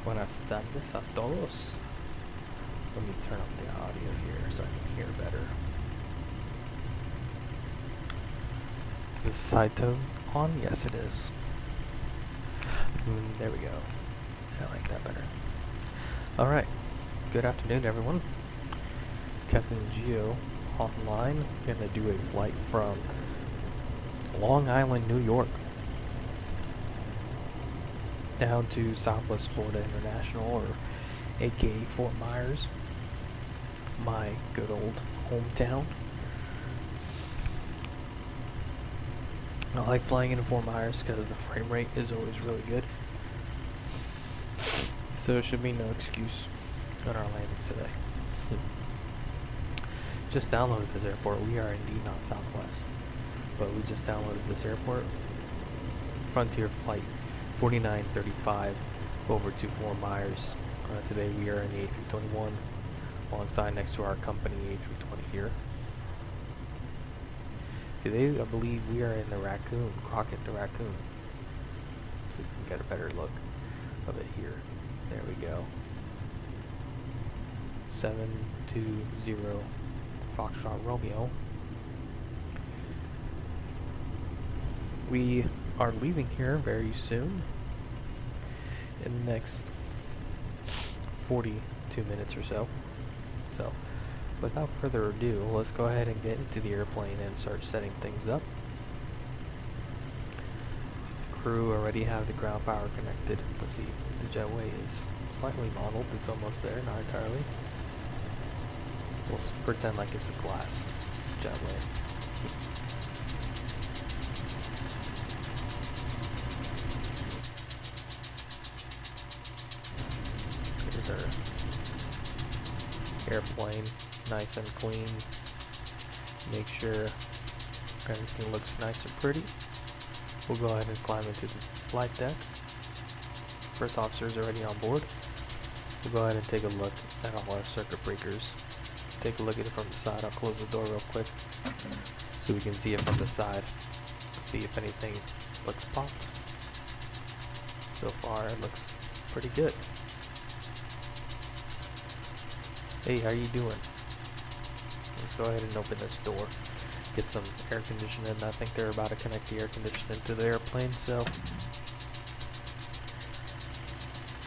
Buenas tardes a todos. Let me turn up the audio here so I can hear better. Is this side tone on? Yes, it is. There we go. I like that better. Alright. Good afternoon, everyone. Captain Geo online. Gonna do a flight from Long Island, New York, down to Southwest Florida International, or aka Fort Myers, my good old hometown. I like flying into Fort Myers because the frame rate is always really good, so there should be no excuse on our landings today. Just downloaded this airport. We are indeed not Southwest, but we just downloaded this airport. Frontier Flight 4935 over to Fort Myers. Today we are in the A321 alongside next to our company A320 here. Today I believe we are in the Raccoon, Crockett the Raccoon. So you can get a better look of it here. There we go. 720 Foxtrot Romeo. We are leaving here very soon, in the next 42 minutes or so. So, without further ado, let's go ahead and get into the airplane and start setting things up. The crew already have the ground power connected. Let's see, the jetway is slightly modeled. It's almost there, not entirely. We'll pretend like it's a glass jetway. Here's our airplane, nice and clean. Make sure everything looks nice and pretty. We'll go ahead and climb into the flight deck. First officer's already on board. We'll go ahead and take a look at all our circuit breakers. Take a look at it from the side. I'll close the door real quick so we can see it from the side. See if anything looks popped. So far it looks pretty good. Hey, how you doing? Let's go ahead and open this door. Get some air conditioning. I think they're about to connect the air conditioning to the airplane, so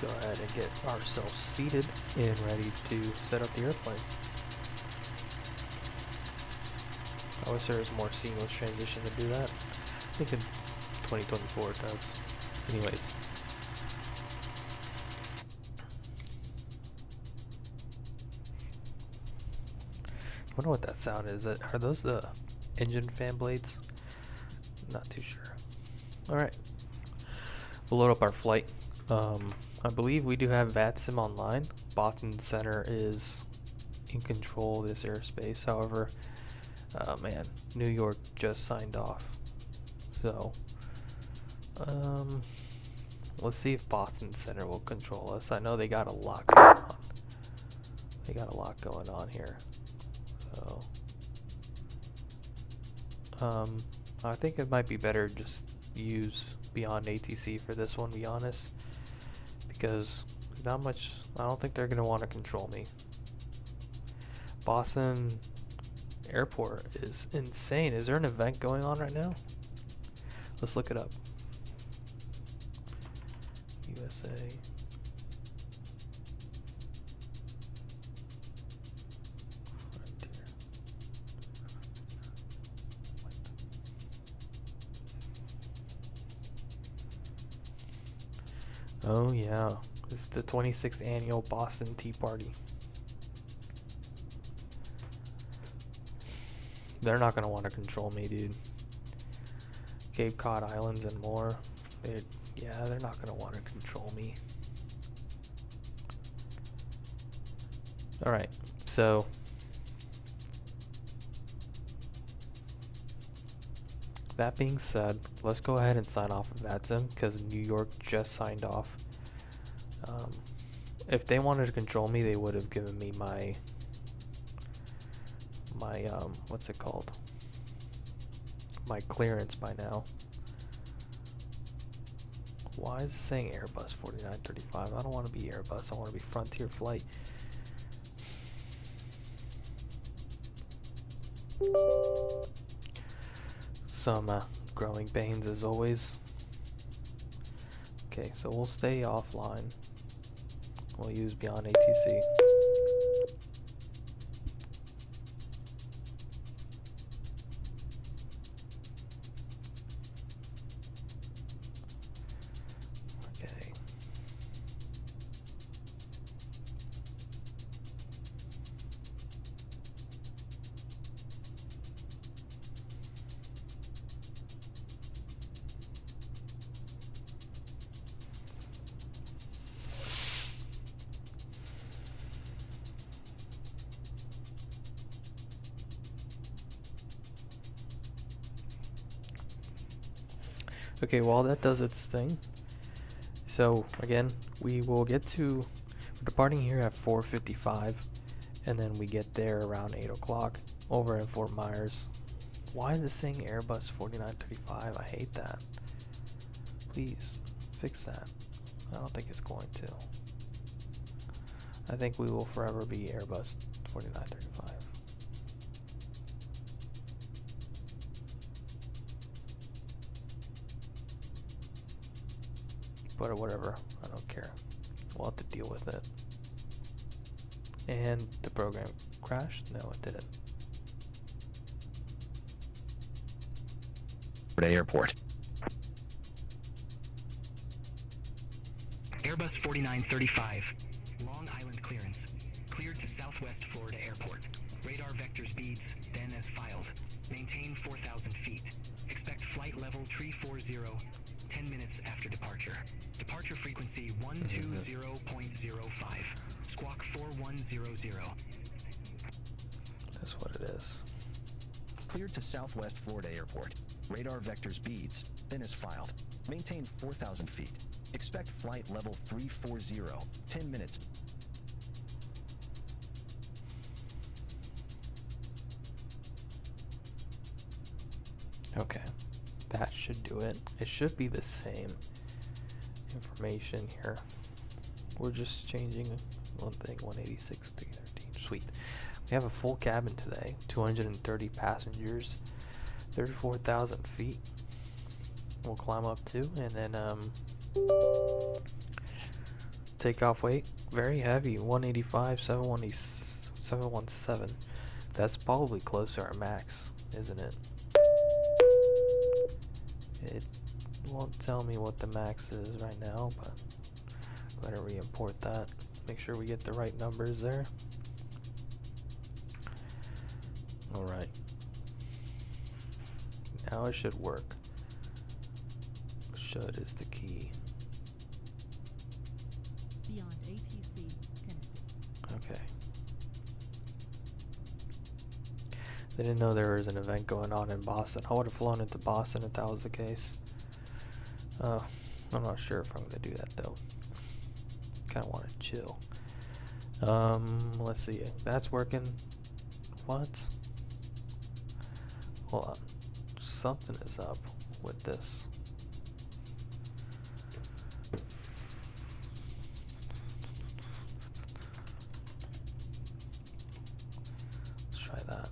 go ahead and get ourselves seated and ready to set up the airplane. I wish there was more seamless transition to do that. I think in 2024 it does. Anyways. I wonder what that sound is. Are those the engine fan blades? Not too sure. Alright. We'll load up our flight. I believe we do have VATSIM online. Boston Center is in control of this airspace. However, man, New York just signed off. So, let's see if Boston Center will control us. I know they got a lot going on. They got a lot going on here. So, I think it might be better just use Beyond ATC for this one, to be honest, because not much. I don't think they're gonna want to control me. Boston Airport is insane. Is there an event going on right now? Let's look it up. USA. Oh yeah, this is the 26th annual Boston Tea Party. They're not gonna want to control me, dude. Cape Cod Islands and more. Yeah, they're not gonna want to control me. Alright, so that being said, let's go ahead and sign off of VATSIM because New York just signed off. If they wanted to control me, they would have given me my what's it called? My clearance by now. Why is it saying Airbus 4935? I don't want to be Airbus. I want to be Frontier Flight. Some growing pains as always. Okay, so we'll stay offline. We'll use Beyond ATC. Okay. Okay, while that does its thing, so again, we will get to, we're departing here at 4:55, and then we get there around 8 o'clock over in Fort Myers. Why is it saying Airbus 4935? I hate that. Please, fix that. I don't think it's going to. I think we will forever be Airbus 4935. But whatever, I don't care. We'll have to deal with it. And the program crashed? No, it didn't. Airport. Airbus 4935. Long Island clearance. Cleared to Southwest Florida Airport. Radar vector speeds, then as filed. Maintain 4,000 feet. Expect flight level 340, 10 minutes after departure. Departure frequency 120.05. Squawk 4100. That's what it is. Cleared to Southwest Florida Airport. Radar vector speeds, then as filed. Maintain 4,000 feet. Expect flight level 340, 10 minutes. Okay, that should do it. It should be the same information here. We're just changing one thing, 186, 313. Sweet. We have a full cabin today, 230 passengers, 34,000 feet. We'll climb up to, and then takeoff weight, very heavy, 185, 717. That's probably close to our max, isn't it? It won't tell me what the max is right now, but better re-import that. Make sure we get the right numbers there. Alright. Now it should work. Should is the key. Beyond ATC connected. Okay. They didn't know there was an event going on in Boston. I would have flown into Boston if that was the case. I'm not sure if I'm going to do that though. Kind of want to chill. Let's see. That's working. What? Hold on. Something is up with this. Let's try that.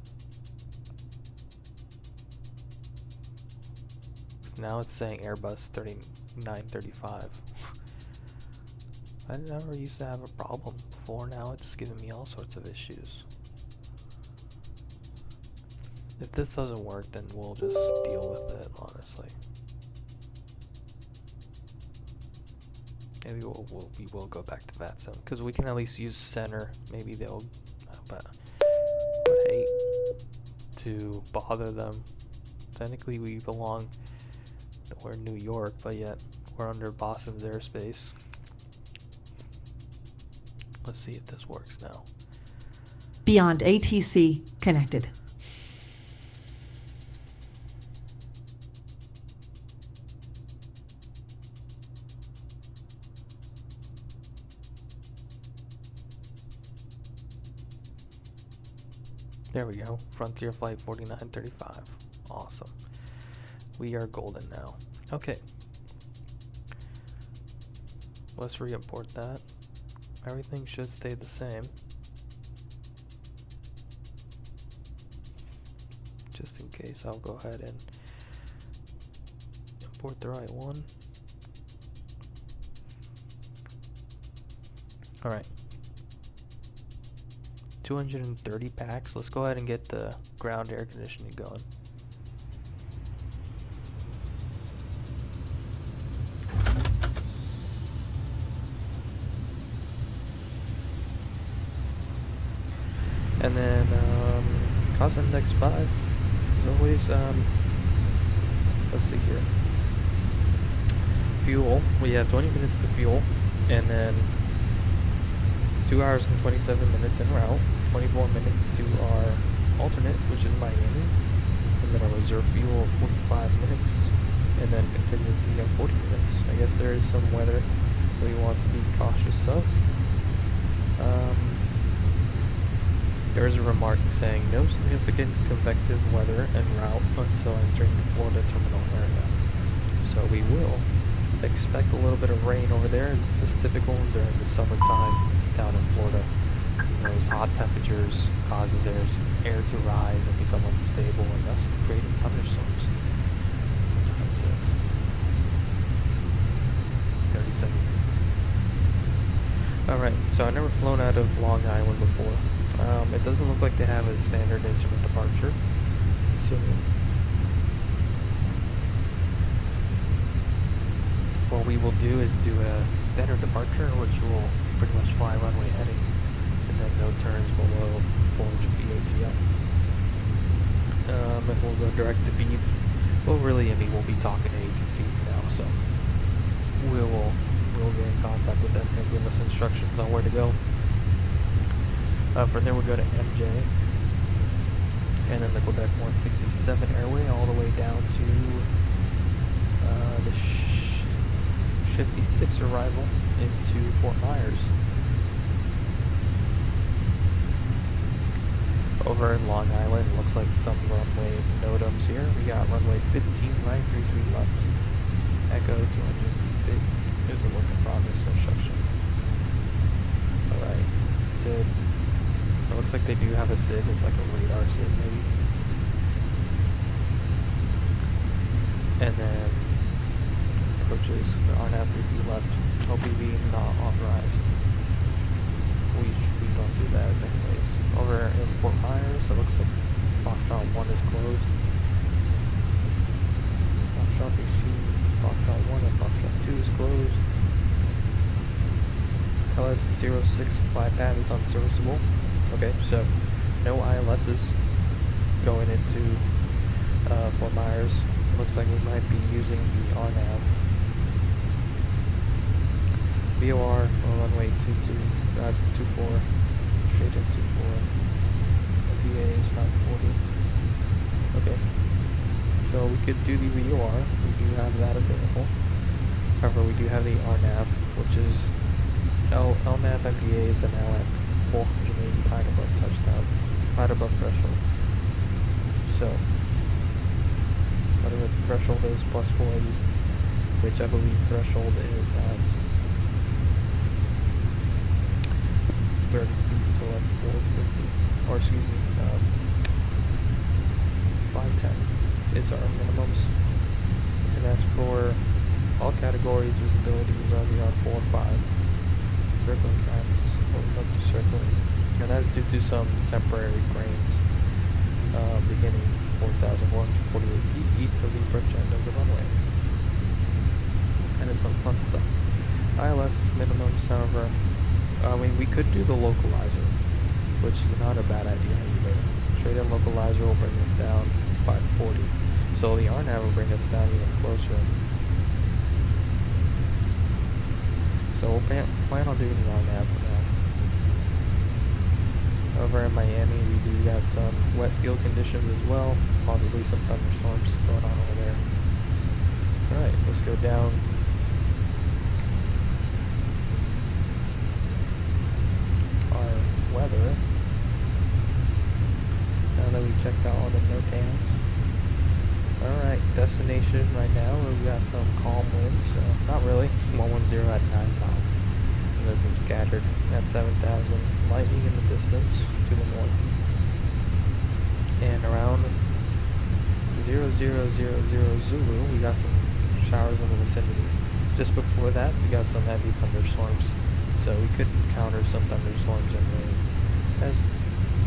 So now it's saying Airbus 3935. I never used to have a problem before. Now it's giving me all sorts of issues. If this doesn't work, then we'll just deal with it, honestly. Maybe we will go back to VATSIM, because we can at least use center. Maybe they'll, but I would hate to bother them. Technically we belong, we're in New York, but yet we're under Boston's airspace. Let's see if this works now. Beyond ATC connected. There we go. Frontier Flight 4935. Awesome. We are golden now. Okay. let's re-import that. Everything should stay the same. Just in case, I'll go ahead and import the right one. Alright. 230 packs. Let's go ahead and get the ground air conditioning going. And then cost index 5 is always let's see here. Fuel, we have 20 minutes to fuel, and then 2 hours and 27 minutes en route, 24 minutes to our alternate, which is Miami, and then a reserve fuel of 45 minutes, and then contingency of 40 minutes. I guess there is some weather that we want to be cautious of. There is a remark saying no significant convective weather en route until entering the Florida terminal area. So we will expect a little bit of rain over there. This is typical during the summertime down in Florida. Those hot temperatures causes air to rise and become unstable, and thus creating thunderstorms. 37 minutes. Alright, so I've never flown out of Long Island before. It doesn't look like they have a standard instrument departure. So what we will do is do a standard departure, which will pretty much fly runway heading, and then no turns below 400 feet AGL. And we'll go direct to beads. Well, really, I mean, we'll be talking to ATC now, so we'll get in contact with them and give us instructions on where to go. From there we'll go to MJ, and then the Quebec 167 airway all the way down to the Shifty 6 arrival into Fort Myers. Over in Long Island, looks like some runway NOTAMs here. We got runway 15 right, 33 left. Echo 200 feet. There's a work in progress construction. Alright, SID. It looks like they do have a SID. It's like a radar SID, maybe. And then approaches the RNAV 3B left. OPV not authorized. We don't do that as anyways. Over in Fort Myers, it looks like Foxtrot 1 is closed. Foxtrot 1 and Foxtrot 2 is closed. LS-06 flight path is unserviceable. Okay, so no ILSs going into Fort Myers. Looks like we might be using the RNAV. VOR on runway 22, that's 24, straight in 24. VA is 540. Okay, so we could do the VOR. We do have that available. However, we do have the RNAV, which is LNAV MPA is now at 480 height above touchdown, height above threshold. So, whatever the threshold is, plus 480, which I believe threshold is at 30 feet, so at 450, or excuse me, 510 is our minimums. And as for all categories, visibility is on the R4 or 5. Circling tracks, open up to circling. And that's due to some temporary cranes beginning 4,148 feet east of the approach end of the runway. And it's some fun stuff. ILS minimums, however, I mean, we could do the localizer, which is not a bad idea either. Straight in localizer will bring us down 540. So the RNAV will bring us down even closer. So we'll plan on doing the RNAV for now. Over in Miami, we do got some wet field conditions as well. Possibly some thunderstorms going on over there. Alright, let's go down. Our weather. Now that we checked out all the NOTAMs. Alright, destination right now. We've got some calm winds, not really. 110 at 9 knots. And then some scattered at 7,000. Lightning in the distance to the north. And around 0000 Zulu, we got some showers in the vicinity. Just before that, we got some heavy thunderstorms. So we could encounter some thunderstorms and rain, as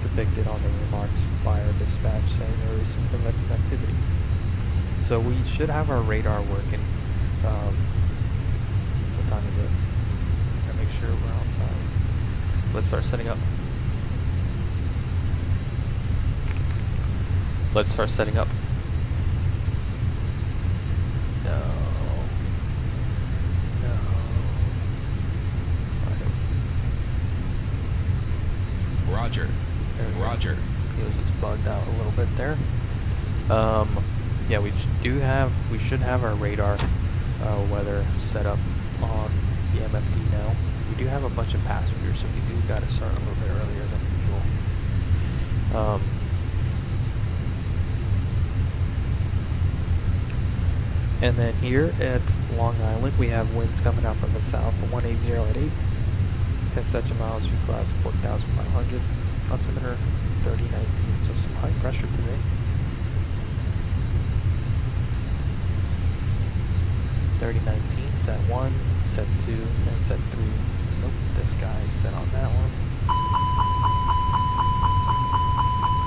depicted on the remarks by our dispatch saying there is some convective activity. So we should have our radar working. What time is it? Gotta make sure we're on time. Let's start setting up. Let's start setting up. No. No. Roger. Roger. It was just bugged out a little bit there. Yeah, we should have our radar weather set up on the MFD now. We do have a bunch of passengers, so we do got to start a little bit earlier than usual. And then here at Long Island, we have winds coming out from the south, 180 at 8. 10 statute miles, few clouds, 4,500. Altimeter 3019, so some high pressure today. 3019, set 1, set 2, and set 3. Nope, this guy's set on that one.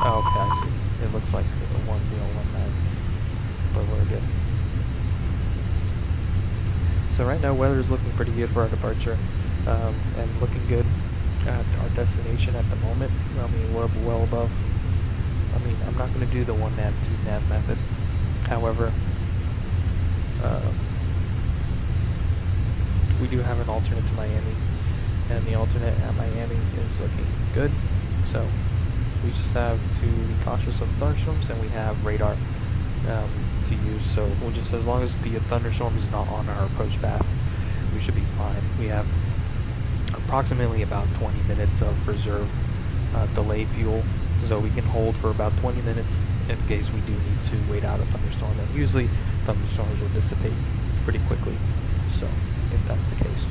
Oh, okay, I see. It looks like a 1019, but we're good. So right now, weather is looking pretty good for our departure, and looking good at our destination at the moment. I mean, we're well above. I mean, I'm not going to do the 1 nav, 2 nav method. However, we do have an alternate to Miami, and the alternate at Miami is looking good. So we just have to be cautious of thunderstorms, and we have radar to use. So we'll just, as long as the thunderstorm is not on our approach path, we should be fine. We have approximately about 20 minutes of reserve delay fuel, so we can hold for about 20 minutes in case we do need to wait out a thunderstorm, and usually thunderstorms will dissipate pretty quickly, so if that's the case.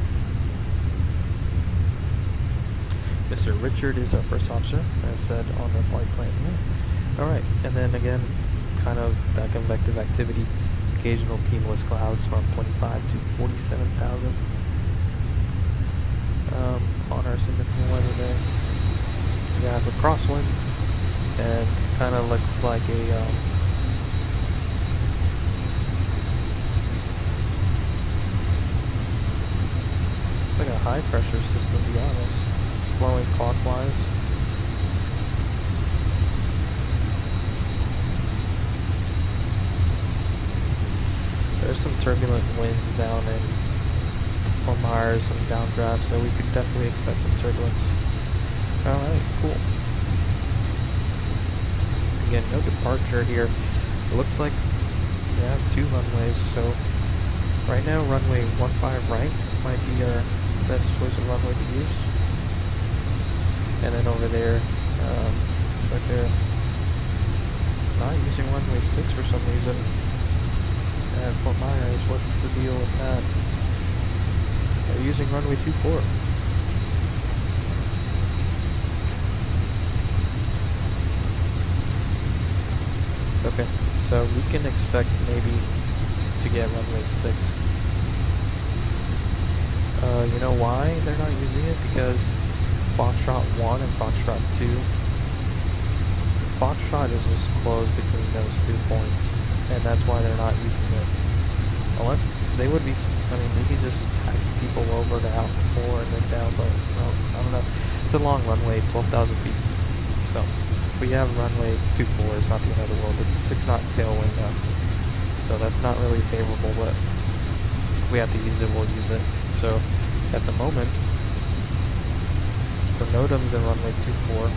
Mr. Richard is our first officer, as said on the flight plan here. Alright, and then again, kind of that convective activity, occasional cumulus clouds from 25 to 47,000 on our significant weather there. We have a crosswind, and kind of looks like a high pressure system, to be honest, flowing clockwise. There's some turbulent winds down in Fort Myers, some downdrafts, so we could definitely expect some turbulence. Alright, cool. Again, no departure here. It looks like we have 2 runways, so right now runway 15 right might be our best choice of runway to use. And then over there, right there, not using runway 6 for some reason. At Fort Myers, what's the deal with that? They're using runway 24. Okay, so we can expect maybe to get runway 6. You know why they're not using it? Because Foxtrot 1 and Foxtrot 2, Foxtrot is just closed between those 2 points, and that's why they're not using it. Unless they would be, I mean, we could just taxi people over to Alpha 4 and then down, but no, I don't know. It's a long runway, 12,000 feet. So, if we have runway 24, it's not the end of the world. It's a 6-knot tailwind now. So that's not really favorable, but if we have to use it, we'll use it. So, at the moment, for NOTAMs and runway 24,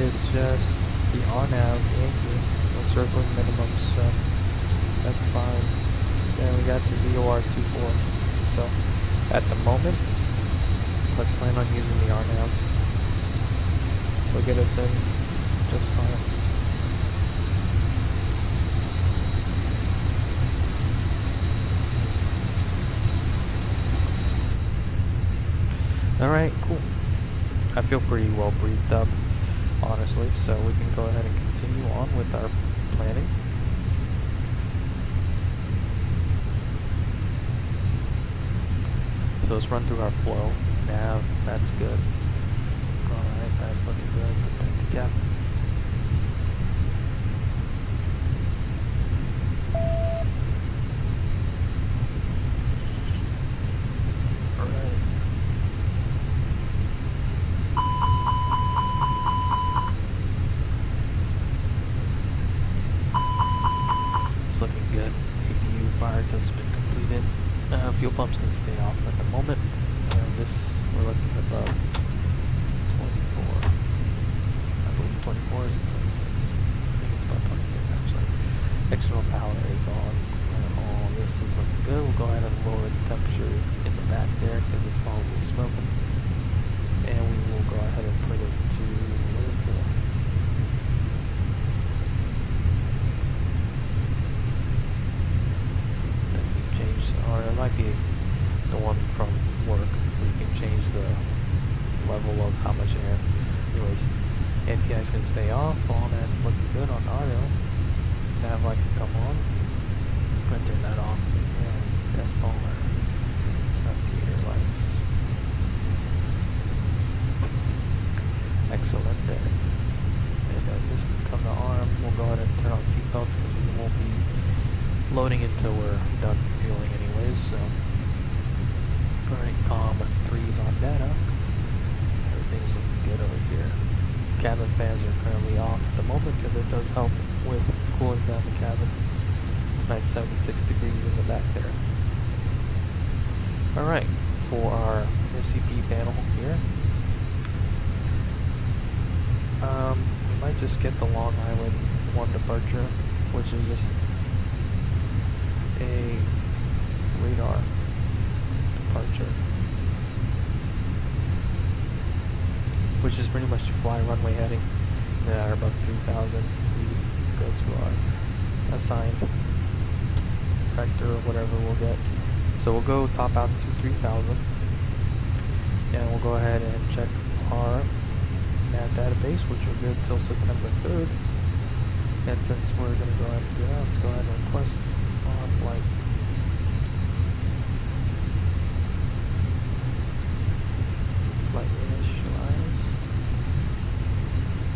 it's just the on-nav Yankee with circling minimums, so that's fine. Then we got the VOR 24. So at the moment, Let's plan on using the R-Nav. We'll get us in just fine. Alright, cool. I feel pretty well briefed up, honestly, so we can go ahead and continue on with our planning. So let's run through our flow. Nav, that's good. Alright, that's looking good. Protect the cap. Alright. It's looking good. APU fire test has been completed. Fuel pumps can stay off at the moment. This, we're looking above 24. I believe 24 is 26. I think it's about 26 actually. External power is on. All this is looking good. We'll go ahead and lower the temperature in the back there because it's probably smoking. And we will go ahead and put it to, where is it? Or it might be the one from work. We can change the level of how much air. Anyways, anti-ice can stay off. All that's looking good on auto. Nav light can come on. I'm gonna turn that off and test all our anti-air lights. Excellent there. And this can come to arm. We'll go ahead and turn on seatbelts because we won't be loading until we're done fueling anyways, so. Alright, COM 3's on data. Everything's looking good over here. Cabin fans are currently off at the moment because it does help with cooling down the cabin. It's nice 76 degrees in the back there. Alright, for our MCP panel here. We might just get the Long Island 1 departure, which is just a radar departure, which is pretty much to fly runway heading at above 3,000. We go to our assigned vector or whatever we'll get. So we'll go top out to 3,000, and we'll go ahead and check our nav database, which will be until September 3rd. And since we're going to go ahead and do that, let's go ahead and request on flight. Flight initialize.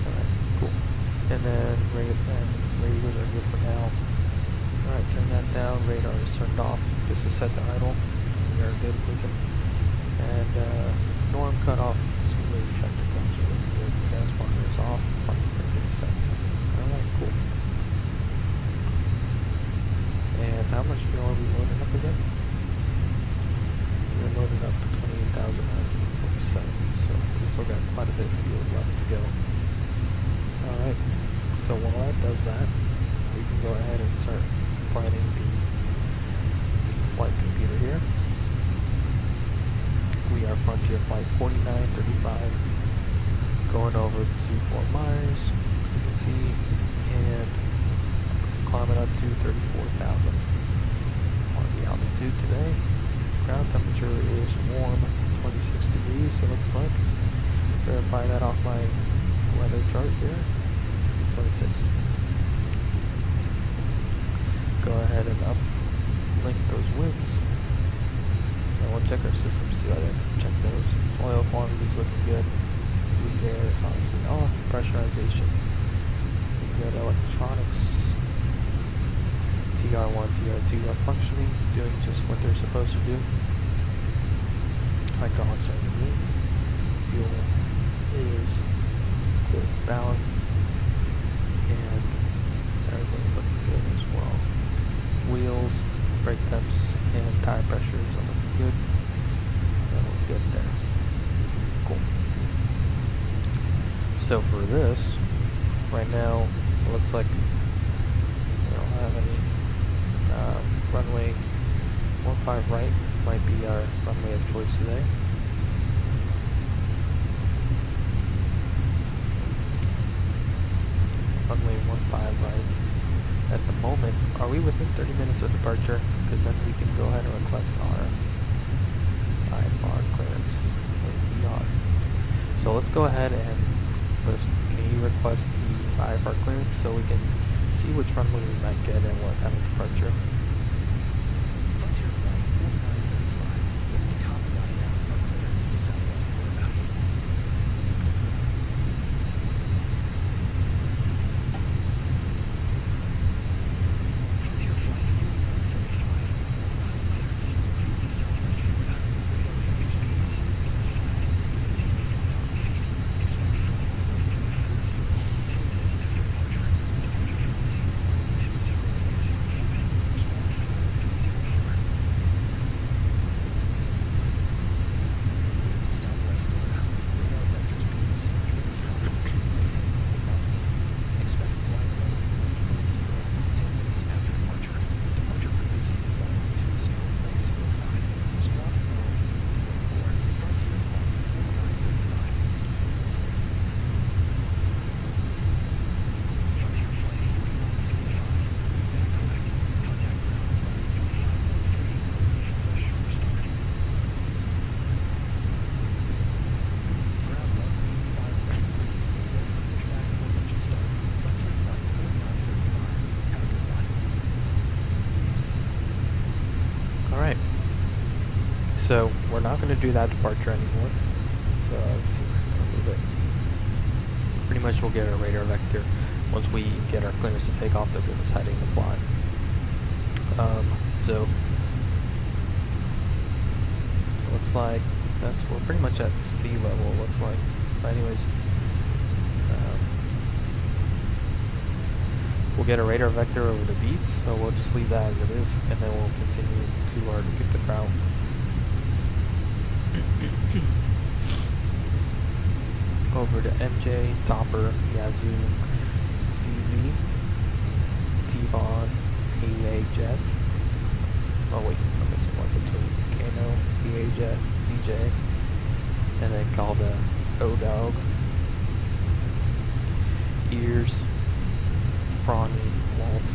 Alright, cool. And then radios are good for now. Alright, turn that down. Radar is turned off. This is set to idle. We are good with it. And norm cutoff. So we really check the temperature. Gas marker is off. Flight brake is set. Alright, cool. And how much fuel are we loading up again? We're loaded up to 28,947, so we still got quite a bit of fuel left to go. Alright, so while that does that, we can go ahead and start planning the flight computer here. We are Frontier Flight 4935, going over to Fort Myers, you can see, and climbing up to 34,000 on the altitude today. Ground temperature is warm, 26 degrees, it looks like. Verify that off my weather chart here. 26. Go ahead and uplink those winds. And we'll check our systems too. I didn't check those. Oil quantity is looking good. Bleed air is obviously off. Pressurization. We got electronics. TR1, TR2 are functioning, doing just what they're supposed to do. Hydraulics are green. Fuel is good, balanced, and everything's looking good as well. Wheels, brake temps, and tire pressures are looking good. That looks good there. Cool. So for this, right now, it looks like we don't have any runway 15 right might be our runway of choice today. runway 15 right at the moment. Are we within 30 minutes of departure? Because then we can go ahead and request our IFR clearance. We are. So let's go ahead and first, can you request the IFR clearance so we can see which runway we might get and what kind of departure? Frontier Flight 4935, with the Commandant IFR clearance to Southwest Florida. Frontier Flight 4935, Alright. So we're not going to do that departure anymore. So let's see. I'll move it. Pretty much we'll get our radar vector once we get our clearance to take off. They'll give us heading to fly. So looks like we're pretty much at sea level. Looks like. But anyways, we'll get a radar vector over the beats, so we'll just leave that as it is, and then we'll continue to get the ground. Over to MJ, Topper, Yazoo, CZ, T-Bon, PA Jet. Oh wait, I'm missing one between Kano, PA Jet, DJ, and then called O-Dog, Ears, Brawny, Walt,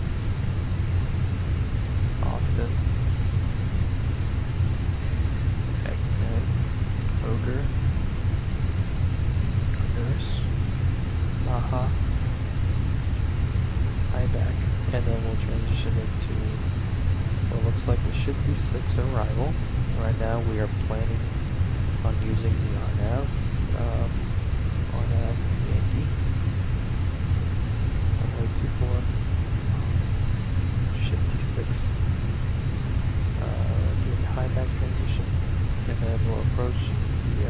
Austin, Eggman, Ogre, Nurse, Maha, Highback, and then we'll transition into what looks like the Shifty 6 arrival. Right now we are planning on using the RNAV, RNAV Yankee. 124, Shifty 6, doing high back transition, and then we'll approach the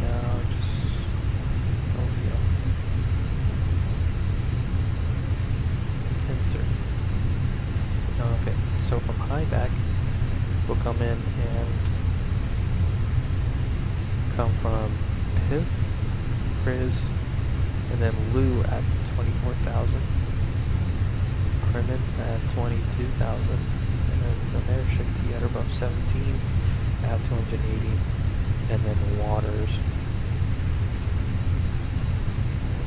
now just insert. Okay, so from high back we'll come in and come from Piff, Priz, and then Lou at 24,000, Crimin at 22,000, and then from there Shifty at above 17 at 280, and then Waters,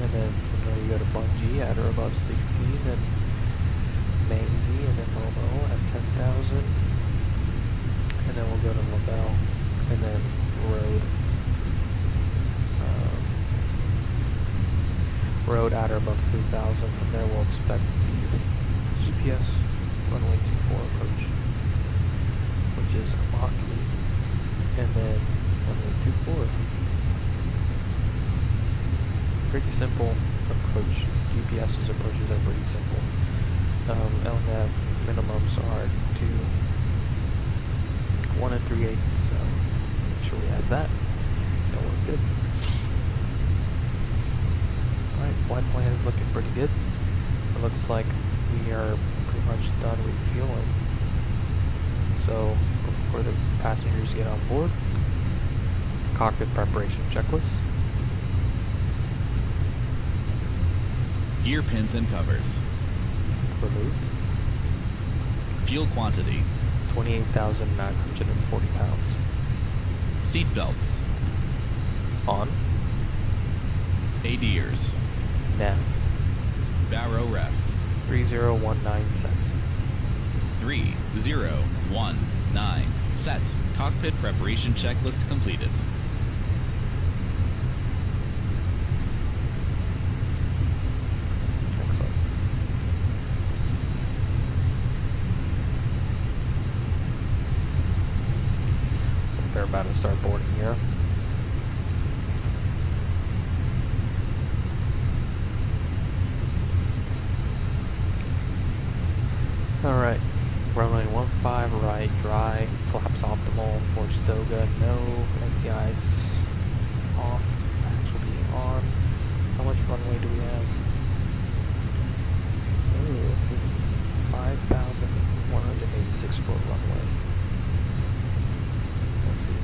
and then from there you go to Bungie at or above 16, and Maisie, and then Momo at 10,000. And then we'll go to LaBelle, and then Road. Road at or above 3,000. From there we'll expect the GPS runway 24 approach, which is Maki, and then runway 24. Pretty simple approach. GPS's approaches are pretty simple. LNAV minimums are 1 3/8, so make sure we have that. And we're good. Alright, flight plan is looking pretty good. It looks like we are pretty much done refueling. So before the passengers get on board, cockpit preparation checklist. Gear pins and covers. Removed. Fuel quantity, 28,940 pounds. Seatbelts. On. ADERS. Nav. Barrow ref. 3019 set. 3019. Set. Cockpit preparation checklist completed. Excellent. So they're about to start boarding here. Alright, runway 15 right, dry, flaps optimal, force toga, no, NTI's off, max will be on. How much runway do we have? Ooh, it's a 5,186 foot runway. Let's see.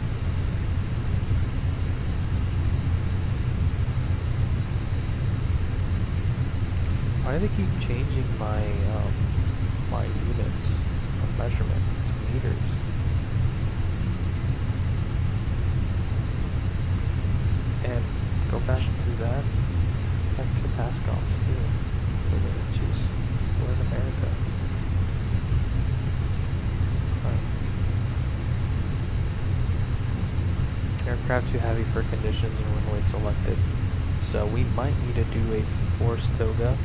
Why do they keep changing my units of measurement to meters? And go back to that, back to Pascals too. We're gonna choose, we're in America. Right. Aircraft too heavy for conditions and runway selected. So we might need to do a force toga.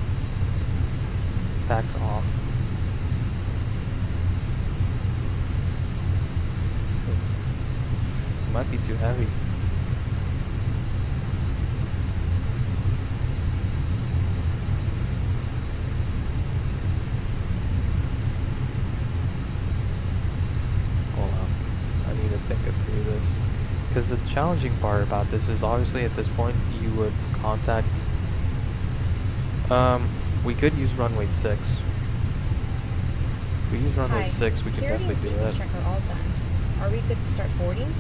Packs off. Might be too heavy. Hold on. I need to think it through this. Because the challenging part about this is obviously at this point you would contact... we could use runway 6. If we use runway 6, we could definitely do that. Security and safety check are all done. Are we good to start boarding?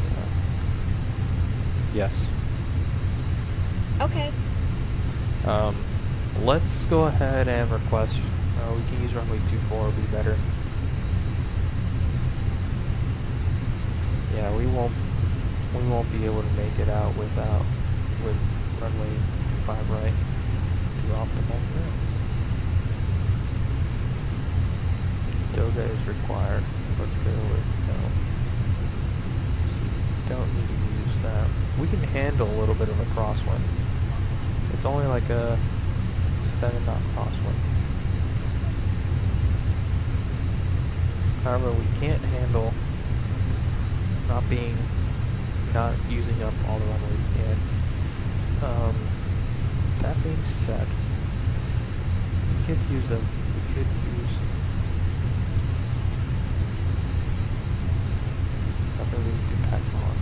Yes. Okay. Let's go ahead and request, we can use runway 24, it'll be better. Yeah, we won't be able to make it out with runway 5 right. Too optimal. Toga is required. Let's go with no. So don't need to use that. We can handle a little bit of a crosswind. It's only like a 7 knot crosswind. However, we can't handle not using up all the runway we can. That being said, we could use nothing we can do packs on.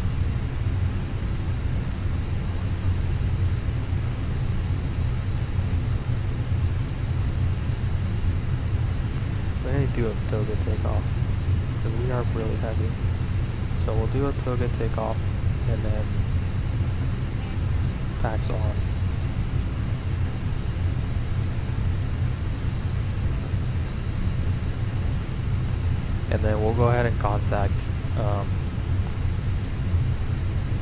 We need to do a toga takeoff because we are really heavy. So we'll do a toga takeoff and then packs on. And then we'll go ahead and contact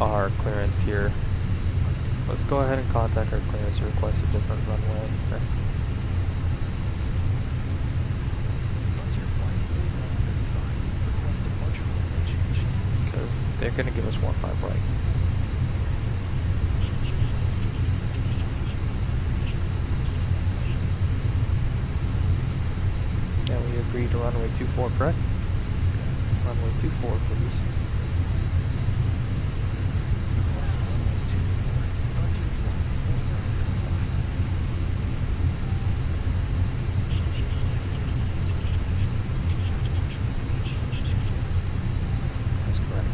our clearance here. Let's go ahead and contact our clearance to request a different runway. Okay. Because they're going to give us 1-5 right. And we agreed to runway 24, correct? Runway 24, please. That's correct.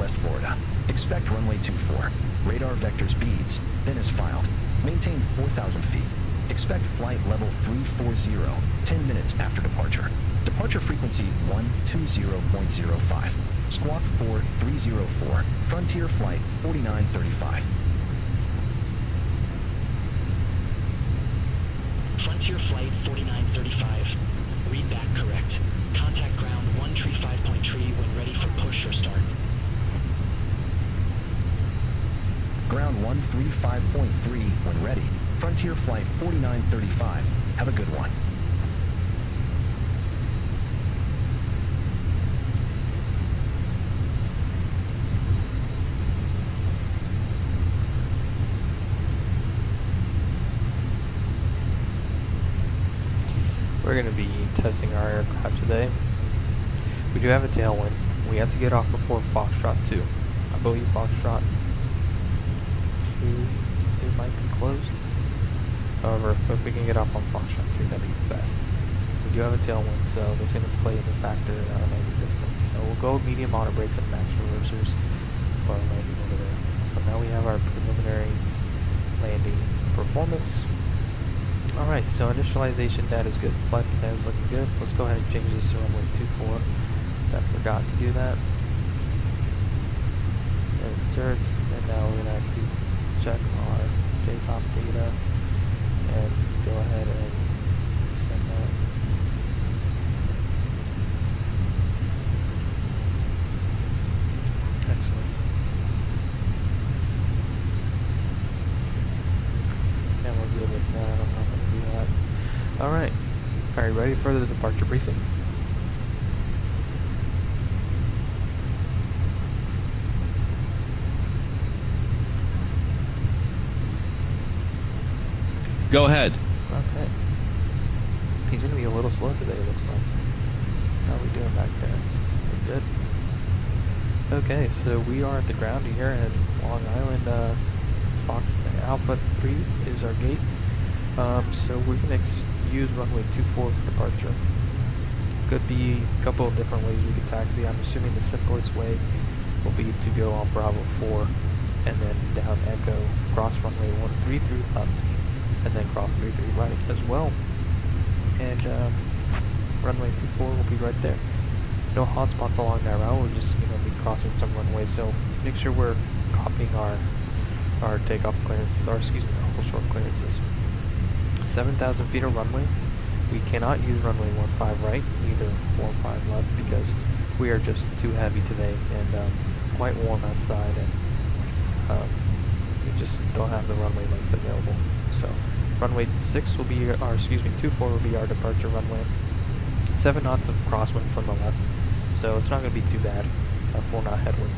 southwest Florida. Expect runway 24. Radar vector speeds, then as filed. Maintain 4,000 feet. Expect flight level 340, 10 minutes after departure. Departure frequency 120.05. Squawk 4304. Frontier flight 4935. Frontier flight 4935. Read back correct. Contact ground 135.3 when ready for push or start. Ground 135.3 when ready. Frontier flight 4935. Have a good one. We're going to be testing our aircraft today. We do have a tailwind. We have to get off before Foxtrot 2. I believe Foxtrot 2 it might be closed. However, if we can get off on Foxtrot 2, that'd be the best. We do have a tailwind, so that's going to play into factor in our landing distance. So we'll go medium auto brakes and max reversers for our landing over there. So now we have our preliminary landing performance. Alright, so initialization data is good. Flight plan is looking good. Let's go ahead and change this to runway 24. So I forgot to do that. Insert, and now we're going to have to check our takeoff data and go ahead and send that. Excellent. And we're good with that. I'm not going to do that. Alright. Are you ready for the departure briefing? Go ahead. Okay. He's going to be a little slow today, it looks like. How are we doing back there? We're good. Okay, so we are at the ground here in Long Island. Alpha 3 is our gate. So we're going to use runway 24 for departure. Could be a couple of different ways we could taxi. I'm assuming the simplest way will be to go on Bravo 4 and then down Echo, cross runway 133 left, and then cross 33 right as well. And runway 24 will be right there. No hotspots along that route. We're just going to be crossing some runways. So make sure we're copying our takeoff clearances, or excuse me, our short clearances. 7,000 feet of runway. We cannot use runway 15 right, either 45 left, because we are just too heavy today, and it's quite warm outside, and we just don't have the runway length available. So runway 6 will be our, excuse me, 24 will be our departure runway. 7 knots of crosswind from the left, so it's not going to be too bad. 4 knot headwind,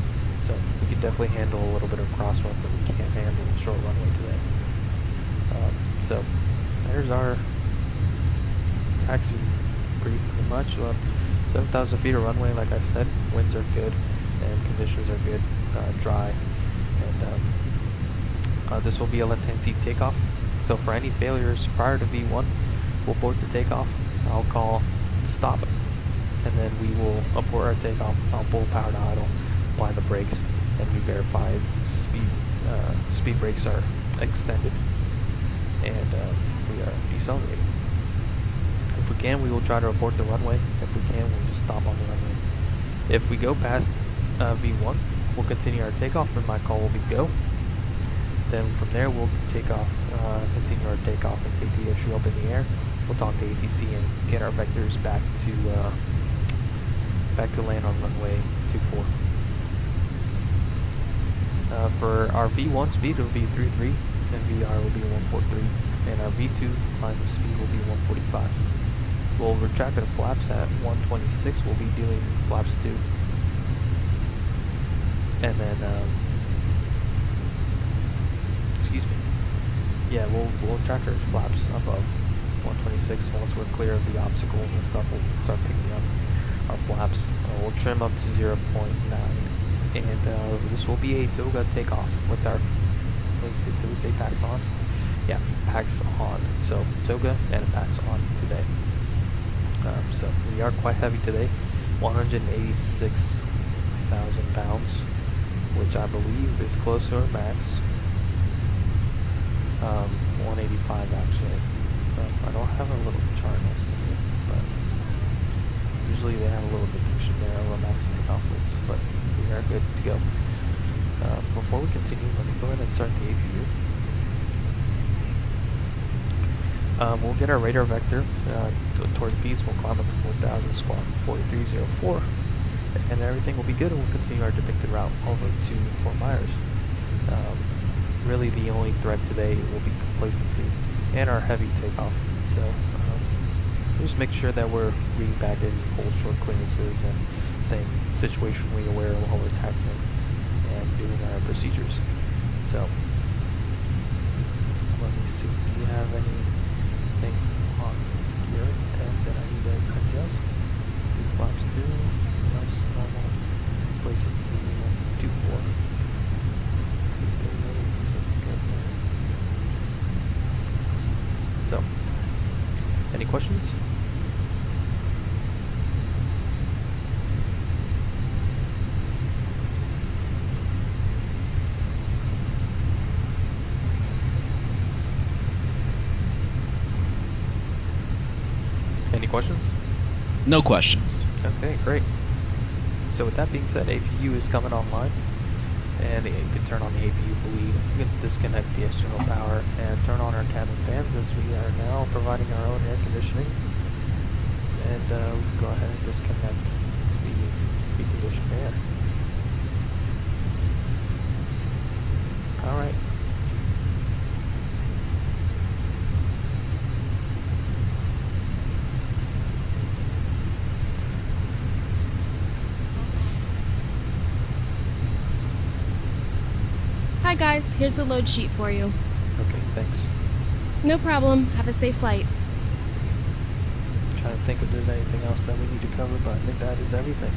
so we can definitely handle a little bit of crosswind, but we can't handle a short runway today. So there's our taxi, pretty much. 7,000 feet of runway, like I said. Winds are good, and conditions are good, dry, and this will be a left-hand seat takeoff. So for any failures prior to V1, we'll abort the takeoff. I'll call stop, and then we will abort our takeoff. I'll pull power to idle, apply the brakes, and we verify speed brakes are extended, and we are decelerating. If we can, we will try to abort the runway. If we can, we'll just stop on the runway. If we go past V1, we'll continue our takeoff, and my call will be go. Then from there, we'll take off, continue our takeoff, and take the issue up in the air. We'll talk to ATC and get our vectors back to land on runway 24. For our V1 speed, it will be 33, and VR will be 143, and our V2 climb speed will be 145. We'll retract our flaps at 126. We'll be dealing flaps 2, and then excuse me. Yeah, we'll retract our flaps above 126. So once we're clear of the obstacles and stuff, we'll start picking up our flaps. We'll trim up to 0.9, and this will be a Toga takeoff with our, did we say packs on? Yeah, packs on. So Toga and packs on today. So we are quite heavy today, 186,000 pounds. which I believe is close to our max. 185 actually. I don't have a little chart next to me, but usually they have a little depiction there of a max takeoff weights, but we are good to go. Before we continue, let me go ahead and start the APU. We'll get our radar vector towards beats. We'll climb up to 4,000, squawk 4304, and everything will be good, and we'll continue our depicted route over to Fort Myers. Really, the only threat today will be complacency and our heavy takeoff. So, just make sure that we're reading back in hold short clearances and staying situationally aware while we're taxiing and doing our procedures. So, let me see. Do you have anything on here that I need to adjust? 2 flaps 2, nice normal complacency 2-4. So, any questions? Any questions? No questions. Okay, great. So with that being said, APU is coming online, and you can turn on the APU bleed. You can disconnect the external power and turn on our cabin fans, as we are now providing our own air conditioning. And we can go ahead and disconnect the conditioned air. All right. Hi guys, here's the load sheet for you. Okay, thanks. No problem. Have a safe flight. Trying to think if there's anything else that we need to cover, but I think that is everything.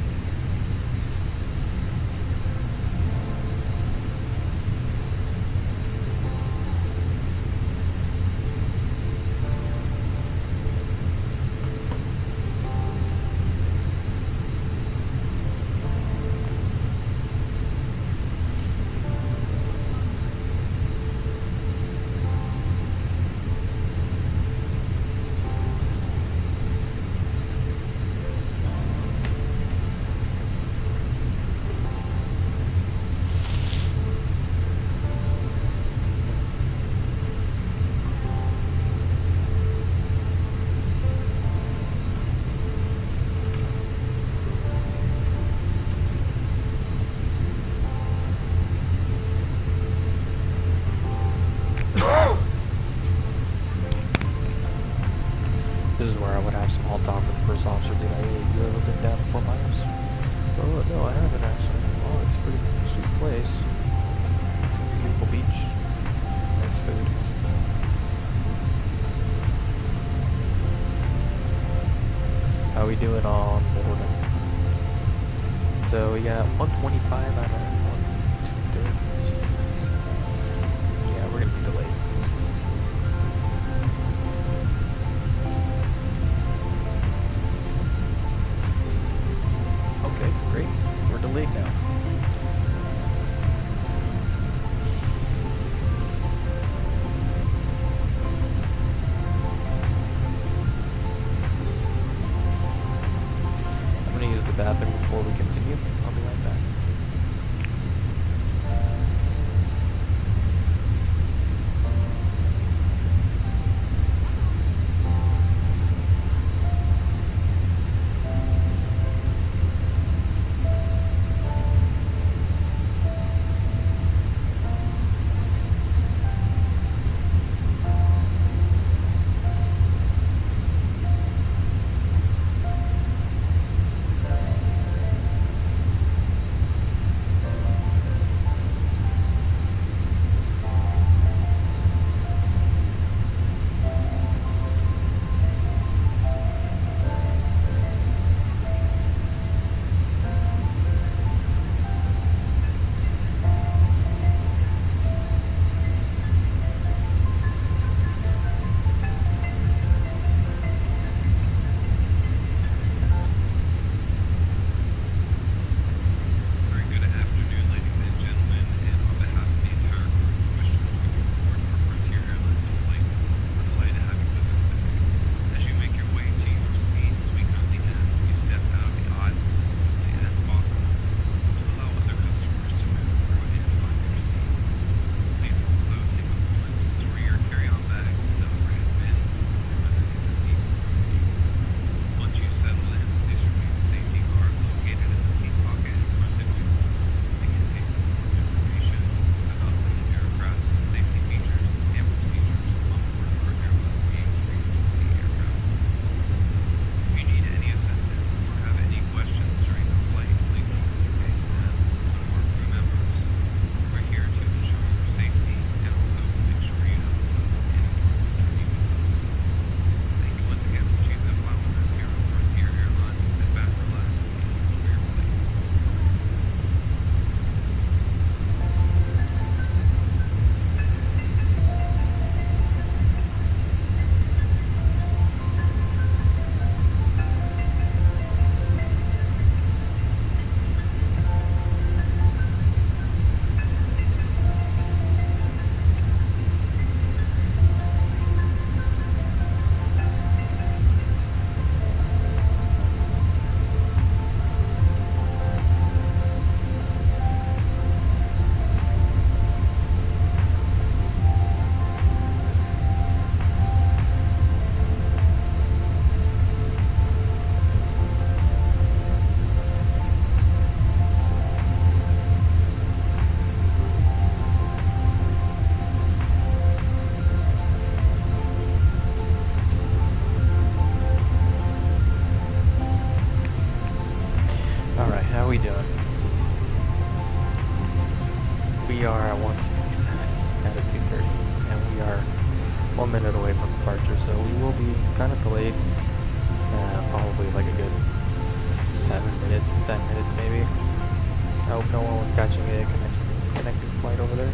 This is where I would have small talk with the first officer. Be like, hey, you ever been down to Fort Myers? Oh, no, I haven't actually. Oh, it's a pretty sweet place. Beautiful beach. Nice food. How we doing on boarding? So we got 125 out of 1, 2, 3. Yeah, we're gonna be delayed. Okay, great. We're delayed now. I'm gonna use the bathroom before we continue. I'll be right back. from departure, so we will be kind of delayed. Probably like a good 7 minutes, 10 minutes maybe. I hope no one was catching a connecting flight over there.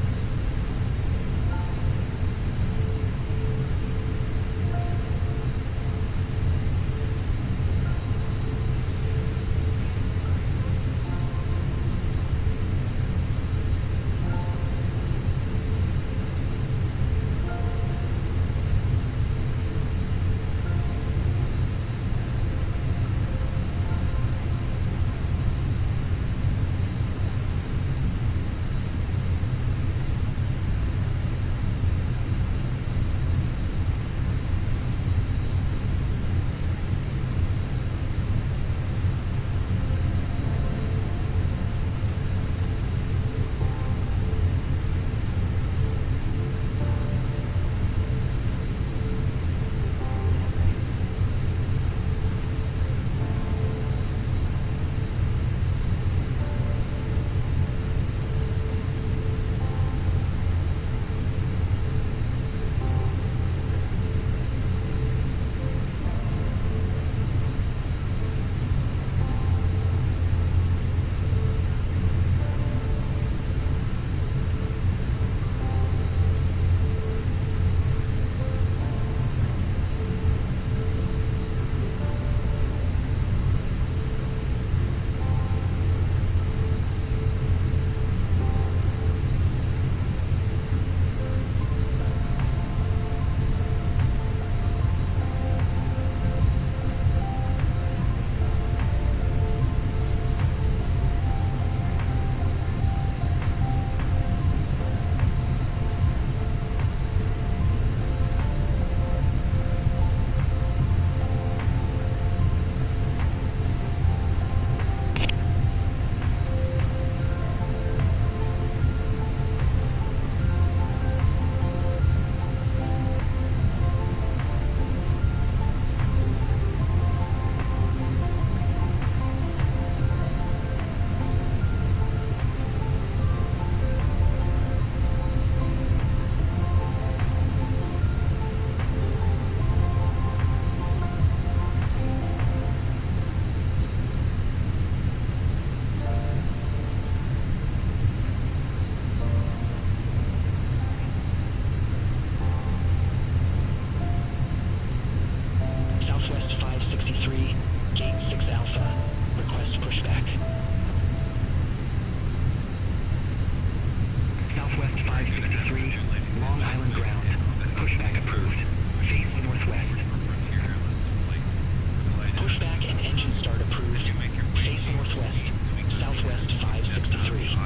Southwest 563, Gate 6 Alpha. Request pushback. Southwest 563, Long Island ground. Pushback approved. Face northwest. Pushback and engine start approved. Face northwest. Southwest 563.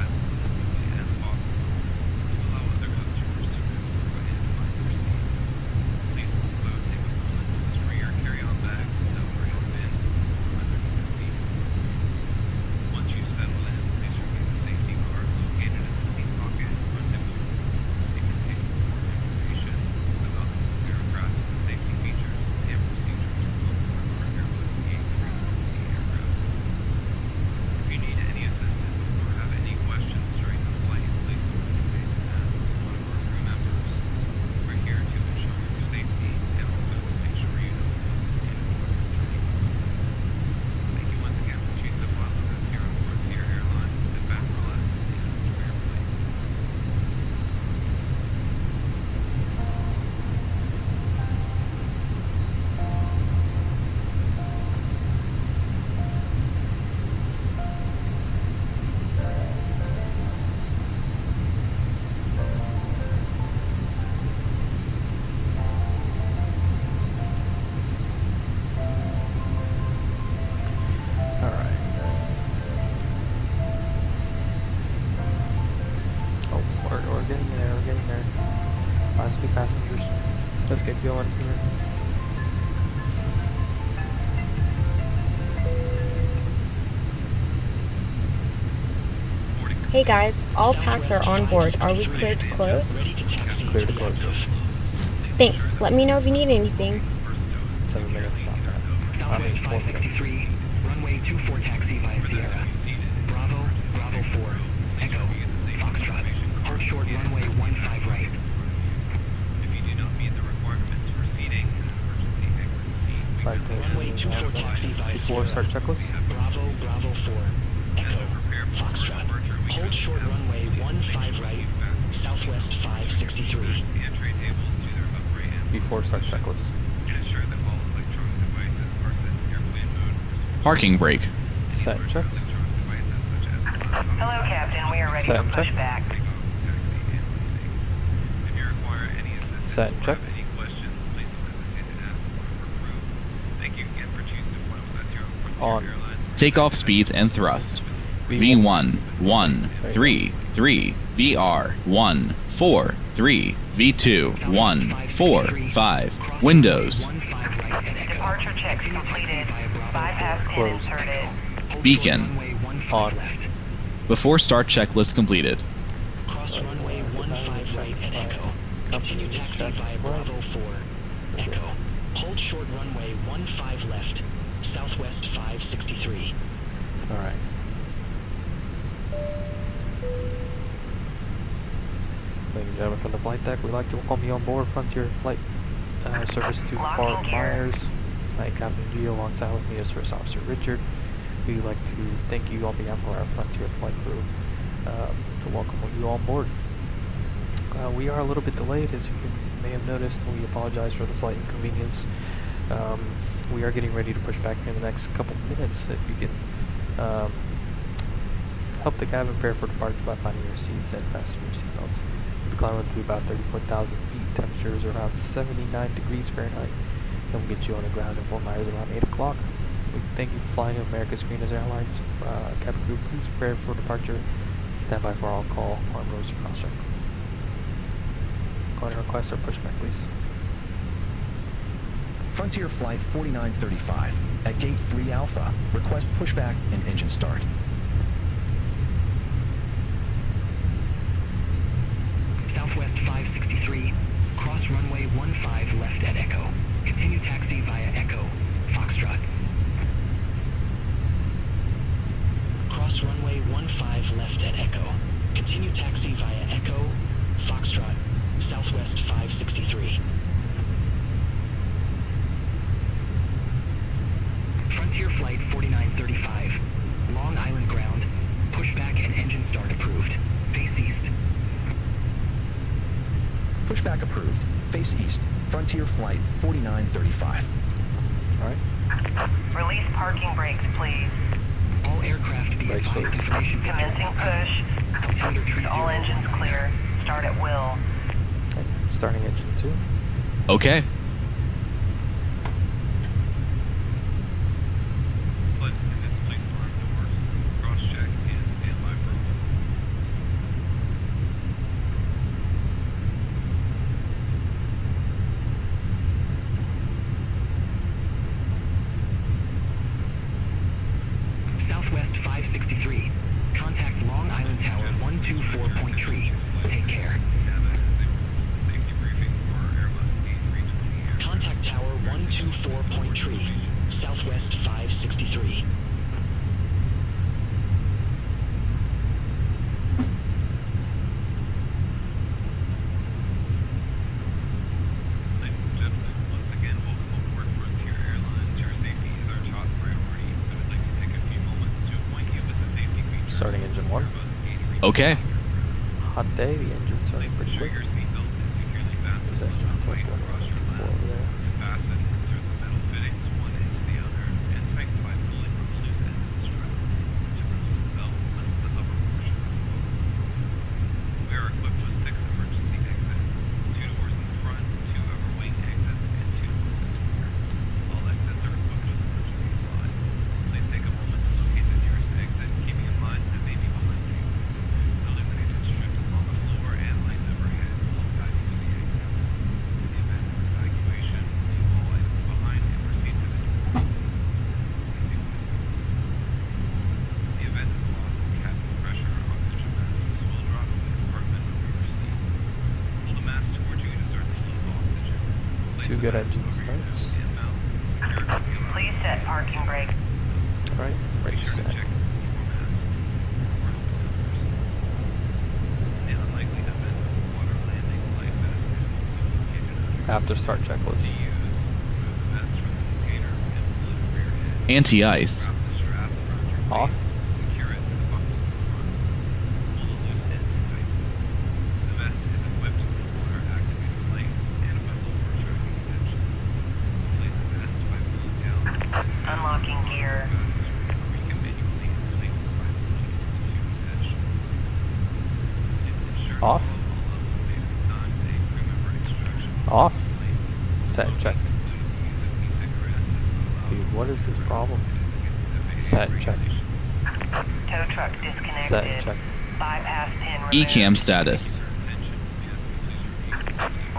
Last 2 passengers. Let's get going here. Hey guys, all packs are on board. Are we cleared to close? Clear to close. Thanks. Let me know if you need anything. 7 minutes, not bad. I mean, 4 minutes. 563, runway 24 taxi via Sierra. Bravo, Bravo 4, Echo, Foxtrot. Hold short runway 15 right. If you do not meet the requirements for Runway 24 taxi via Before start Sierra. checklist. Bravo, Bravo 4. Echo. Foxtrot. Hold short runway 15 right. Southwest 563. Before start checklist. Parking brake. Set and checked. Hello, Captain. We are ready Set to and push checked. back. Set and checked. On. Takeoff speeds and thrust. V1, 1, 3, 3, VR, 1, 4, 3, V2, 1, 4, 5, windows, Departure checks completed. Bypass pin Closed. inserted. beacon, On. before start checklist completed. Cross runway 15 right at Echo. Continue taxi via Bravo 4. Echo. Hold short runway 15 left. Southwest 563. Alright. Ladies and gentlemen from the flight deck, we'd like to welcome you on board Frontier Flight Service to Fort Myers. I am Captain G. Alongside with me is First Officer Richard. We'd like to thank you on behalf of our Frontier Flight crew to welcome you on board. We are a little bit delayed, as you may have noticed, and we apologize for the slight inconvenience. We are getting ready to push back in the next couple minutes. If you can help the cabin prepare for departure by finding your seats and fastening your seatbelts. We'll be climbing to about 34,000 feet. Temperatures are around 79 degrees Fahrenheit. And we'll get you on the ground in Fort Myers around 8 o'clock. We thank you for flying America's Greenest Airlines. Cabin crew, please prepare for departure. Stand by for all call on roads to cross-check. Go ahead and request our pushback, please. Frontier Flight 4935 at Gate 3 Alpha. Request pushback and engine start. Southwest 563. Cross runway 15 left at Echo. Continue taxi via Echo. Foxtrot. Cross runway 15 left at Echo. Continue taxi via Echo. Foxtrot. Southwest 563. Frontier Flight 4935. Long Island ground. Pushback and engine start approved. Face east. Pushback approved. Face east. Frontier Flight 4935. Alright. Release parking brakes, please. All aircraft be Brakes advised released. to station Commencing push. Thunder Tree All 0. engines clear. Start at will. Okay. Starting engine 2. Okay. Southwest 563. Contact Long Island Tower 124.3. Take care. Contact Tower 124.3. Southwest 563. Ladies and gentlemen, once again, welcome aboard Frontier Airlines. Your safety is our top priority. We would like to take a few moments to acquaint you with the safety features. Starting engine 1. Okay. Hot day, the engine's running pretty quick. Your seatbelt is securely fastened. There's that Southwest 124 over there. Fasten, insert the metal fittings one into the other, and tighten by pulling on the loose end of the strap. To remove the belt, lift the upper portion of the boat. We are equipped with 6 emergency exits, 2 doors in the front, 2 upper wing exits, and 2 doors in the rear. All exits are equipped with emergency slides. Please take a moment to locate the nearest exit, keeping in mind that they may be behind you. The illuminated strips along the floor and lights overhead will guide you to the exit. In the event of evacuation, leave all items behind and proceed to the door. In the event of loss of cabin pressure, oxygen masks will drop to the compartment under your seat. Pull the mask toward you to start the flow of oxygen. Place 2 the good mask engine over your starts. nose and mouth. Secure it with the Please set parking brakes. Alright, brakes Be sure to set. check before mask. In the unlikely event of a water landing, life vest is also located under After start checklist. to use. Remove the vest from the locator, Anti-ice. Drop the strap around your Off. waist, secure it to the buckle in front. Pull the loose ends tight. The vest is equipped with motor-activated lights and a whistle for tracking attention. Inflate the vest by pulling down the Unlocking gear. or you can manually inflate it by looking into the fuel hatch. It's ensured Off. all levels made a non-pay crew member extraction. Off. Plate. Set and checked. Dude, what is his problem? Set and checked. Tow truck disconnected. Set and checked. Bypass pin removed. ECAM status.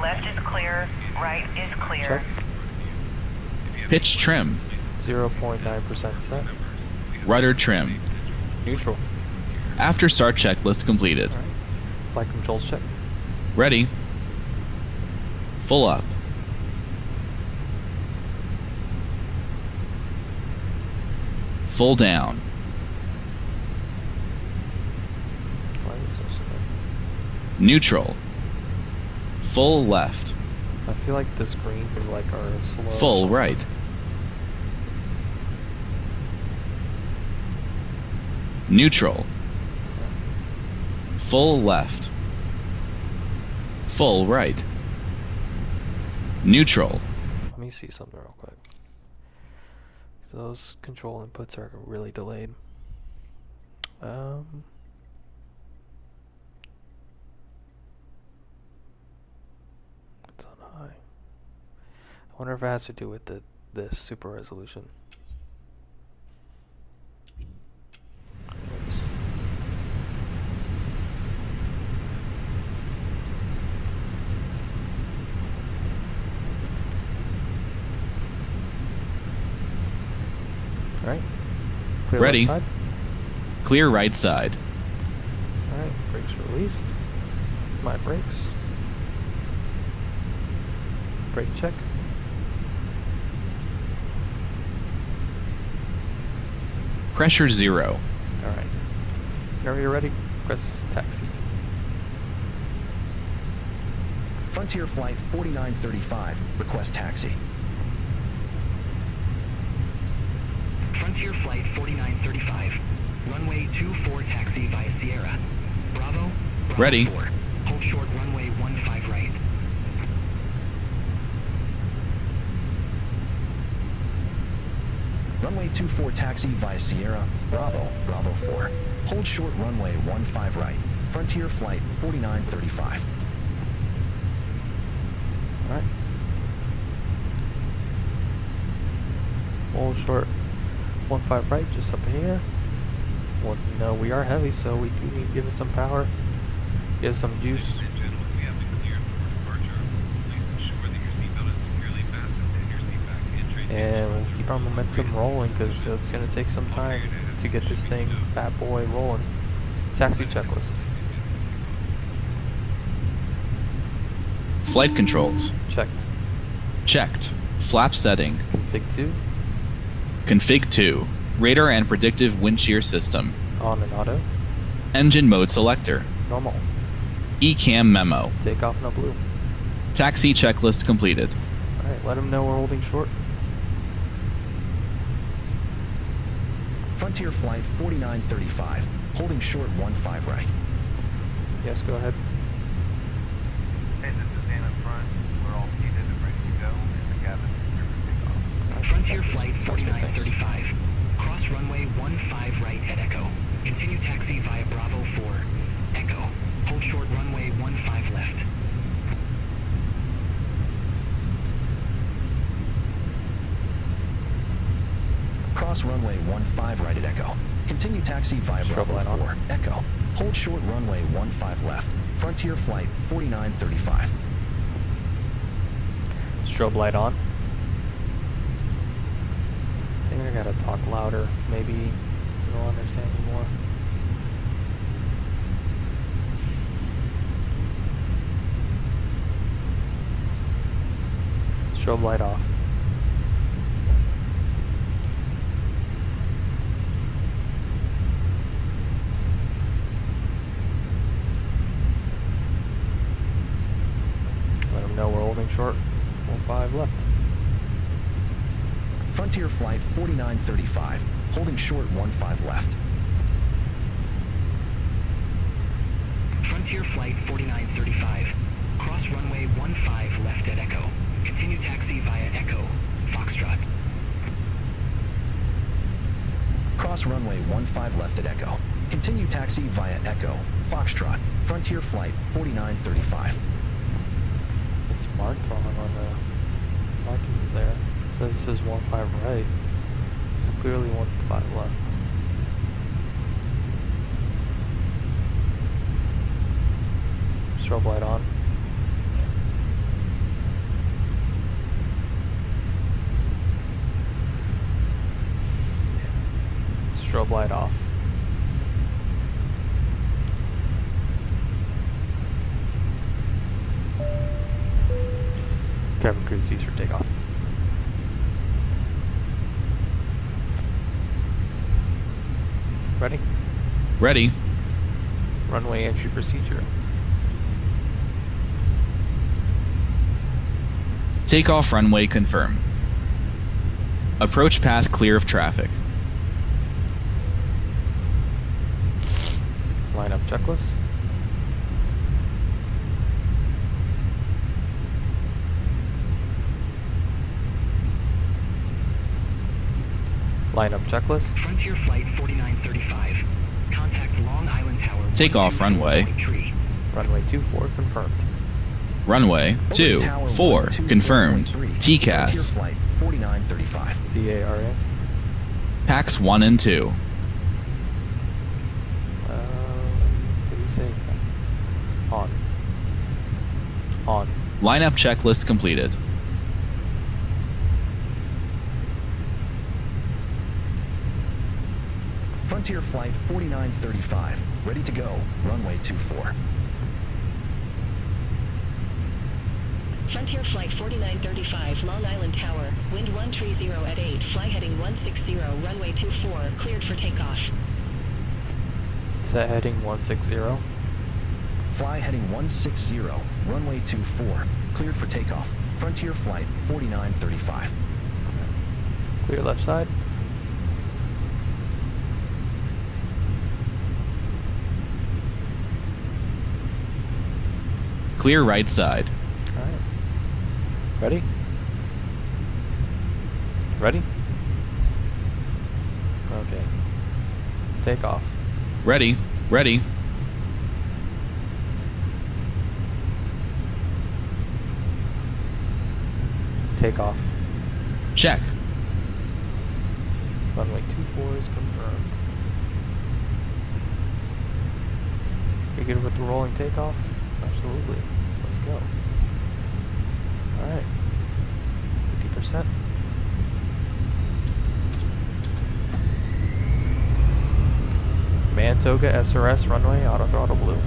Left is clear. Right is clear. Checked. Pitch trim. 0.9% set. Rudder trim. Neutral. After start checklist completed. Alright. Flight controls check. Ready. Full up. Full down. Why is this so slow? Neutral. Full left. I feel like this green is like our slow. or Full something. right. Neutral. Full left. Full right. Neutral. Let me see something real quick. Those control inputs are really delayed. It's on high. I wonder if it has to do with this super resolution. Anyways. Alright. Clear Ready. left side. Clear right side. Alright, brakes released. My brakes. Brake check. Pressure 0. Alright. Whenever you're ready, press taxi. Frontier Flight 4935, request taxi. Frontier Flight 4935. Runway 24 taxi via Sierra. Bravo. Bravo Ready. 4. Hold short runway 15 right. Runway 24 taxi via Sierra. Bravo. Bravo 4. Hold short runway 15 right. Frontier Flight 4935. Alright. Hold short 15 right, just up here. Well, you know, we are heavy, so we do need to give us some power. Give us some juice. And gentlemen, we have been cleared for departure. Please ensure that your seatbelt is securely fastened and your seat back entry. And we'll keep our momentum rolling, because it's going to take some time to get this thing, fat boy, rolling. Taxi checklist. Flight controls. Checked. Checked. Flap setting. Config 2. Config 2. Radar and predictive wind shear system. On and auto. Engine mode selector. Normal. ECAM memo. Takeoff no blue. Taxi checklist completed. Alright, let him know we're holding short. Frontier Flight 4935, holding short 15 right. Yes, go ahead. Hey, this is Dan up front. We're all seated and ready to go, and the cabin is clear for takeoff. Frontier Flight 4935. Cross runway 15 right at Echo. Continue taxi via Bravo 4. Echo. Hold short runway 15 left. Cross runway 15 right at Echo. Continue taxi via Strobe Bravo light on. 4. Echo. Hold short runway 15 left. Frontier Flight 4935. Strobe light on. I think I gotta talk louder. Maybe you don't understand anymore. Strobe light off. Let them know we're holding short. 15 left. Frontier Flight 4935, holding short 15 left. Frontier Flight 4935. Cross runway 15 left at Echo. Continue taxi via Echo, Foxtrot. Cross runway 15 left at Echo. Continue taxi via Echo, Foxtrot, Frontier Flight 4935. It's marked wrong on the markings there. It says this is 15 right. It's clearly 15 left. Strobe light on. Strobe light off. Cabin crew cease for takeoff. Ready? Ready. Runway entry procedure. Takeoff runway confirm. Approach path clear of traffic. Line up checklist. Line up checklist. Frontier Flight 4935. Contact Long Island Tower. Takeoff runway. Runway 24 confirmed. Runway 24 confirmed. TCAS. Flight 4935. TARA. Packs 1 and 2. What do you say? On. On. Lineup checklist completed. Frontier Flight 4935. Ready to go. Runway 24. Frontier Flight 4935, Long Island Tower, wind 130 at 8, fly heading 160, runway 24, cleared for takeoff. Set heading 160. Fly heading 160, runway 24, cleared for takeoff. Frontier Flight 4935. Clear left side. Clear right side. Alright. Ready? Ready? Okay. Take off. Ready. Ready. Take off. Check. Runway 24 is confirmed. You good with the rolling takeoff? Absolutely. Let's go. Alright. 50%. Mantoga SRS runway, auto throttle blue.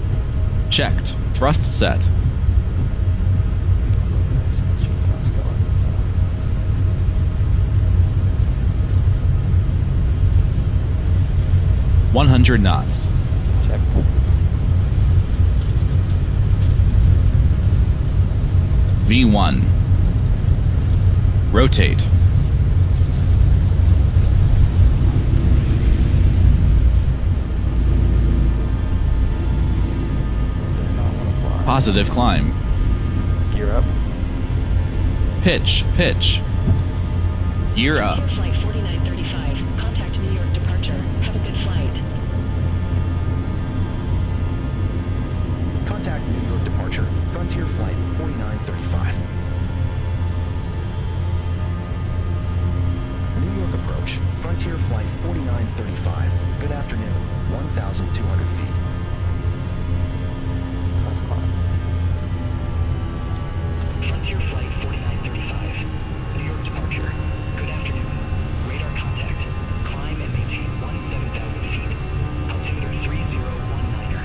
Checked. Thrust set. Nice, let's keep thrust going. 100 knots. Checked. V1. Rotate. Does not want to fly. Positive climb. Gear up. Pitch. Pitch. Gear up. Frontier Flight 4935, contact New York departure. Have a good flight. Contact New York departure. Frontier Flight 4935. New York approach. Frontier Flight 4935. Good afternoon. 1,200 feet. Let's climb. Frontier Flight 4935. New York departure. Good afternoon. Radar contact. Climb and maintain 17,000 feet. Altimeter 3019er.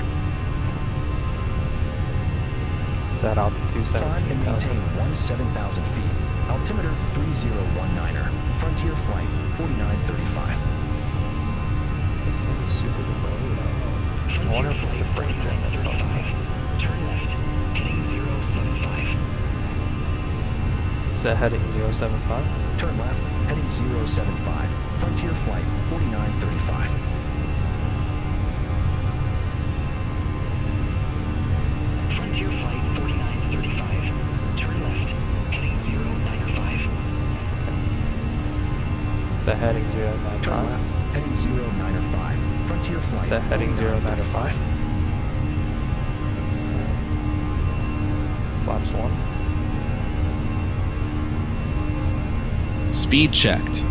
Set altitude Climb and 17,000. maintain 17,000 feet. Altimeter 3019er. Frontier Flight 4935. This thing is super low. I wonder if it's the freight gen that's causing it. Turn left. Heading 075. Set heading 075. Turn left. Heading heading 075, Frontier Flight 4935. Frontier Flight 4935. Turn left, heading 095. Set heading Turn 095. left, heading 095, Frontier Flight Set heading 095. 4935. Flaps 1. Speed checked.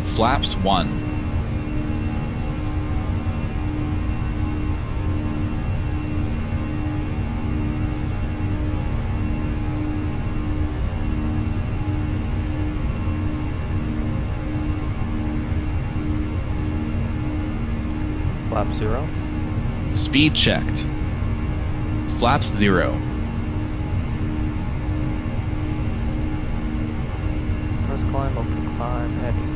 Flaps 1. Flap 0. Speed checked. Flaps 0. Press climb, open climb, heading.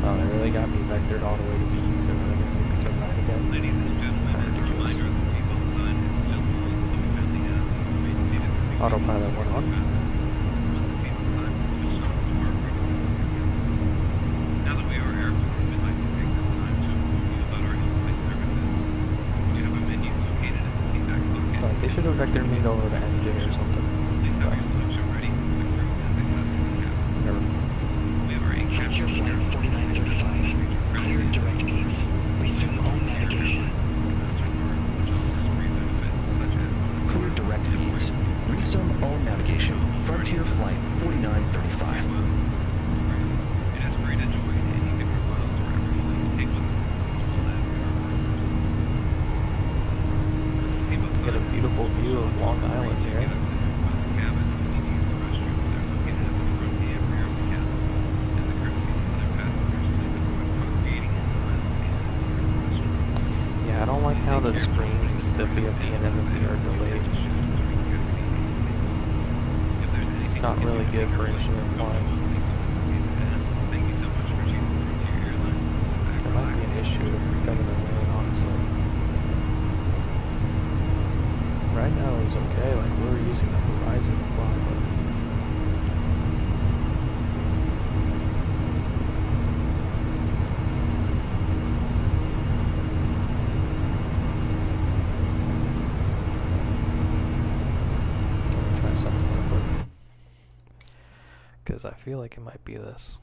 Oh, they really got me vectored all the way to beats and then they make me turn right again. Ladies and gentlemen, a reminder that the seatbelt sign is still on, so we kindly ask that you remain seated for the Autopilot went on. Once the seatbelt sign is switched off, the bar frequency will begin. Now that we are airborne, we'd like to take this time to inform you about our in-flight services. We have a menu located at the seat back located. Like, they should have vectored me over to MJ or something. Please have But your selection ready for the crew and the captain. never. We have our Frontier Flight 4935. Cleared direct beams. Resume home navigation. Clear direct beams. Resume all navigation. Frontier Flight 4935. It is free to join, and you can request wherever you like to take with us. Get a beautiful view of Long Island here. Yeah, I don't like how the screens, the VFD and MFD are delayed. It's not really good for instrument flying. There might be an issue if we come in the lane, honestly. Right now it was okay, like we were using the horizon to fly, but let me try something real quick. Because I feel like it might be this.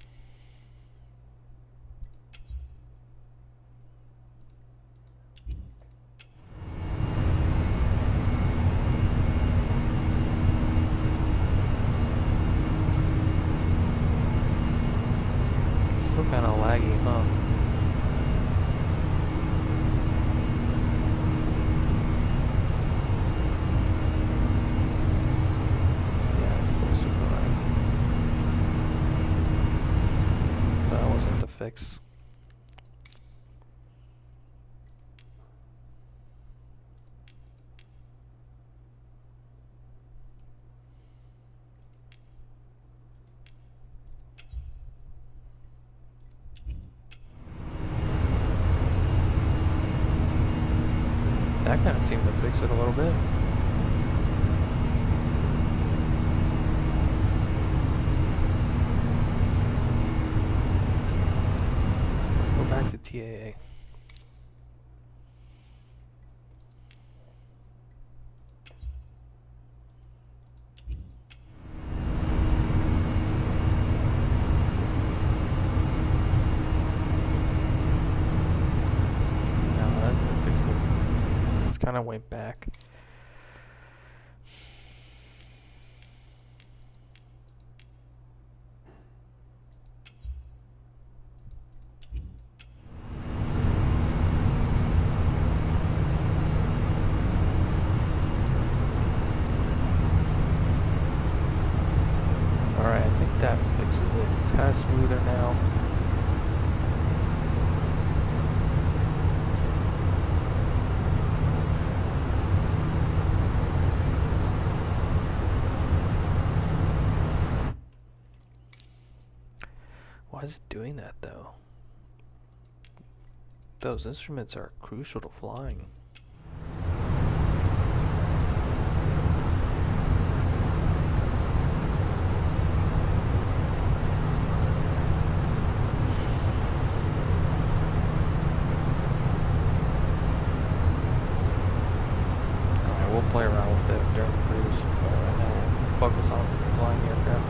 Still kind of laggy, huh? Yeah, it's still super laggy. That wasn't the fix. That kind of seemed to fix it a little bit. Let's go back to TAA. No, that didn't fix it. It's kind of went back. Alright, I think that fixes it. It's kind of smoother now. is it doing that though? Those instruments are crucial to flying. Alright, we'll play around with it during the cruise, but right now we'll focus on flying the aircraft.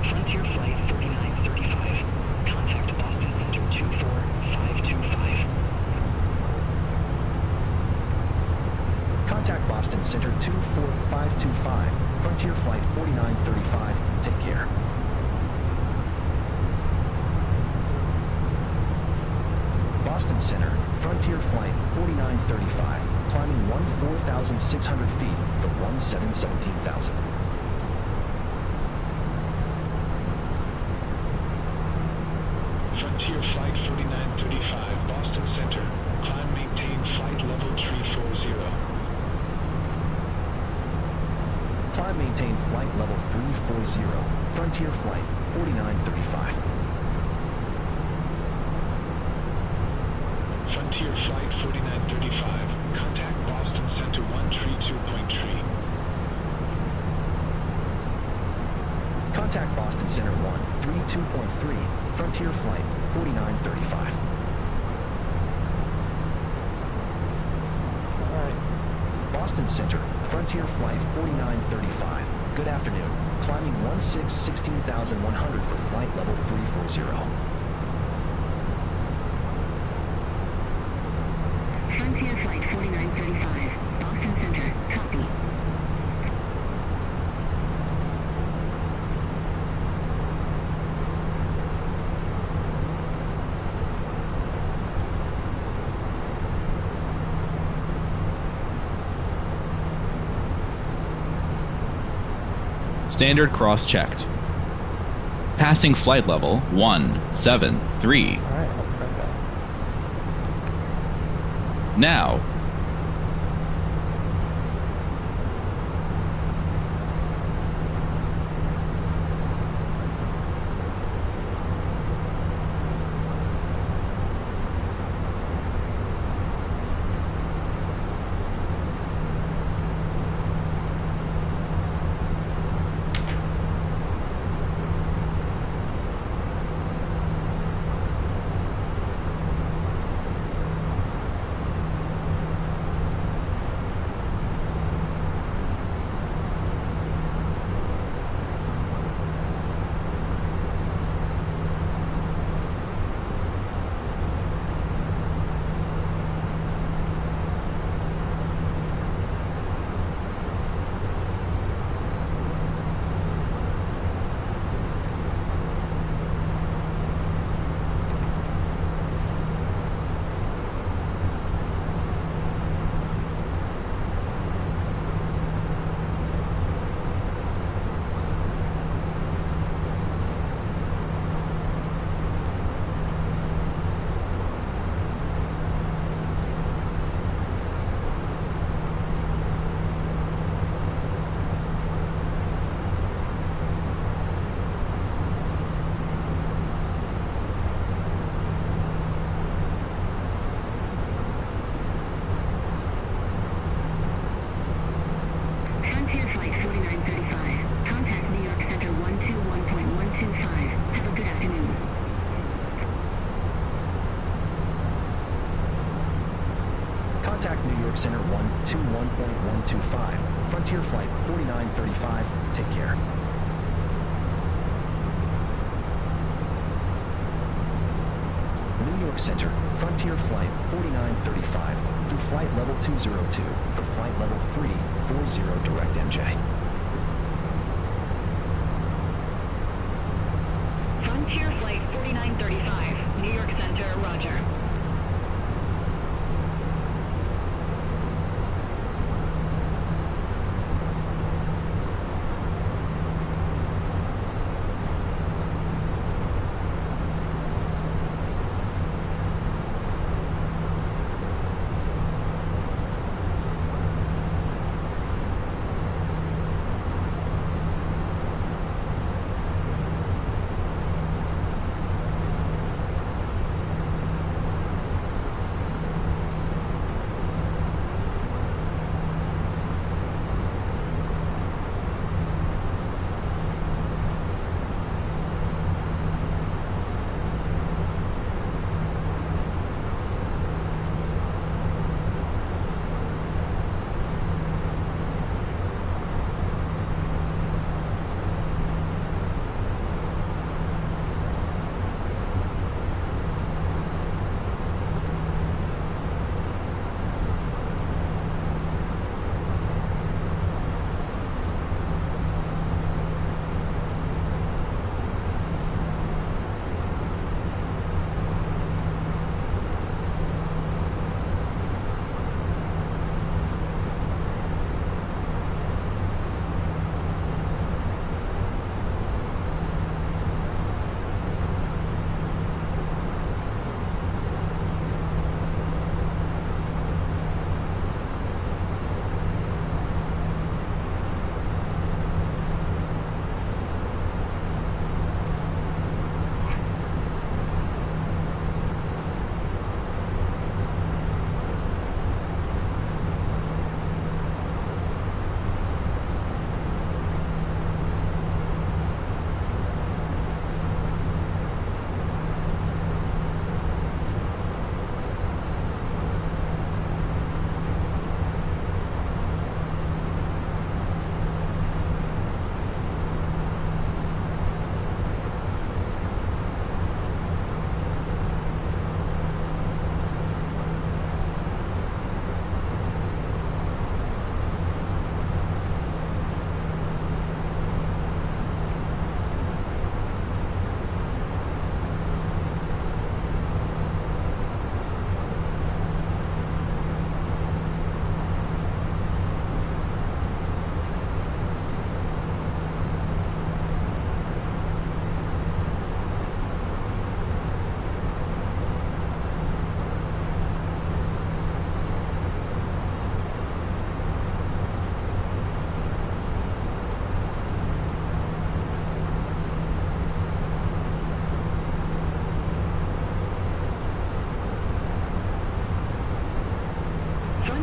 Frontier Flight 3935. Contact Boston Center 24525. Contact Boston Center 24525. Frontier Flight 4935. Take care. Boston Center, Frontier Flight 4935. Climbing 14,600 feet for 17,000. Frontier Flight 4935, Boston Center. Climb, maintain flight level 340. Climb, maintain flight level 340. Frontier Flight 4935. Frontier Flight 4935, contact Boston Center 132.3. Contact Boston Center 132.3. Frontier Flight 4935. Alright. Boston Center, Frontier Flight 4935. Good afternoon. Climbing 16,100 for flight level 340. Frontier Flight 4935, Boston Center, copy. Standard cross-checked. Passing flight level 173. Alright, I'll be right back. Now. York Center 121.125. Frontier Flight 4935. Take care. New York Center, Frontier Flight 4935 through flight level 202 for flight level 340 direct MJ. Frontier Flight 4935, New York Center, roger.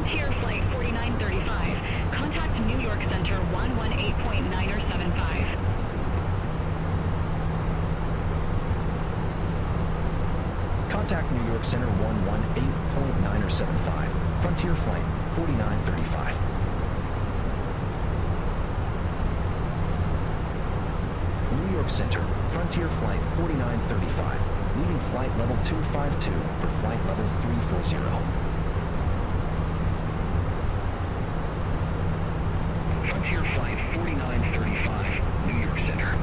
Frontier Flight 4935. Contact New York Center 118.975. Contact New York Center 118.975. Frontier Flight 4935. New York Center, Frontier Flight 4935. Leaving flight level 252 for flight level 340. Frontier Flight 4935, New York Center.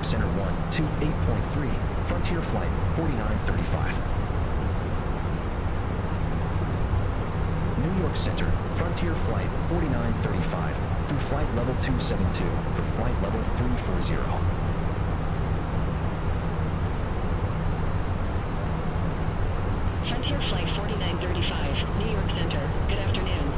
York Center 128.3, Frontier Flight 4935. New York Center, Frontier Flight 4935, through flight level 272 for flight level 340. Frontier Flight 4935, New York Center. Good afternoon.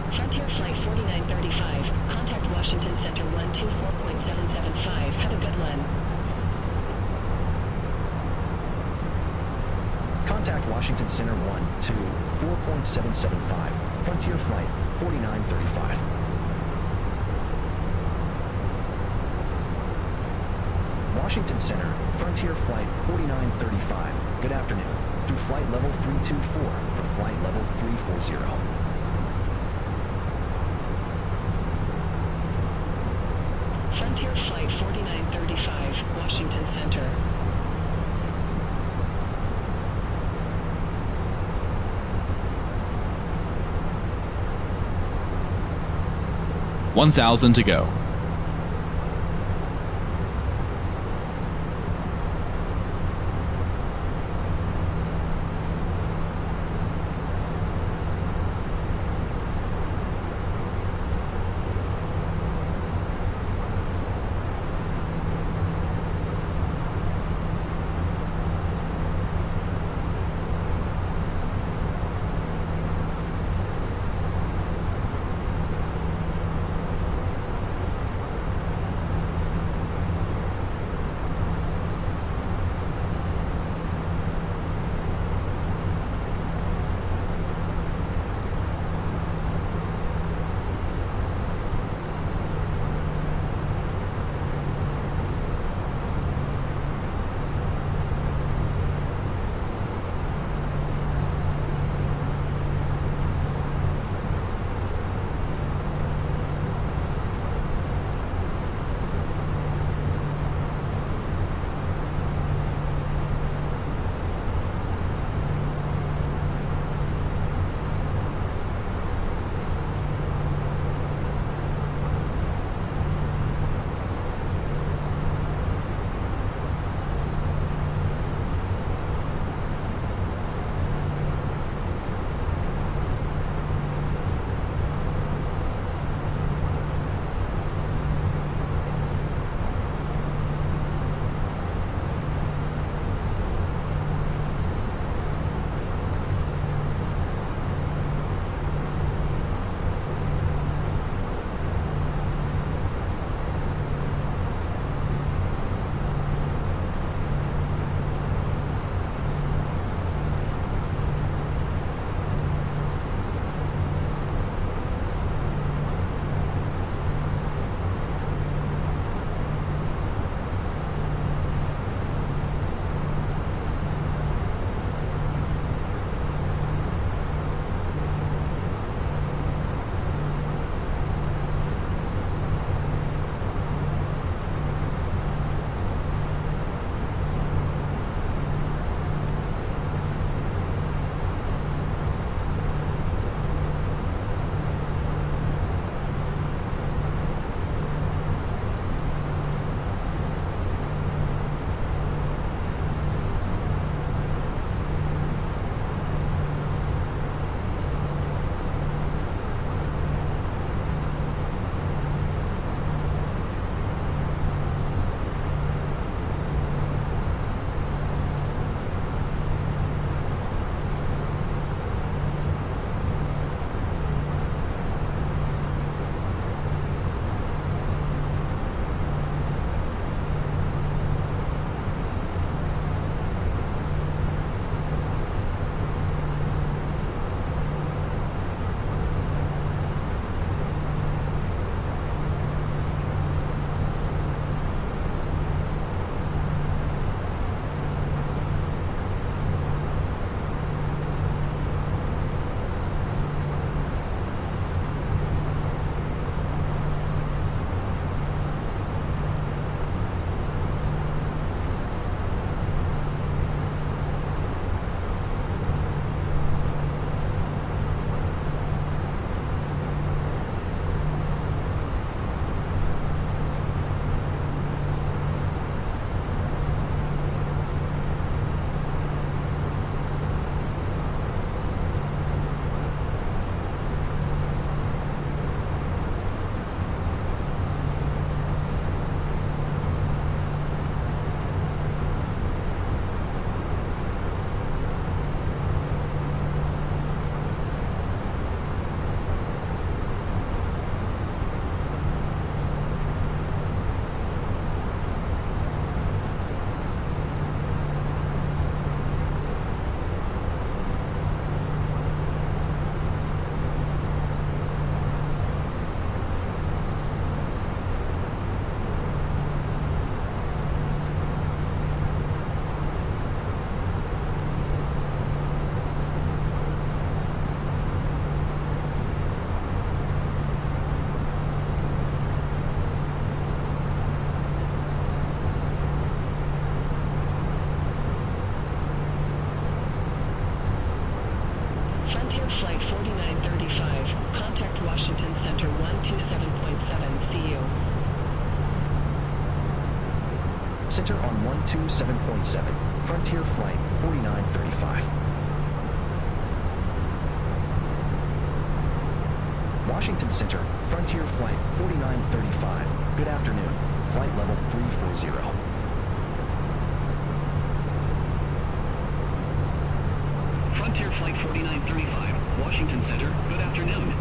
Frontier Flight 4935, contact Washington Center 124.775. Have a good one. Contact Washington Center 124.775, Frontier Flight 4935. Washington Center, Frontier Flight 4935. Good afternoon. Through flight level 324 for flight level 340. Frontier Flight 4935, Washington Center. One 1,000 to go. Flight 4935. Contact Washington Center 127.7. See you. Center on 127.7. Frontier Flight 4935. Washington Center, Frontier Flight 4935. Good afternoon. Flight level 340. Frontier Flight 4935, Washington Center, good afternoon.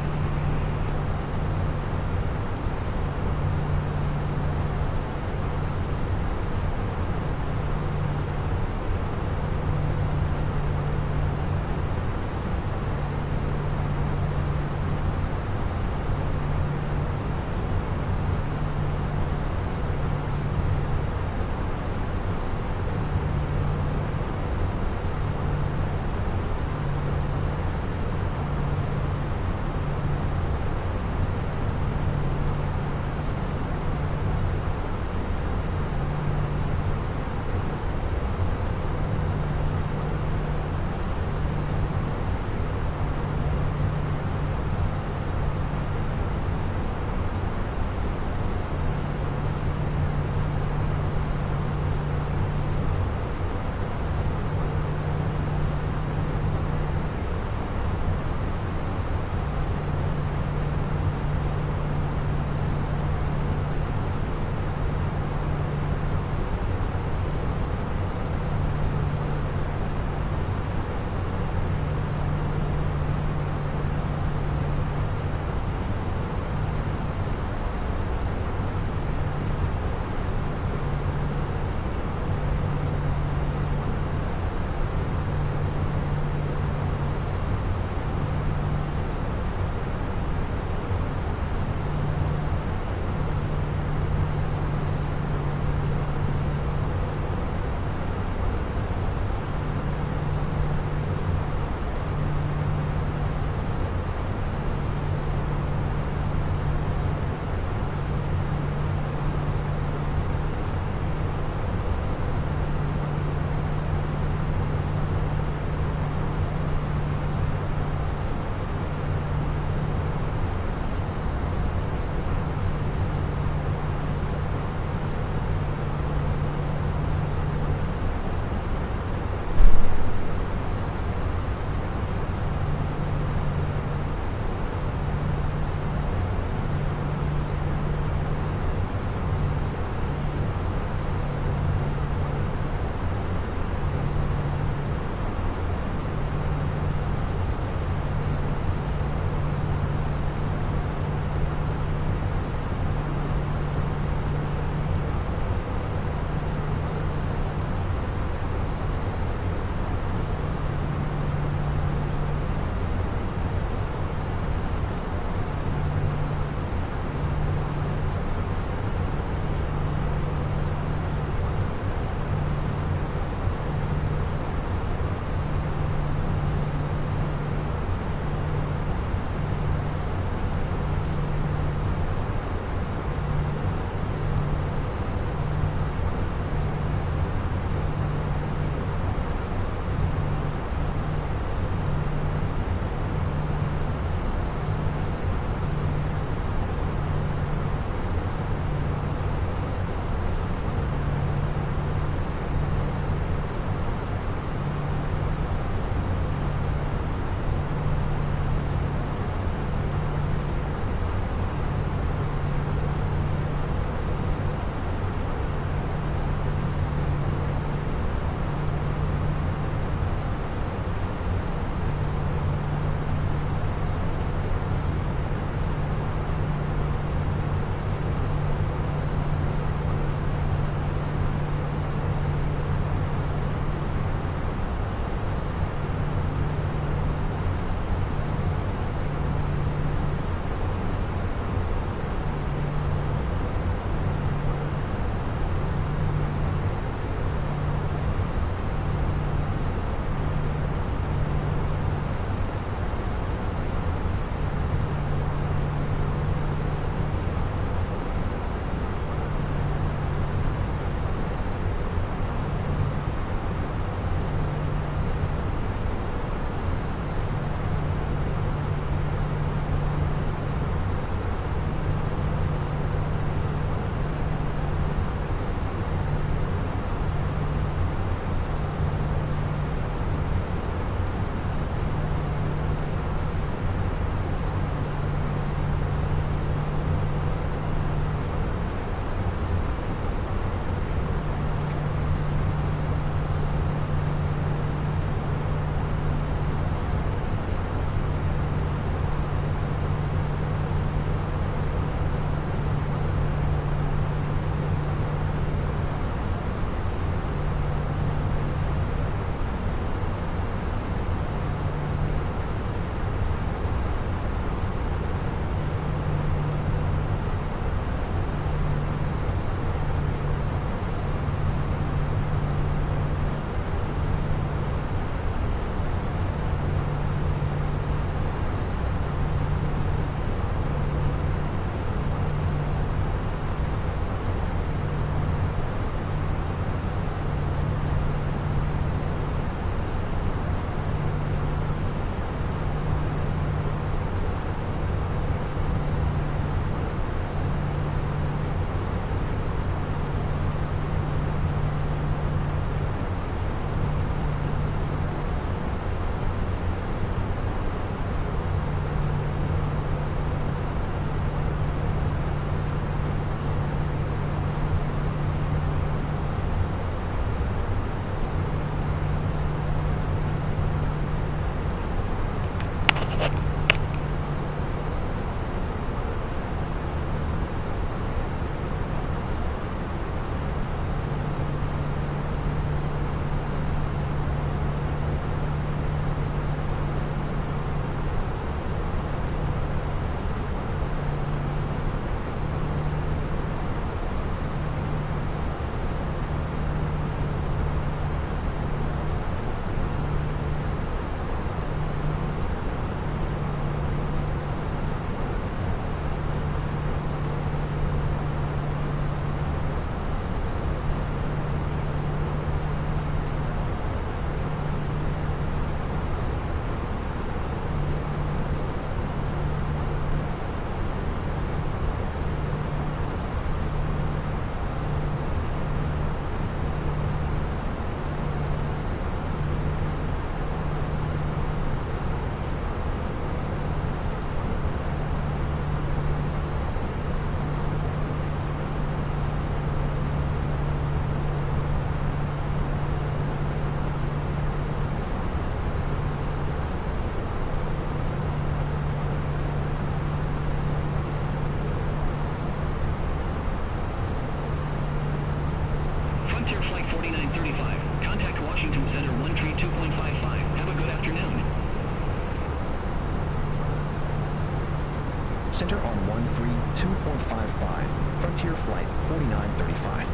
Center on 132.55, Frontier Flight 4935.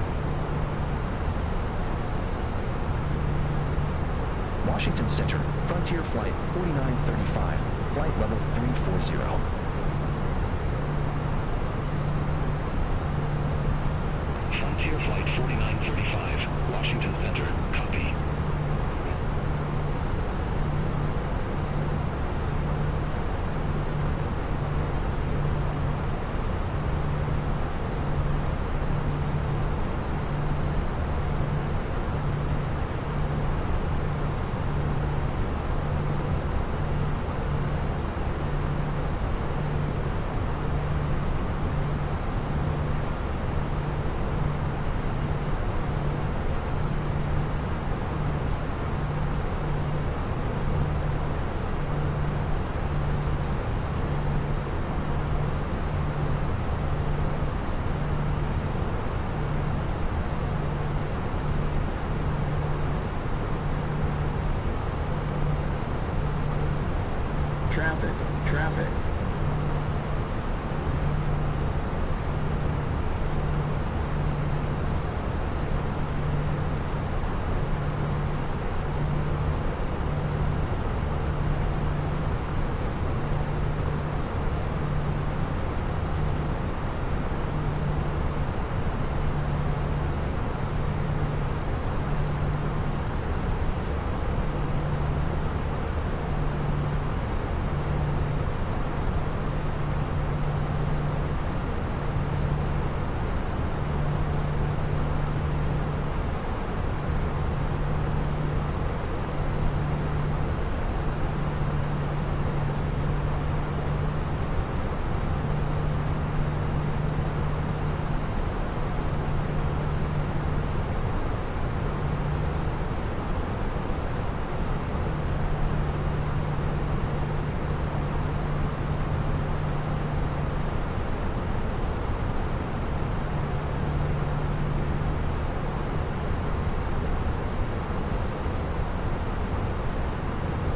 Washington Center, Frontier Flight 4935, flight level 340. Frontier Flight 4935, Washington Center, copy. Traffic.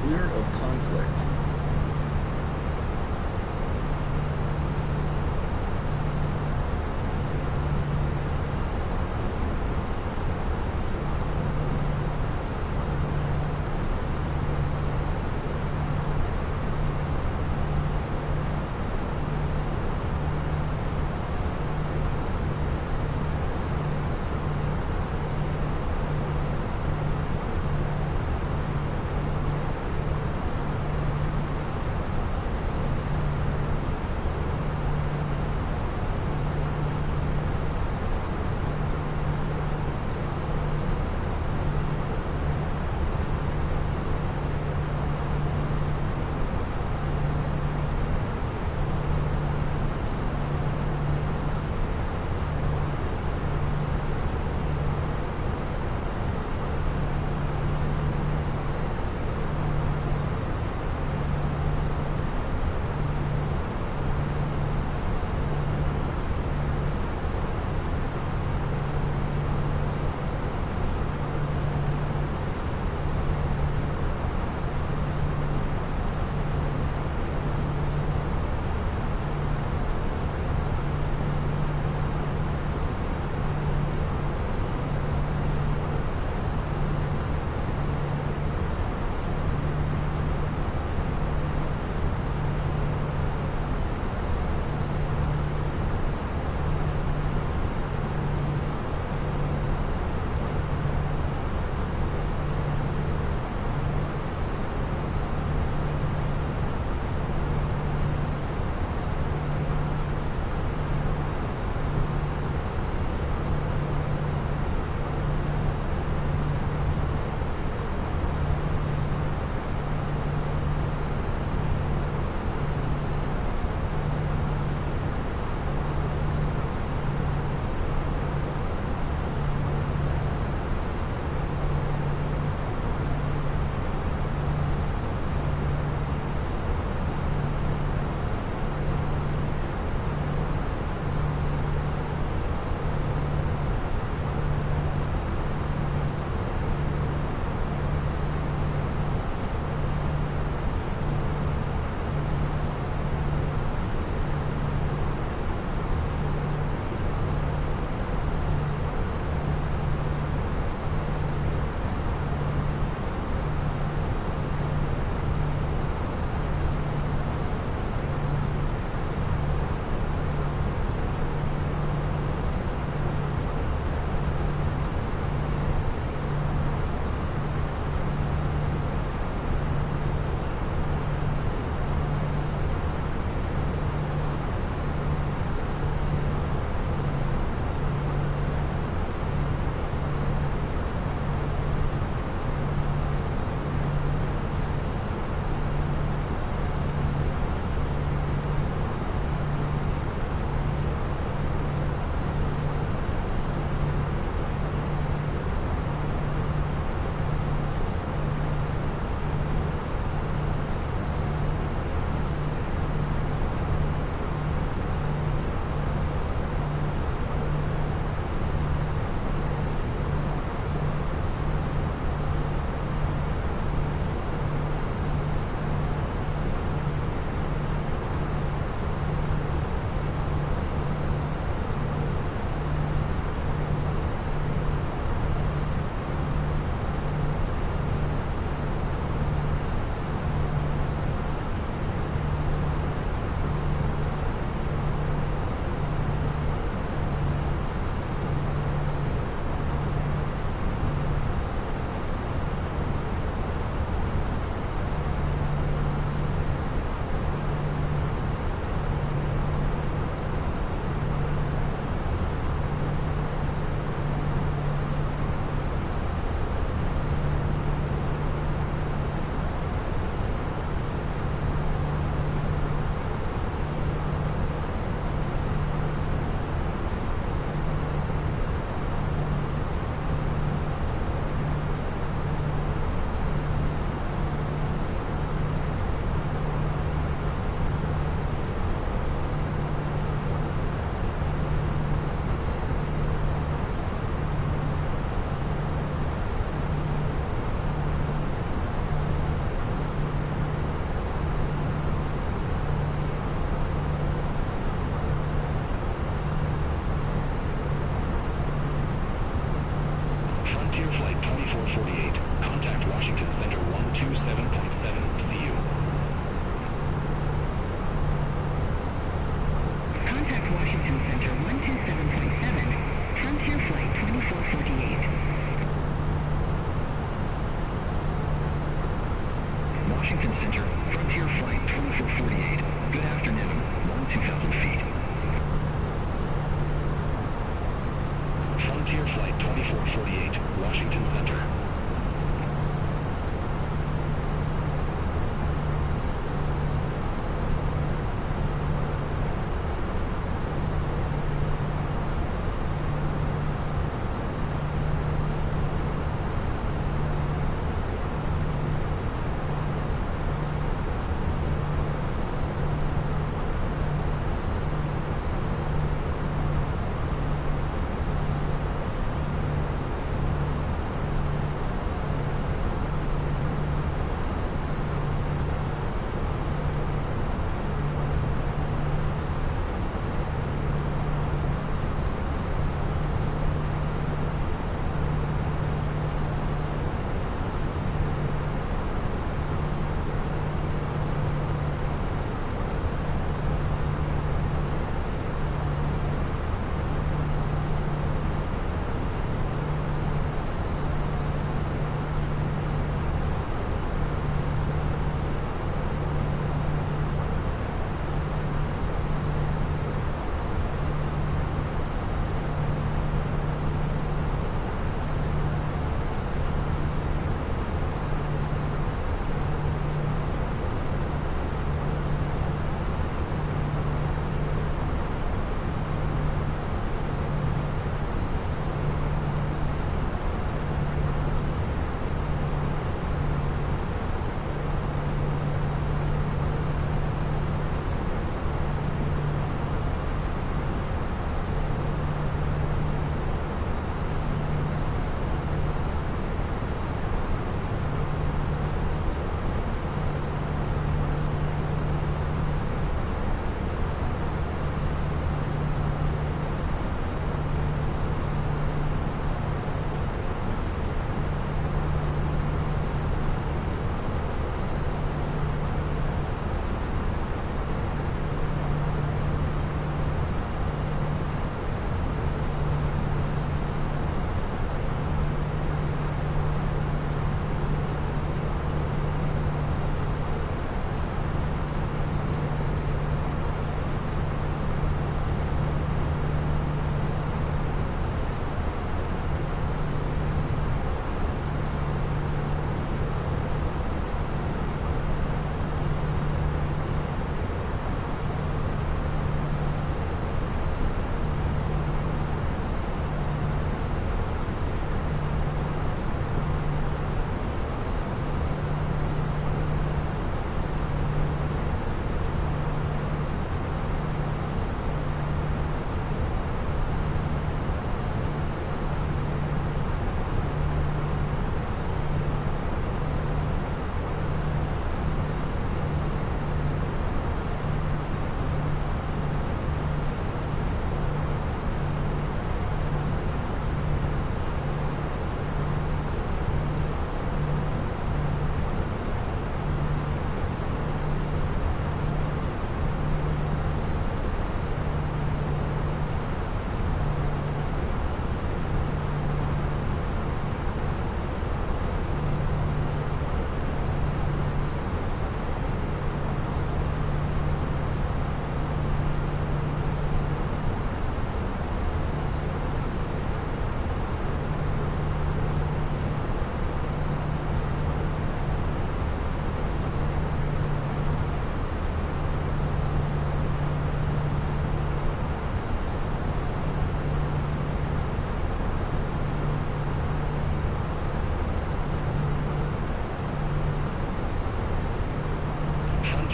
Clear of conflict.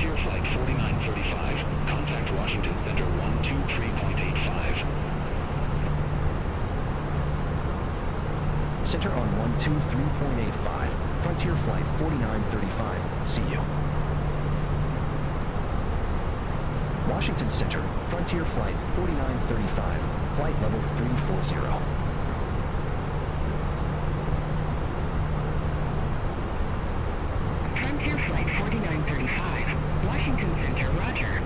Frontier Flight 4935. Contact Washington Center 123.85. Center on 123.85. Frontier Flight 4935. See you. Washington Center, Frontier Flight 4935. Flight level 340. Frontier Flight 4935. Washington Center, roger.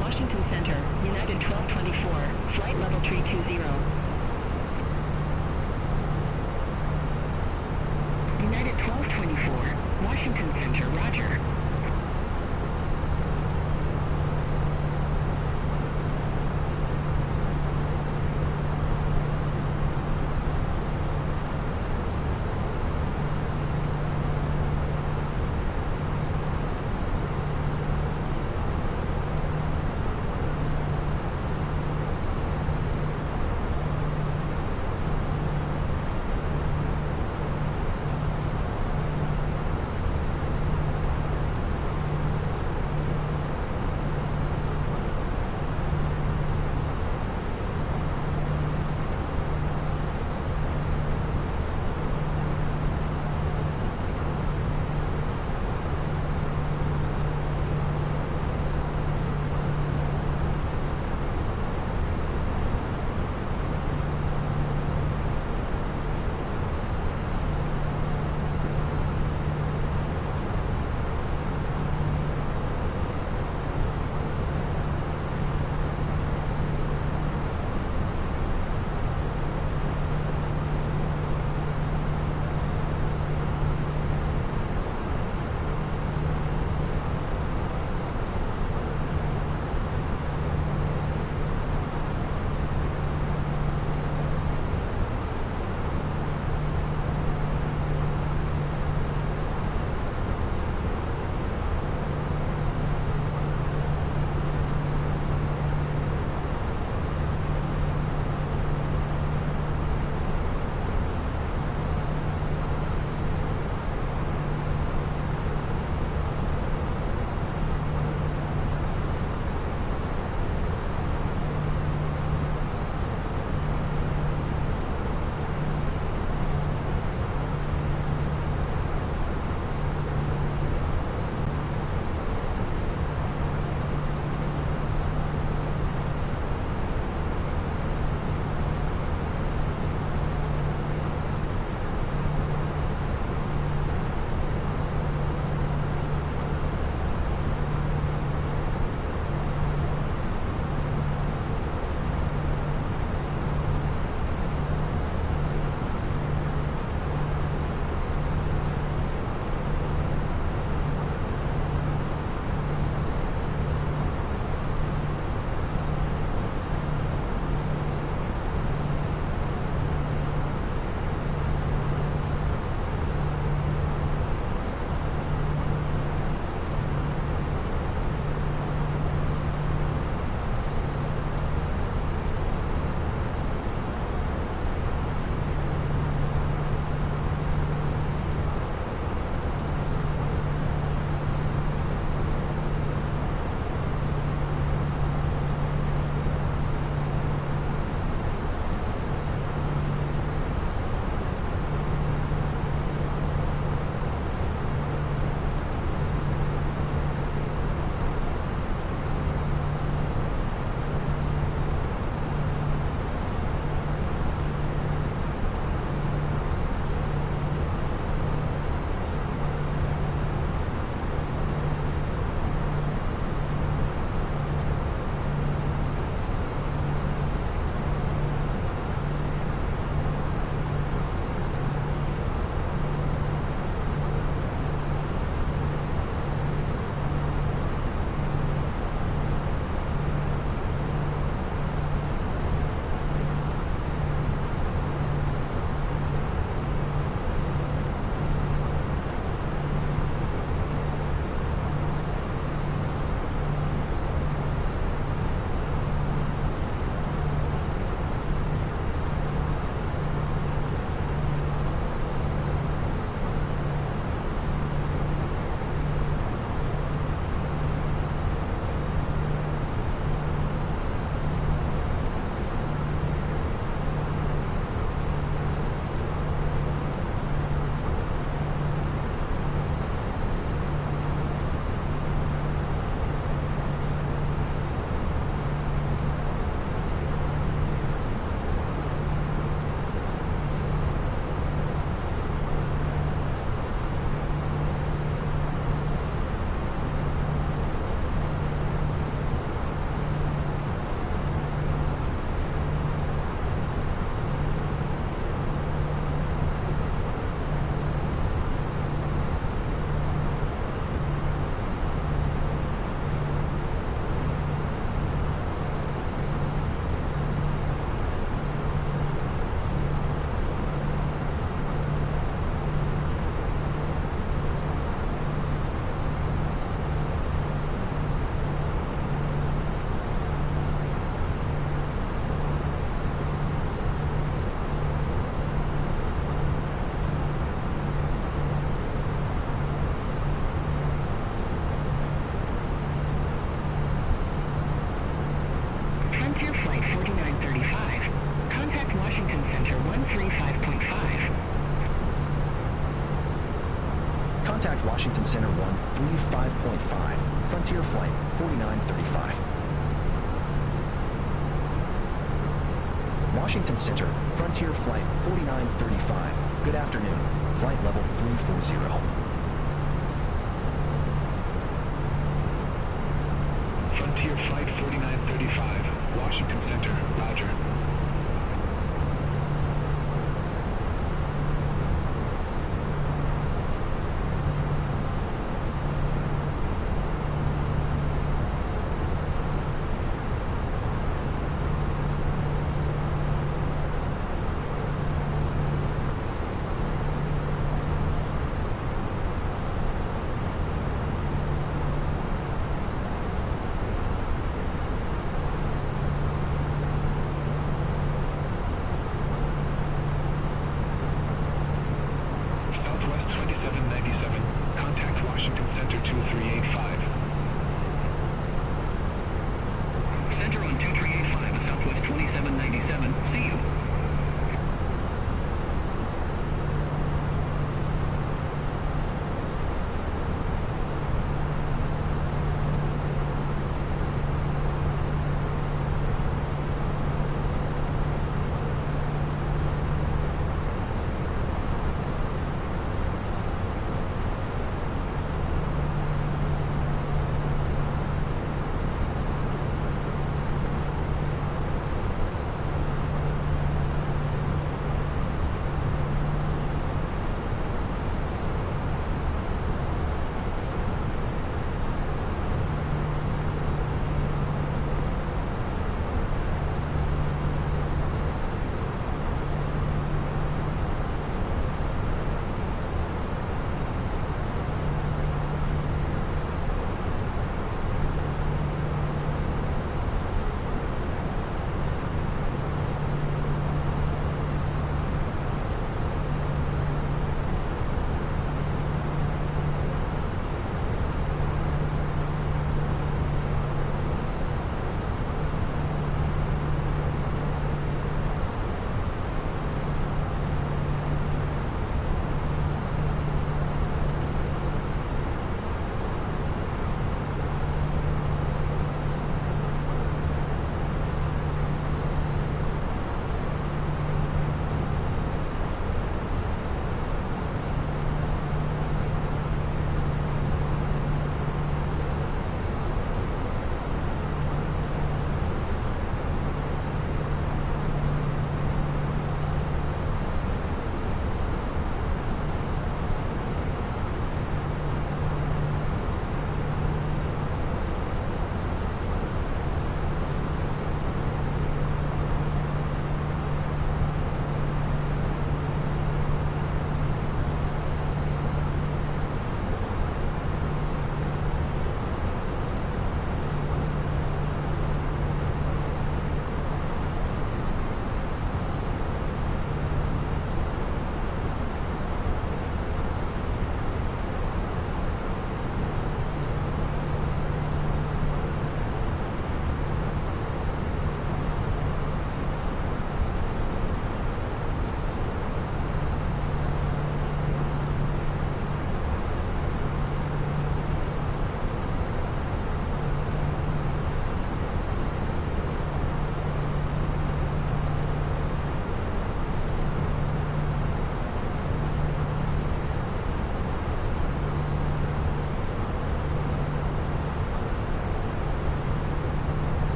Washington Center, United 1224, flight level 320. United 1224, Washington Center, roger. Contact Washington Center 135.5, Frontier Flight 4935. Washington Center, Frontier Flight 4935. Good afternoon. Flight level 340. Frontier Flight 4935, Washington Center, Roger. Southwest 2797, contact Washington Center 2385. Center on 2385 at Southwest 2797. See you.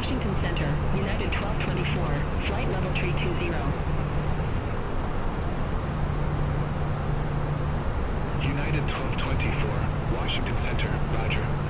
Washington Center, United 1224, flight level 320. United 1224, Washington Center, roger.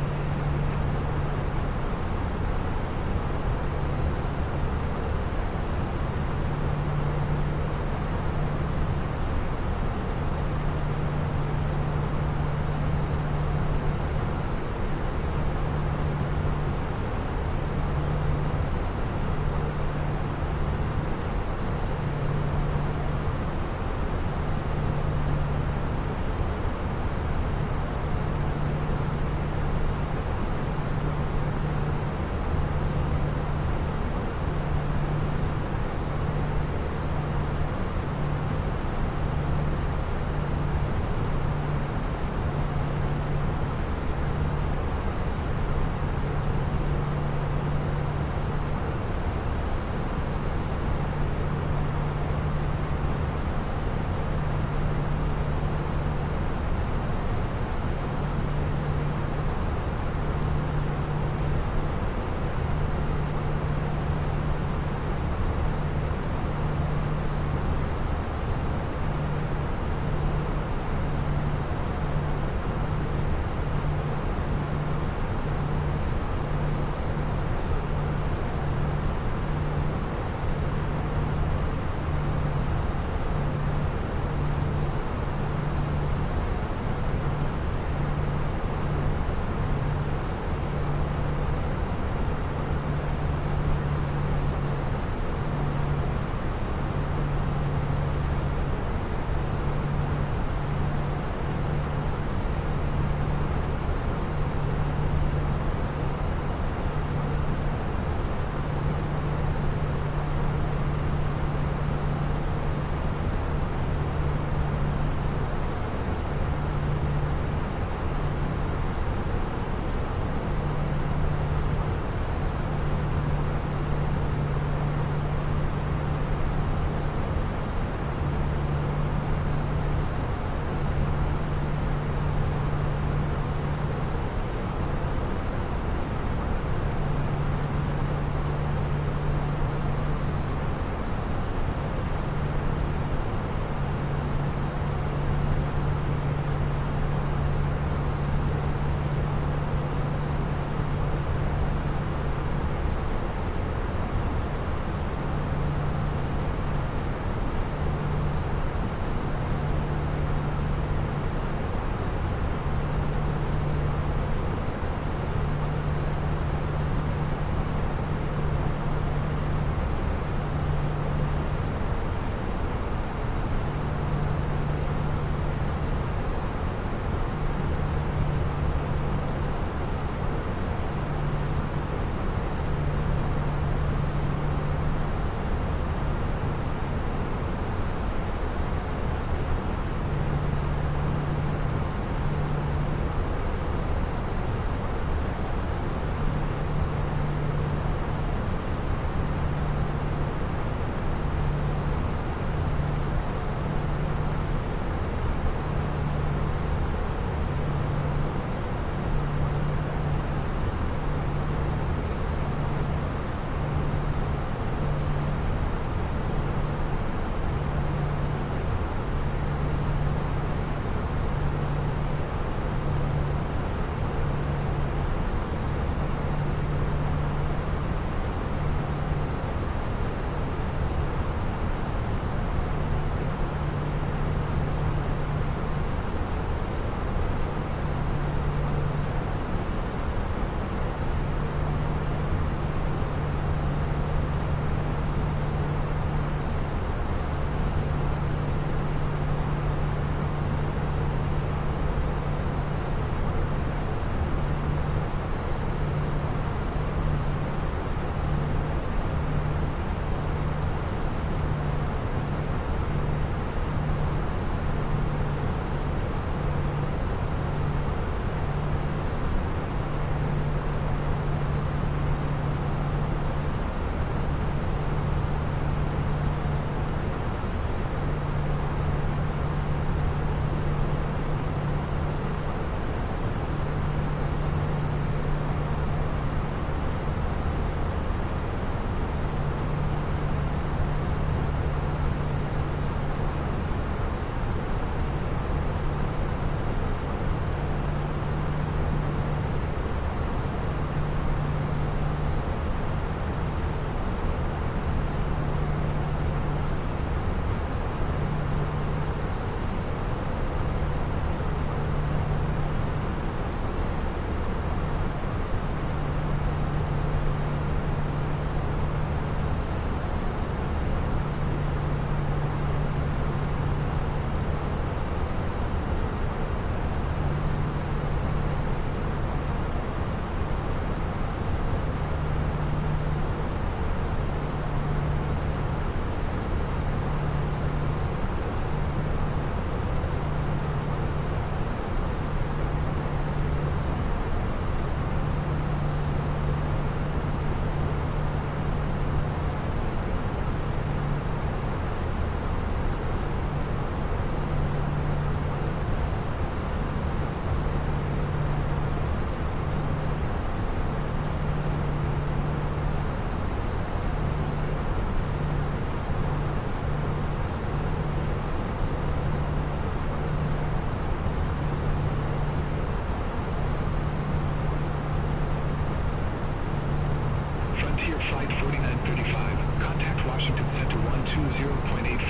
Flight 4935. Contact Washington Center 120.85.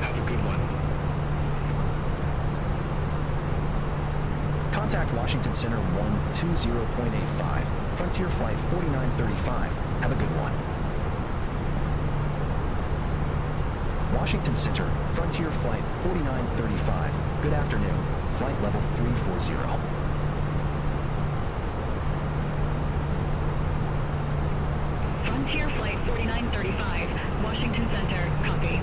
Have a good one. Contact Washington Center 120.85. Frontier Flight 4935. Have a good one. Washington Center, Frontier Flight 4935. Good afternoon. Flight level 340. Frontier Flight 4935, Washington Center, copy.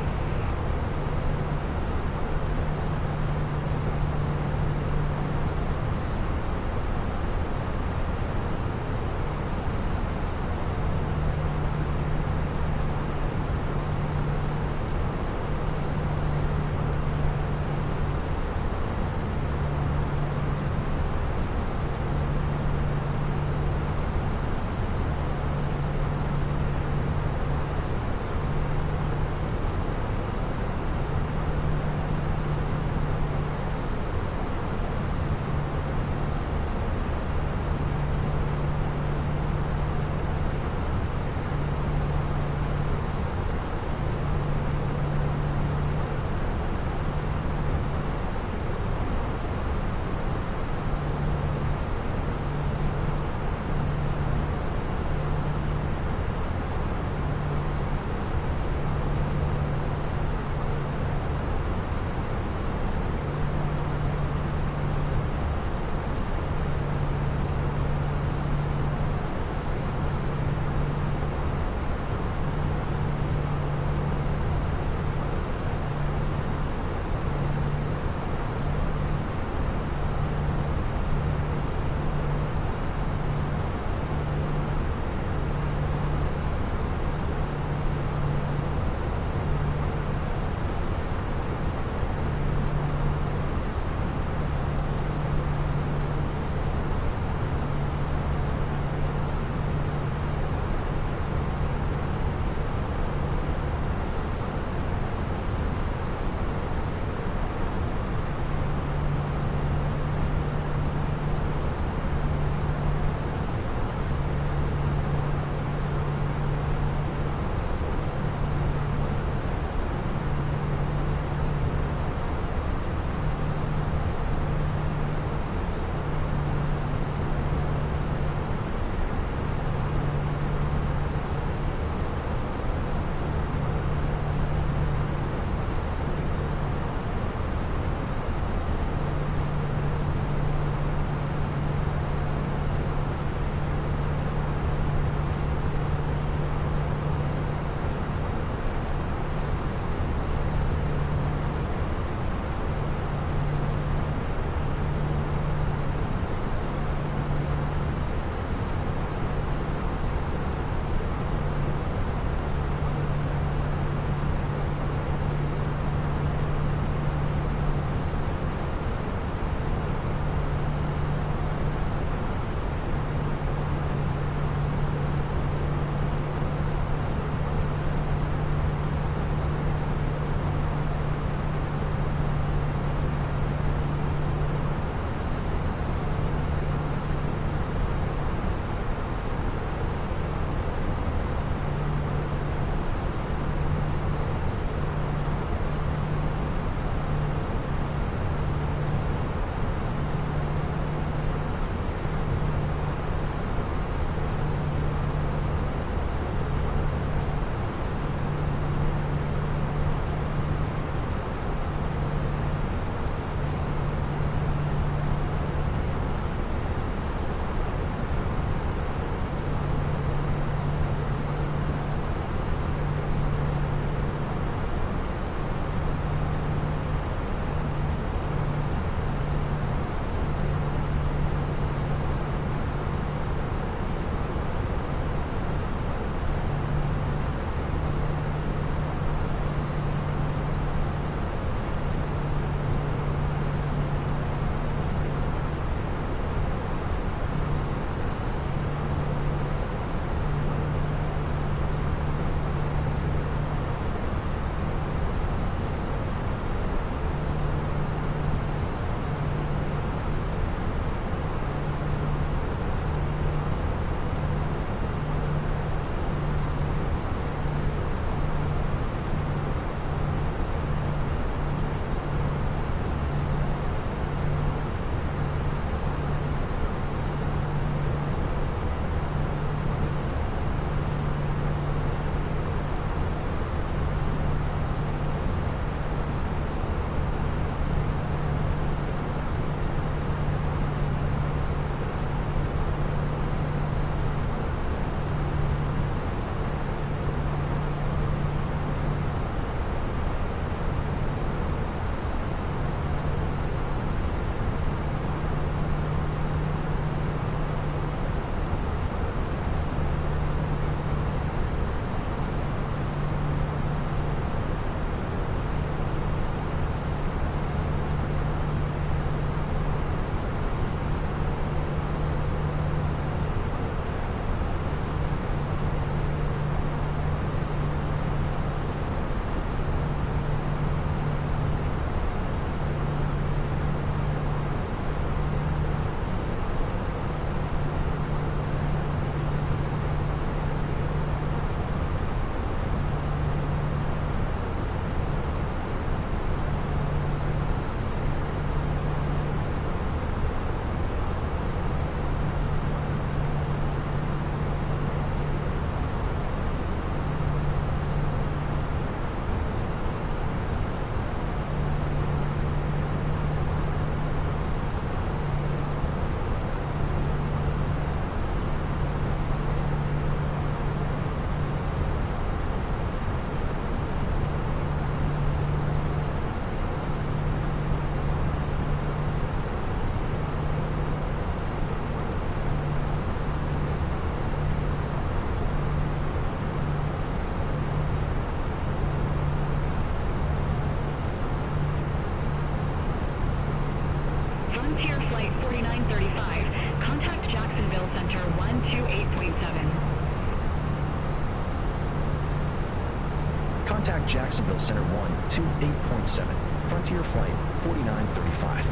Contact Jacksonville Center 128.7, Frontier Flight 4935.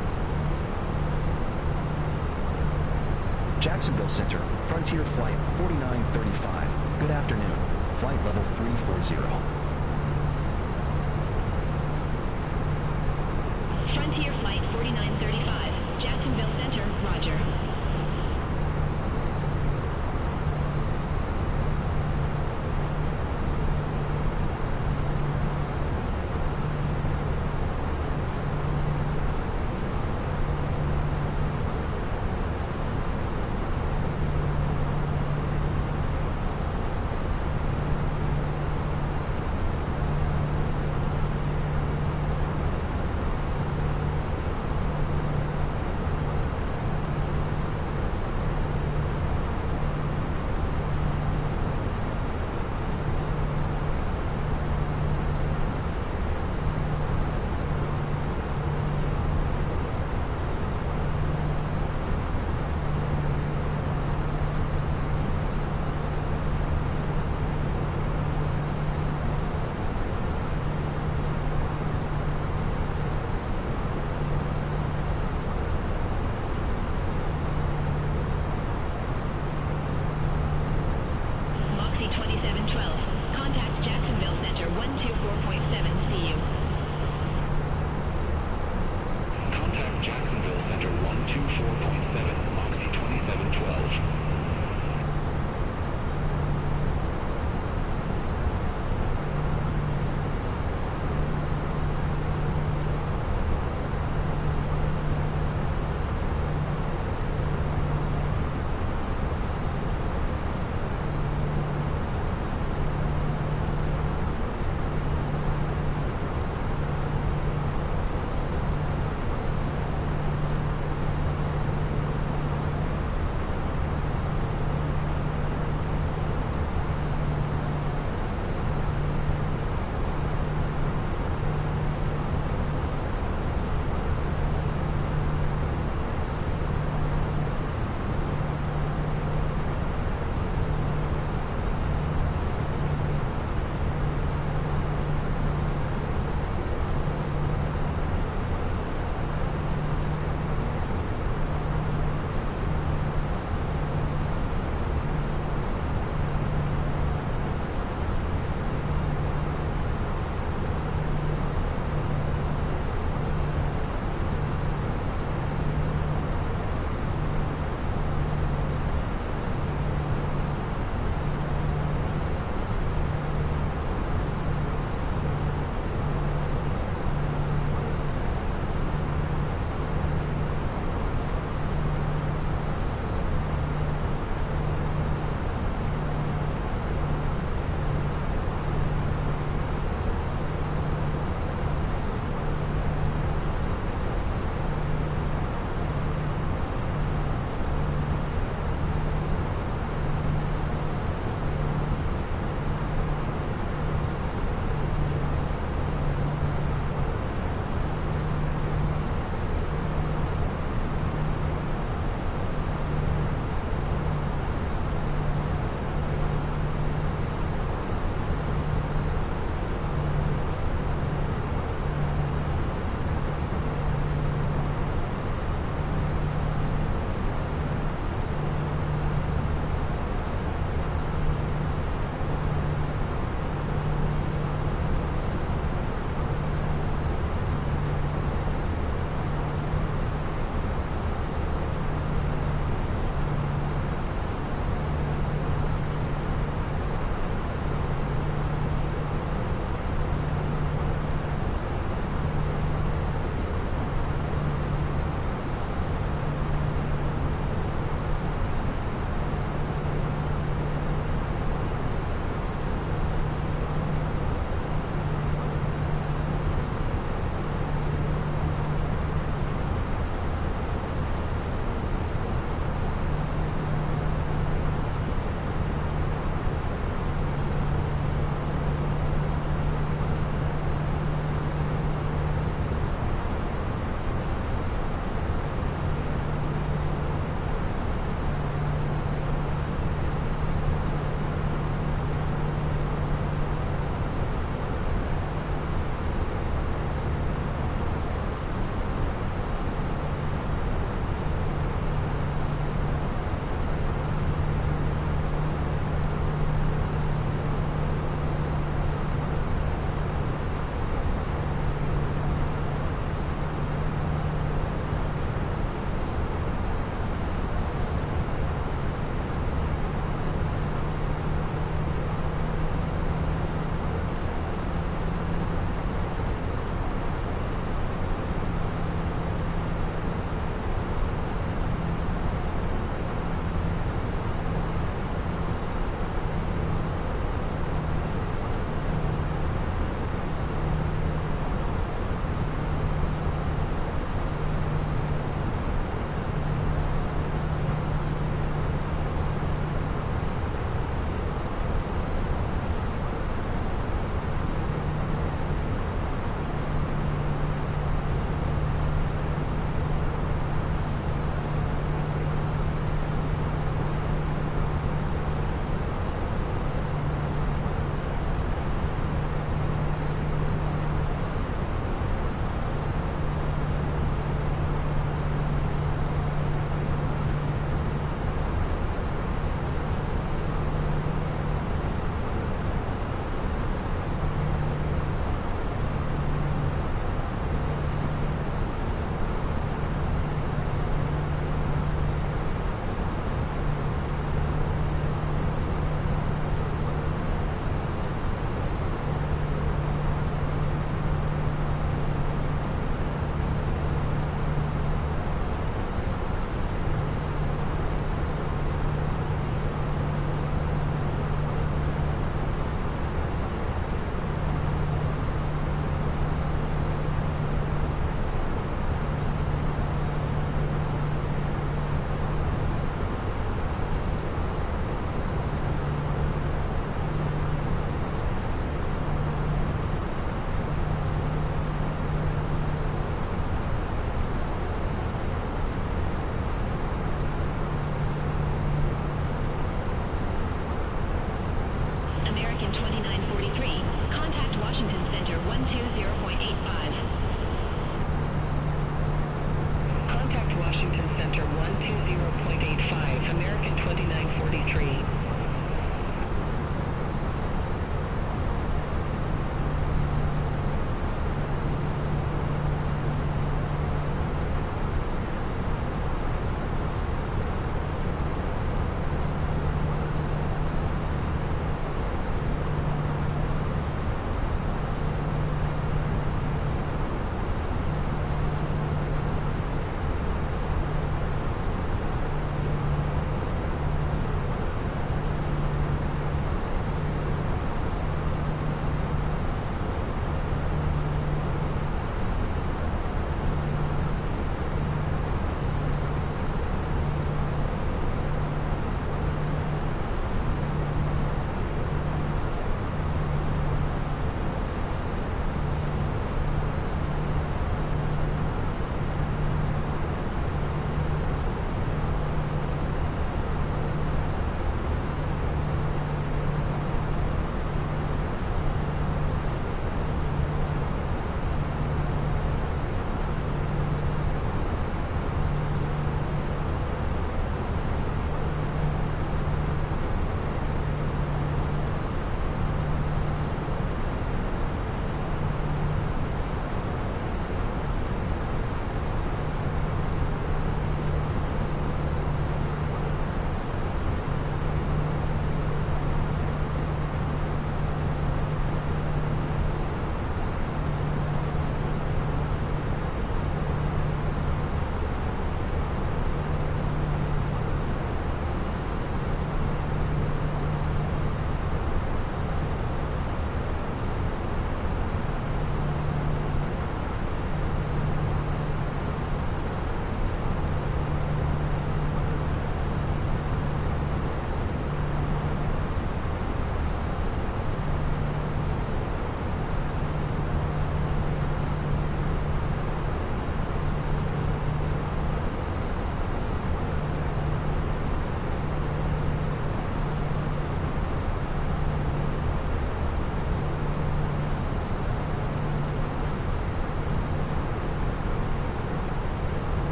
Jacksonville Center, Frontier Flight 4935. Good afternoon. Flight level 340. Frontier Flight 4935, Jacksonville Center, roger.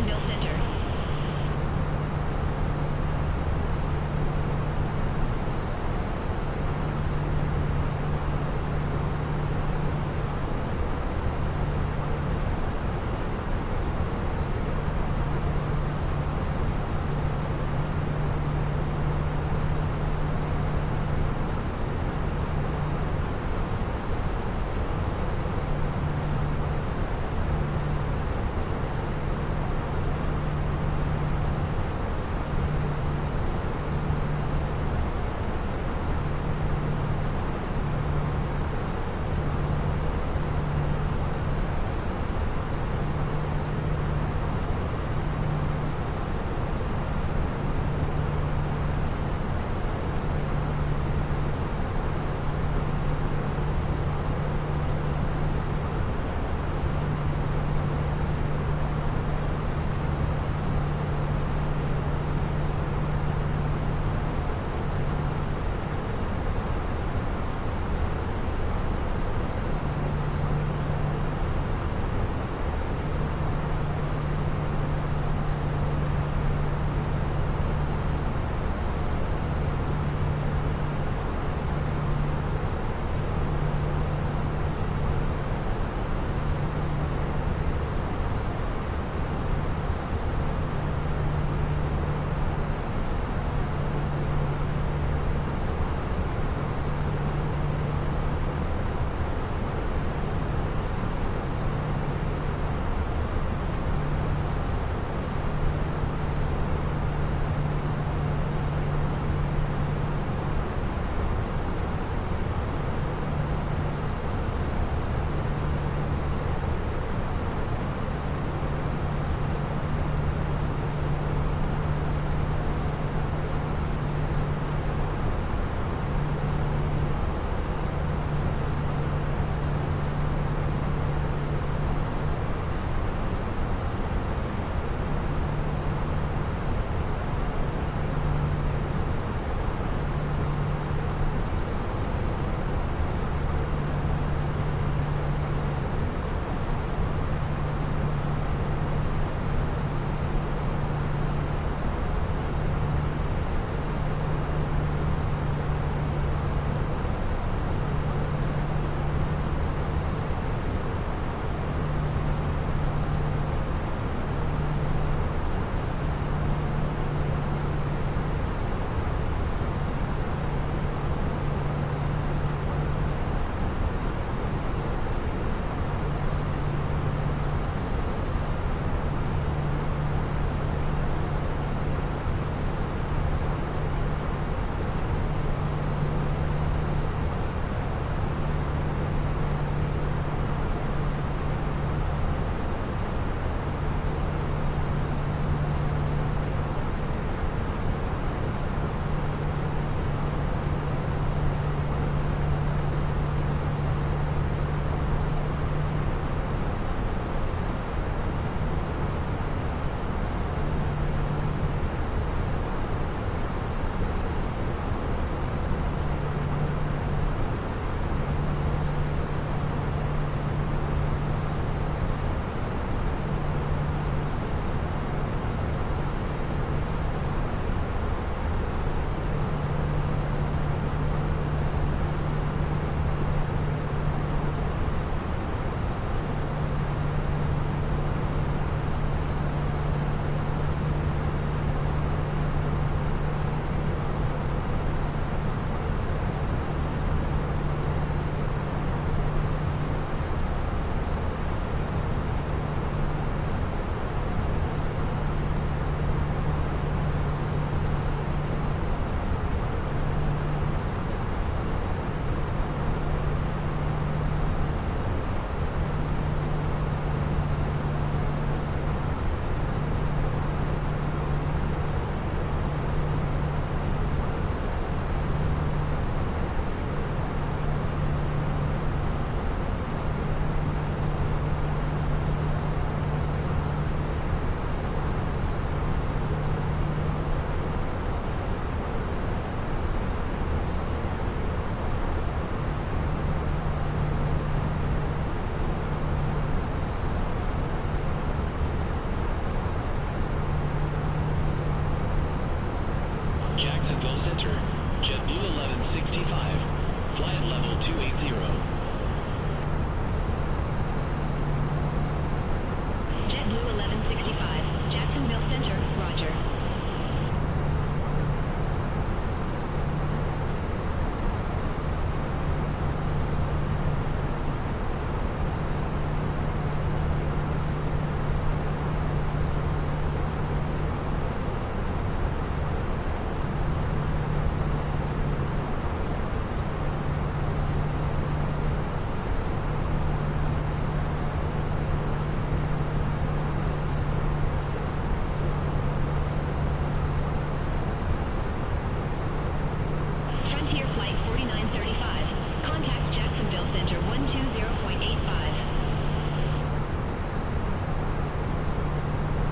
Jacksonville Center.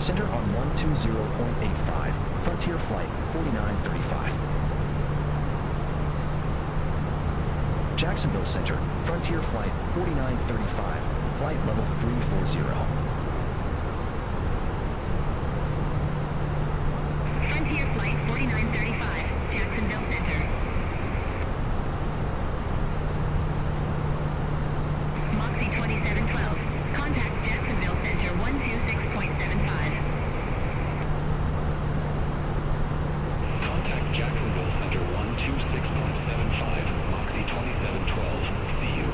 Center on 120.85. Frontier Flight 4935. Jacksonville Center, Frontier Flight 4935. Flight level 340. Frontier Flight 4935, Jacksonville Center. Moxie 2712, contact Jacksonville Center 126.75. Contact Jacksonville Center 126.75, Moxie 2712. See you.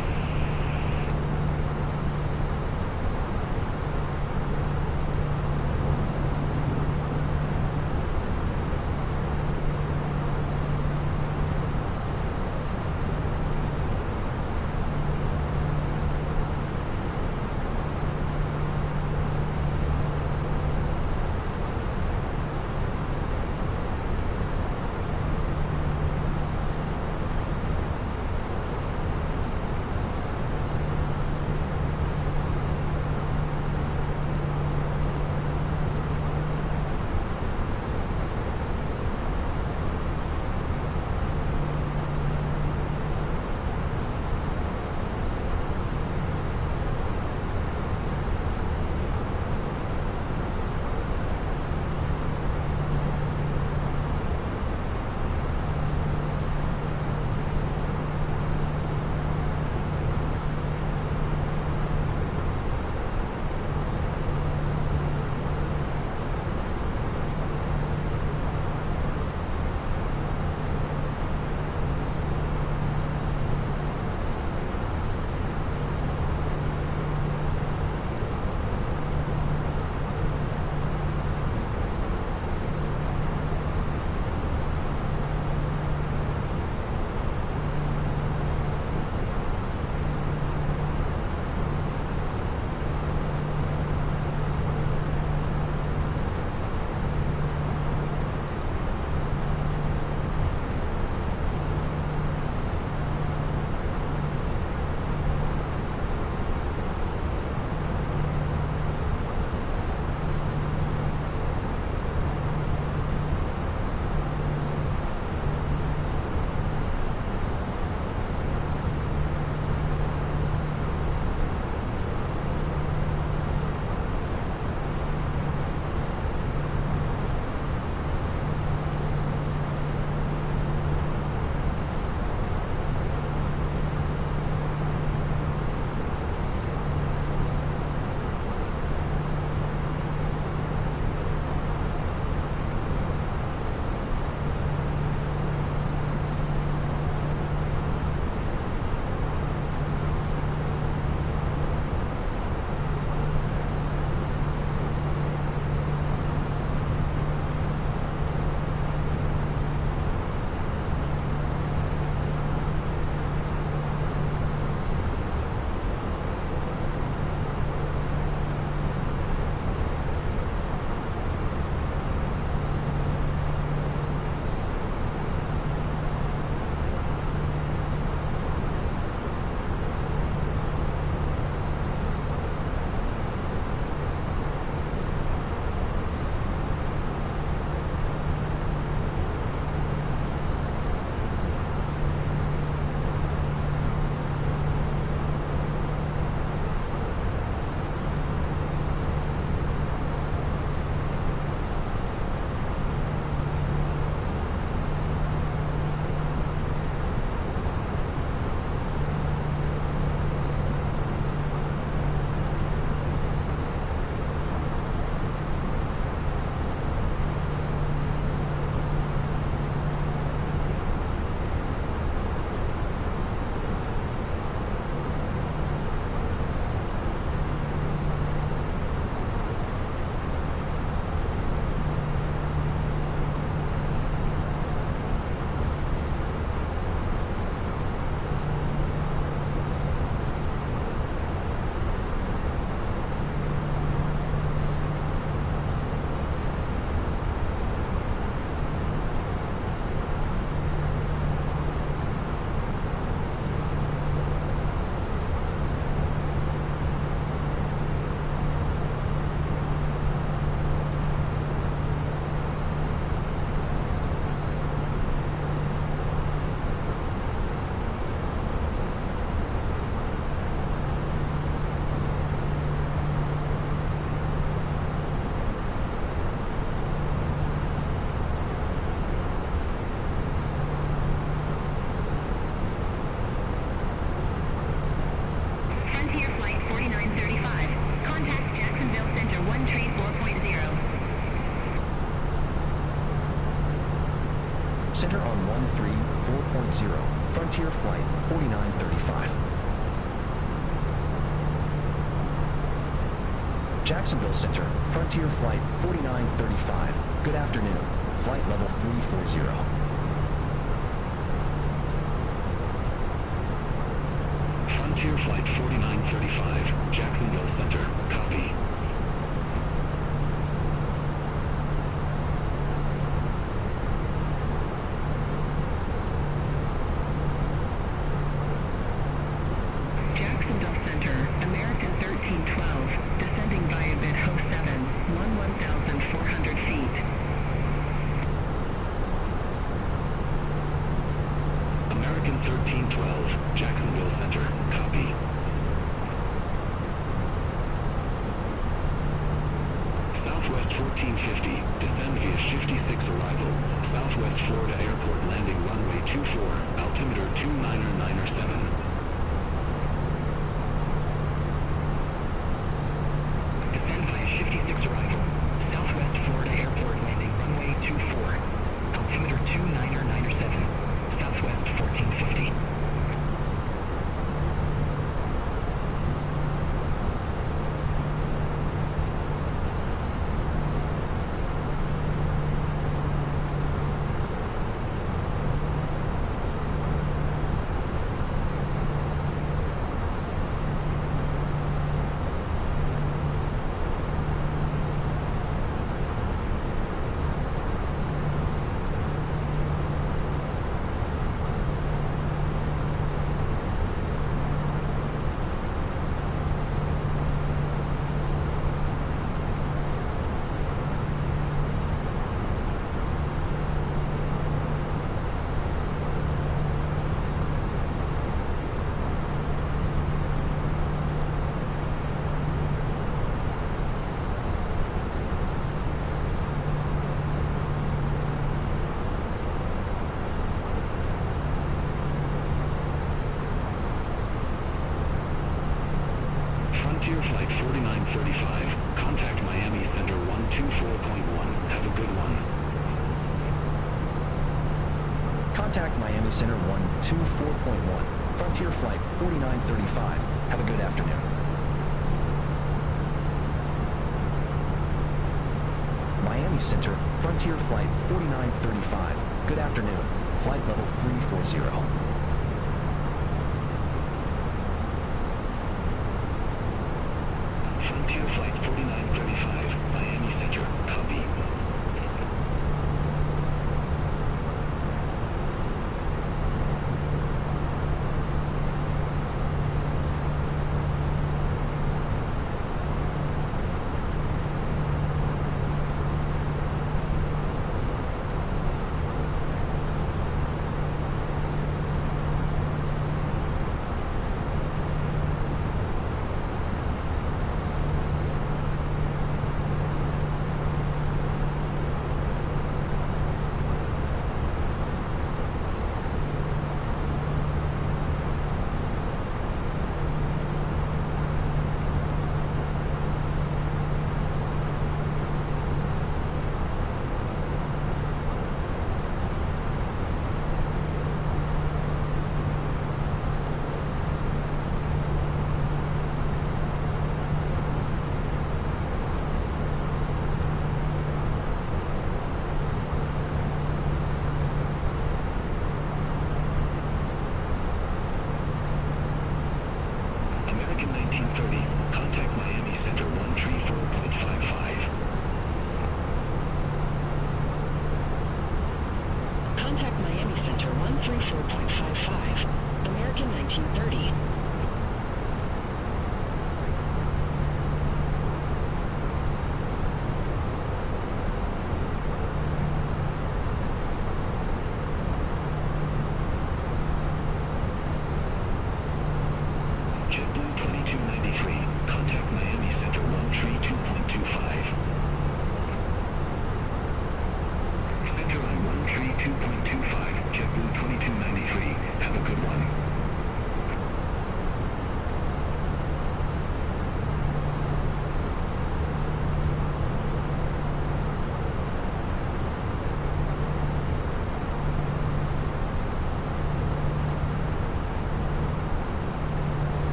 134.0, Frontier Flight 4935. Jacksonville Center, Frontier Flight 4935. Good afternoon. Flight level 340. Frontier Flight 4935, Jacksonville Center. Copy. Jacksonville Center, American 1312, descending via bid Ho 7, 1,400 feet. American 1312, Jacksonville Center. Copy. Southwest 1450, descend via 56 arrival, Southwest Florida Airport landing runway 24, altimeter 299er7. Descend via 56 arrival, Southwest Florida Airport landing runway 24, altimeter 299er7, Southwest 1450. Frontier Flight 4935, contact Miami Center 124.1. Have a good one. Contact Miami Center 124.1, Frontier Flight 4935. Have a good afternoon. Miami Center, Frontier Flight 4935. Good afternoon. Flight level 340. Frontier Flight 4935, Miami Center. Copy.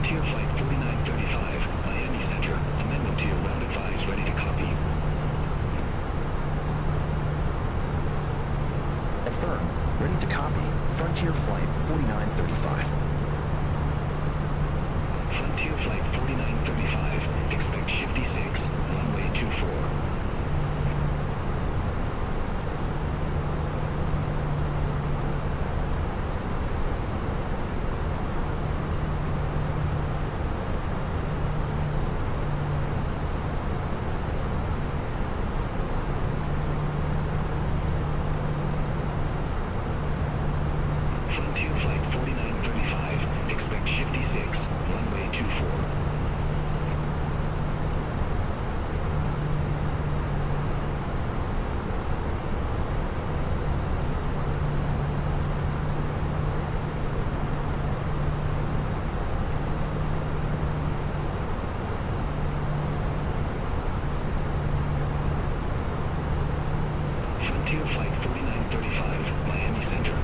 Frontier Flight 4935, Miami Center. Amendment to your route advised, ready to copy. Affirm. Ready to copy. Frontier Flight 4935. Frontier Flight 4935, expect shifty 6, runway 24. Frontier Flight 4935, expect shifty 6, runway 24. Frontier Flight 4935, Miami Center.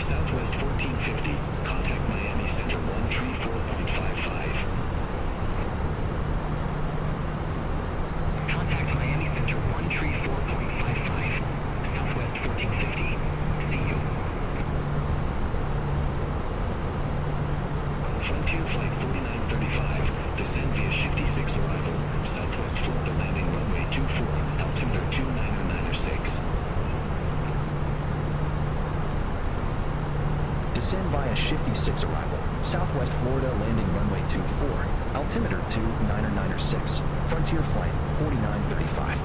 Southwest 1450, contact Miami Center 134.55. Contact Miami Center 134.55, Southwest 1450. See you. Frontier Flight 4935, descend via shifty 6 arrival, Southwest Florida landing runway 24, altimeter 2996. Descend via shifty 6 arrival. Southwest Florida landing runway 24. Altimeter 2996. Frontier Flight 4935.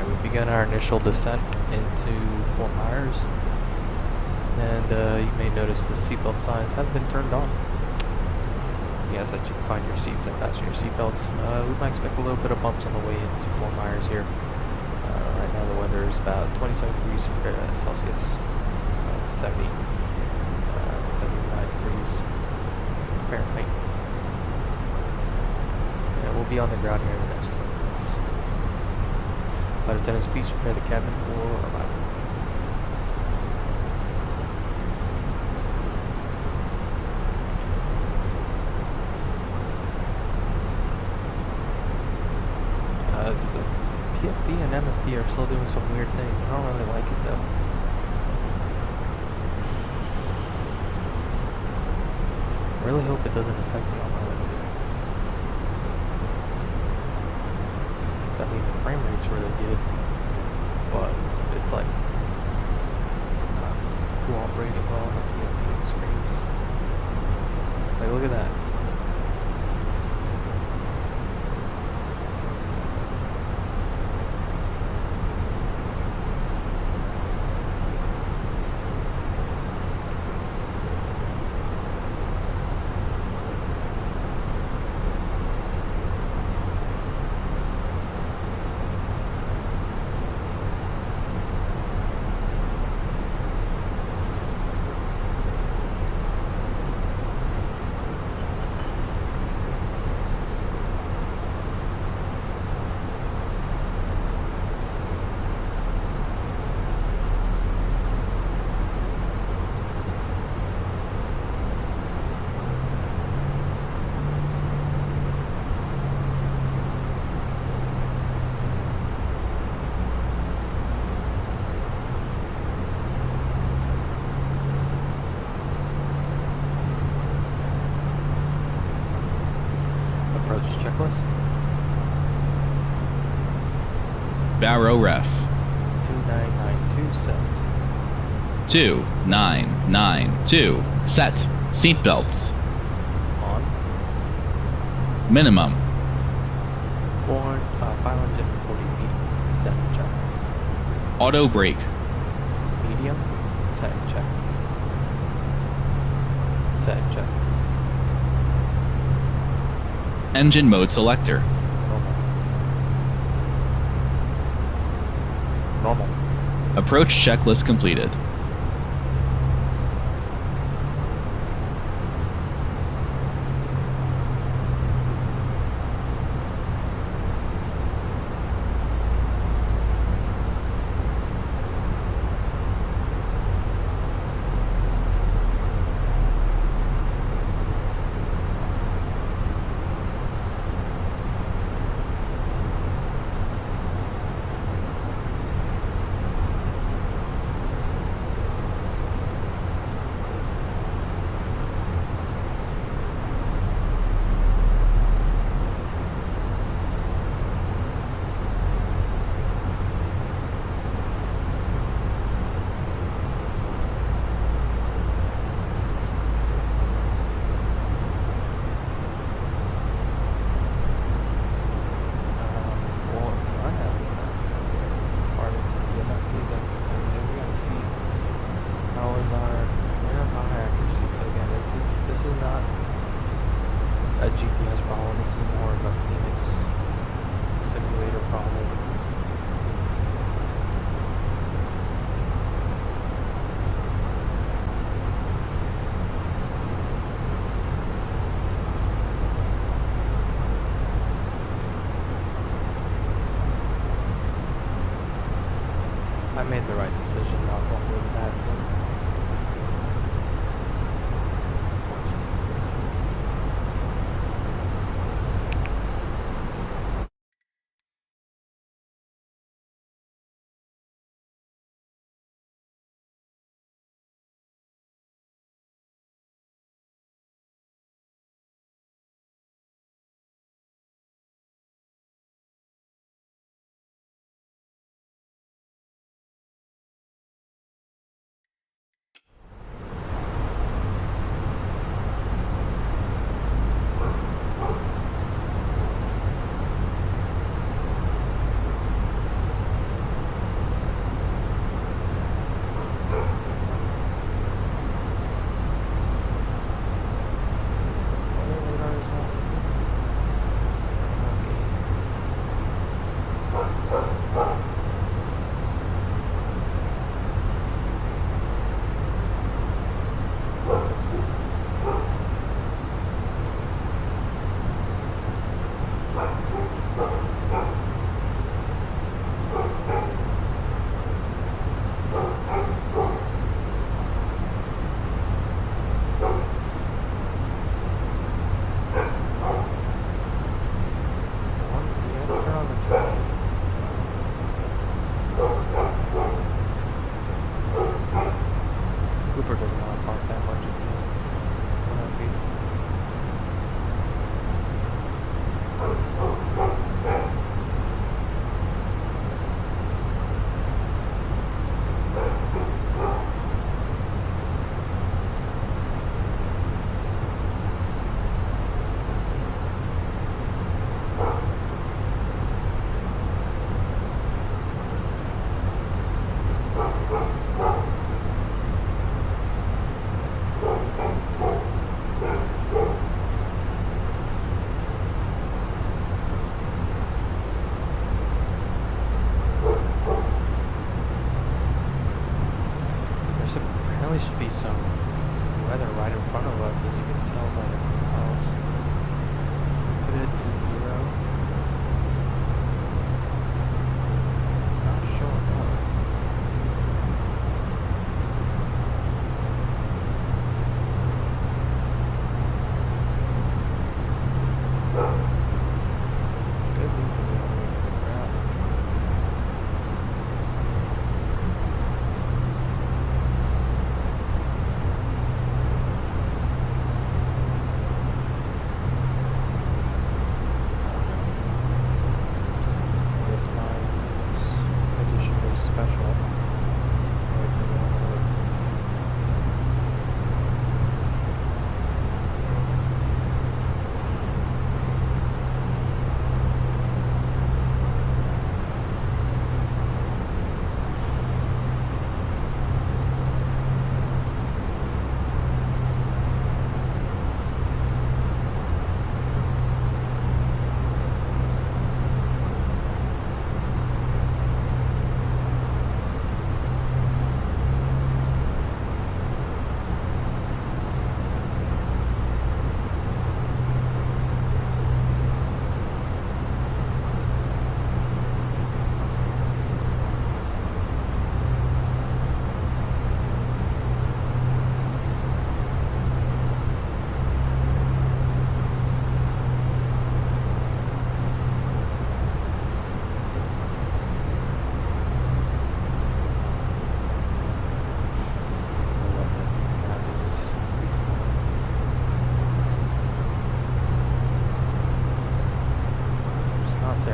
we began our initial descent into Fort Myers, and you may notice the seatbelt signs have been turned on. We ask that you find your seats and fasten your seatbelts. We might expect a little bit of bumps on the way into Fort Myers here. Right now the weather is about 27 degrees Celsius, 79 degrees Fahrenheit. And we'll be on the ground here in the next 20 minutes. Flight attendants, please prepare the cabin for arrival. It's the PFD and MFD are still doing some weird things. I don't really like it though. I really hope it doesn't affect me on my way there. I mean, the frame rate's really good, but it's like not cooperating well on the PFD screens. Like, look at that. Approach checklist. Barrow Ref. 2992 set. 2992. Set. Seatbelts. On. Minimum. 540 feet. Set and check. Auto brake. Medium. Set and check. Set and check. Engine mode selector. Normal. Approach checklist completed. A GPS problem. This is more of a Phoenix simulator problem. I made the right decision not going with that. So.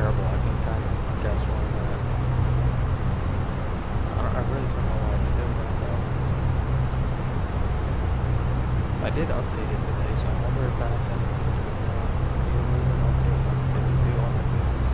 terrible. I can kind of guess why that. I really don't know why it's doing that though. I did update it today, so I wonder if that has anything to do with that. Maybe it was an update like they do on the things.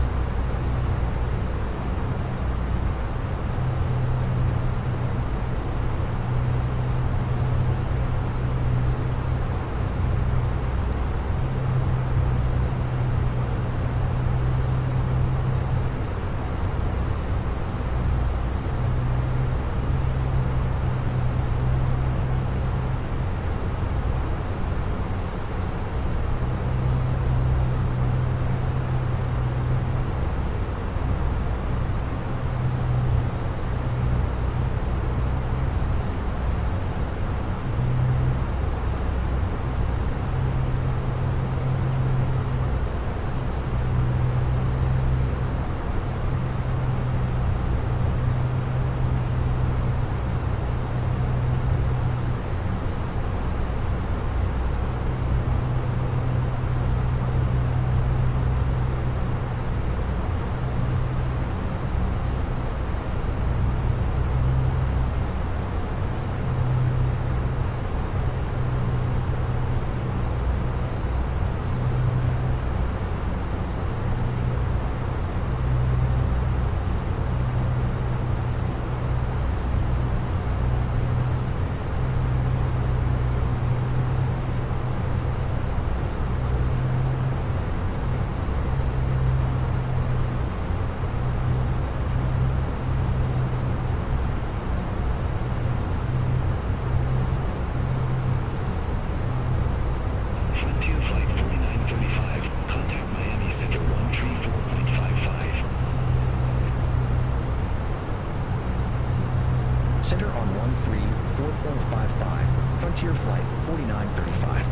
Frontier Flight 4935, contact Miami Center 134.55. Center on 134.55, Frontier Flight 4935.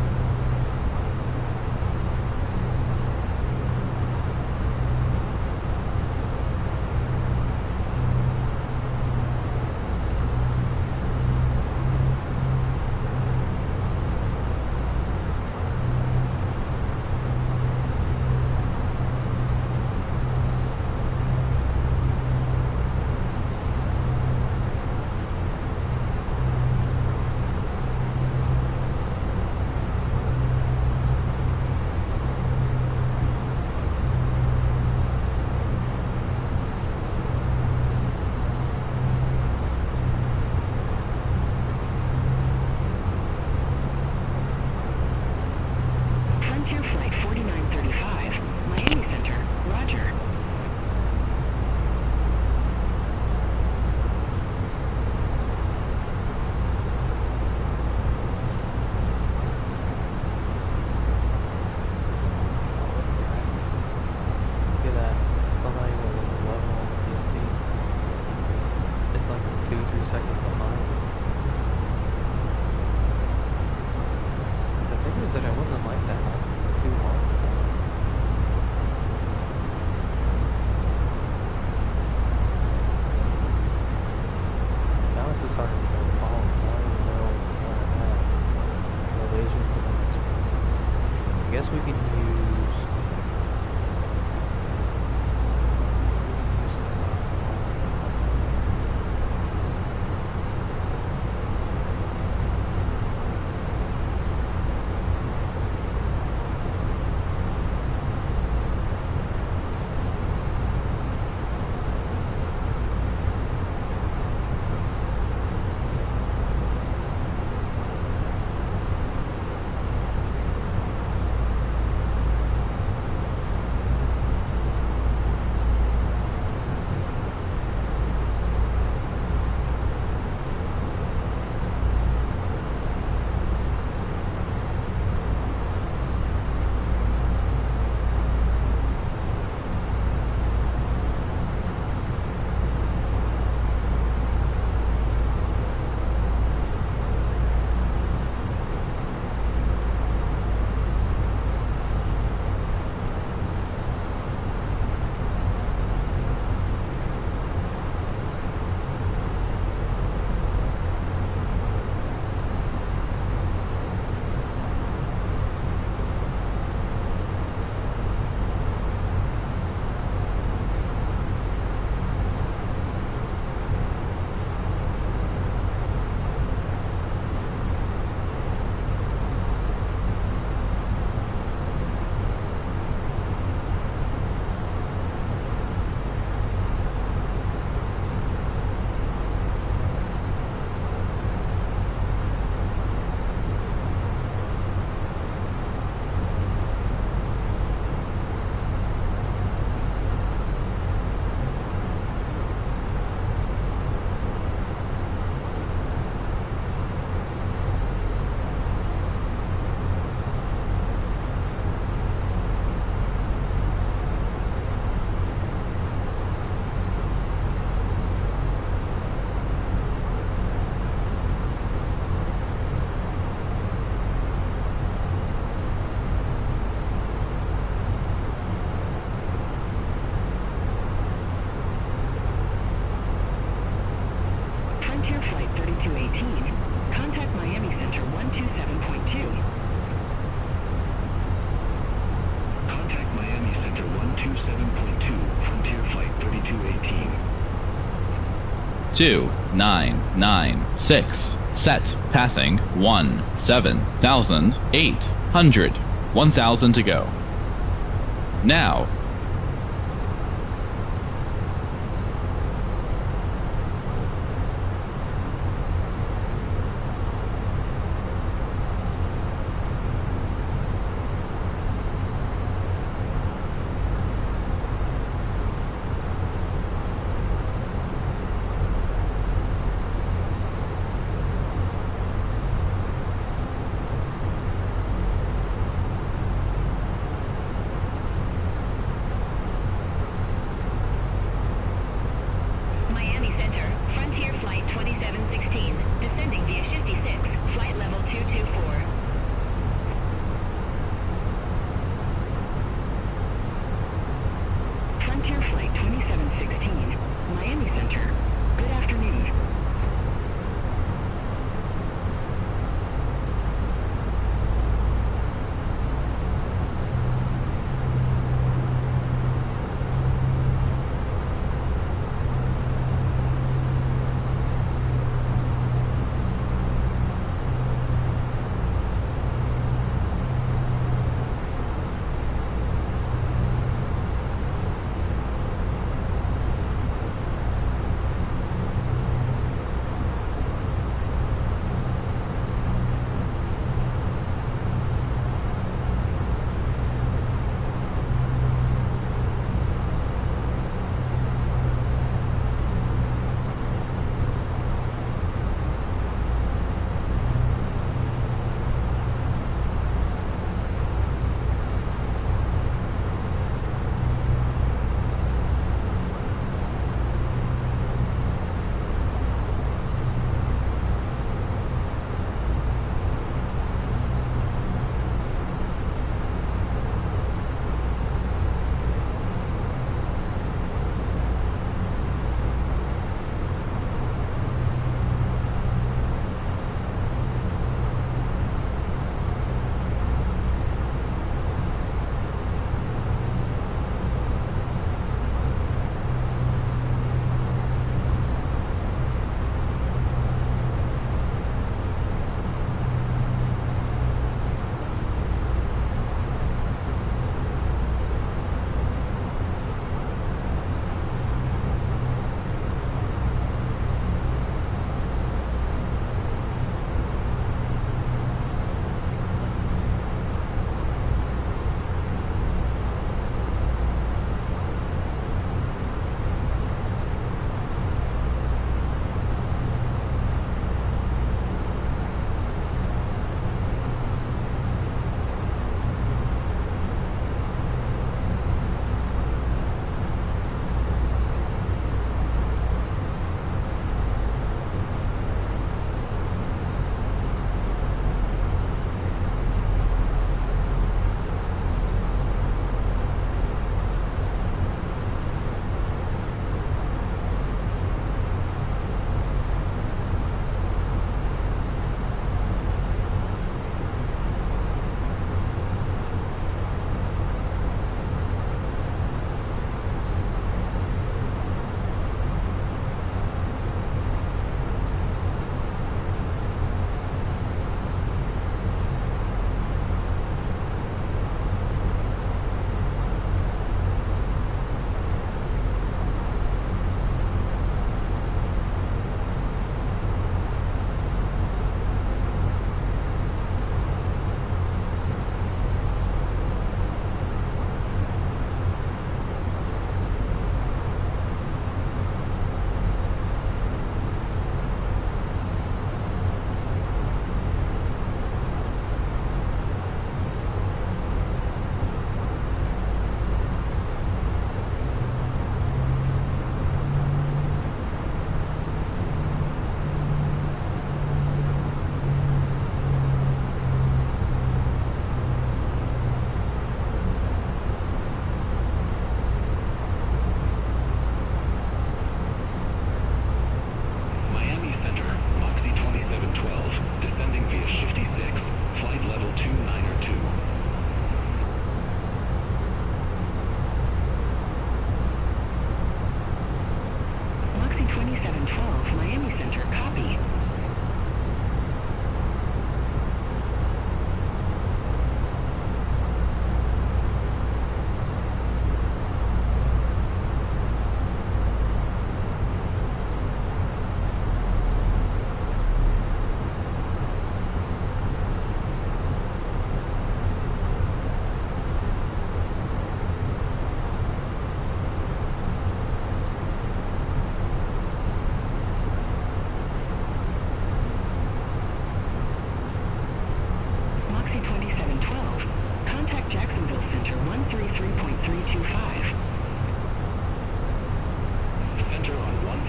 2996. Set. Passing 17,800. 1,000 to go. Now.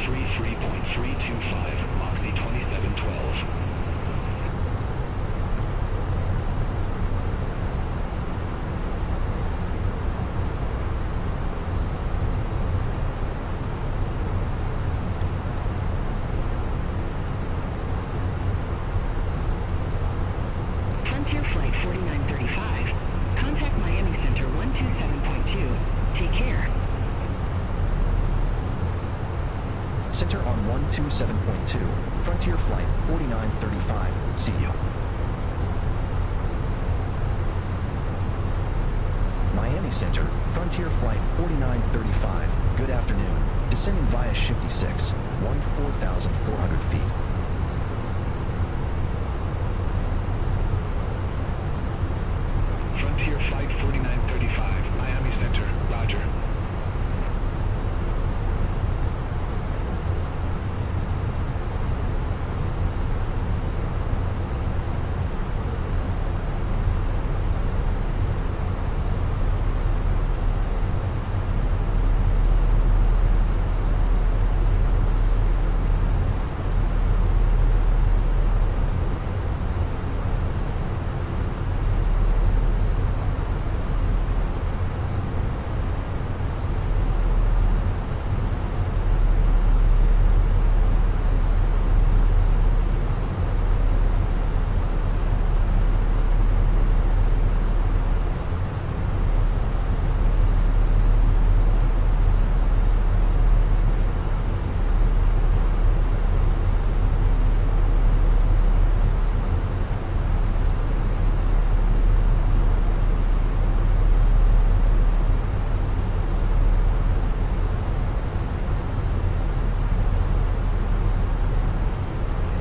33.325, Moxie 2712. Frontier Flight 4935. Contact Miami Center 127.2. Take care. Center on 127.2, Frontier Flight 4935, see you. Miami Center, Frontier Flight 4935, good afternoon. Descending via Shifty 6, 14,400 feet. Frontier Flight 4935, Miami Center, roger.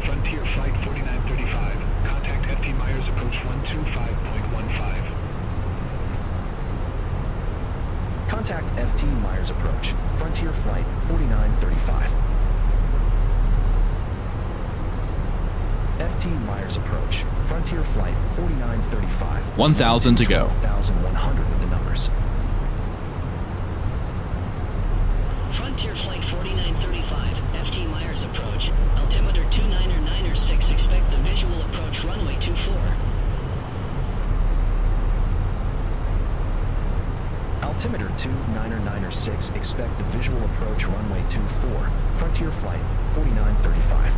Frontier Flight 4935, contact FT Myers approach 125.15. Contact FT Myers approach, Frontier Flight 4935. FT Myers approach, Frontier Flight 4935. 1,000 to go. 1,100 with the numbers. Frontier Flight 4935, FT Myers approach. Altimeter 299er6, expect the visual approach runway 24. Altimeter 299er6, expect the visual approach runway 24. Frontier Flight 4935.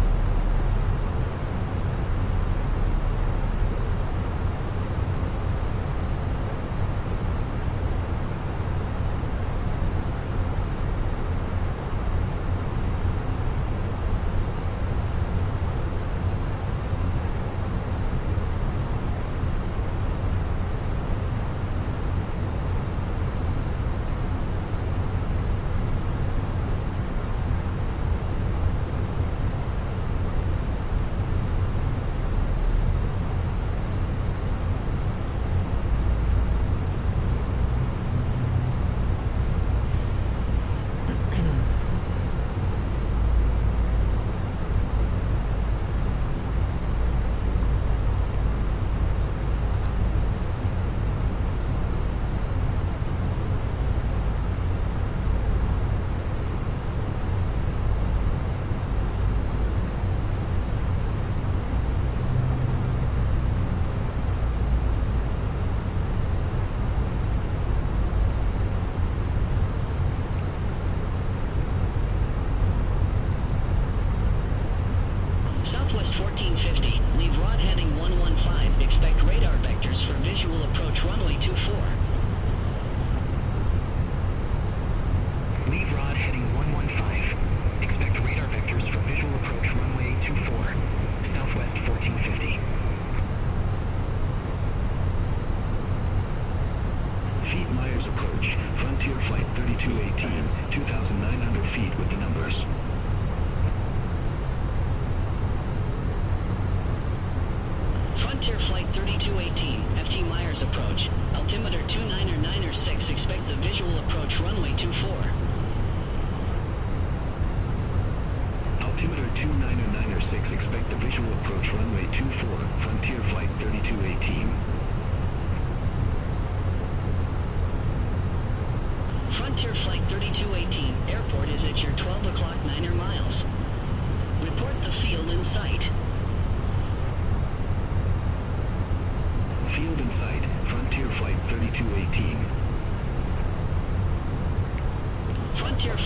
Southwest 1450, leave rod heading 115, expect radar vectors for visual approach runway 24. Leave rod heading 115, expect radar vectors for visual approach runway 24, Southwest 1450. Feet Myers approach, Frontier Flight 3218, 2,900 feet with the numbers. Frontier Flight 3218, FT Myers approach. Altimeter 299er6, expect the visual approach runway 24. Altimeter 299er6, expect the visual approach runway 24, Frontier Flight 3218. Frontier Flight 3218, airport is at your 12 o'clock 9er mile.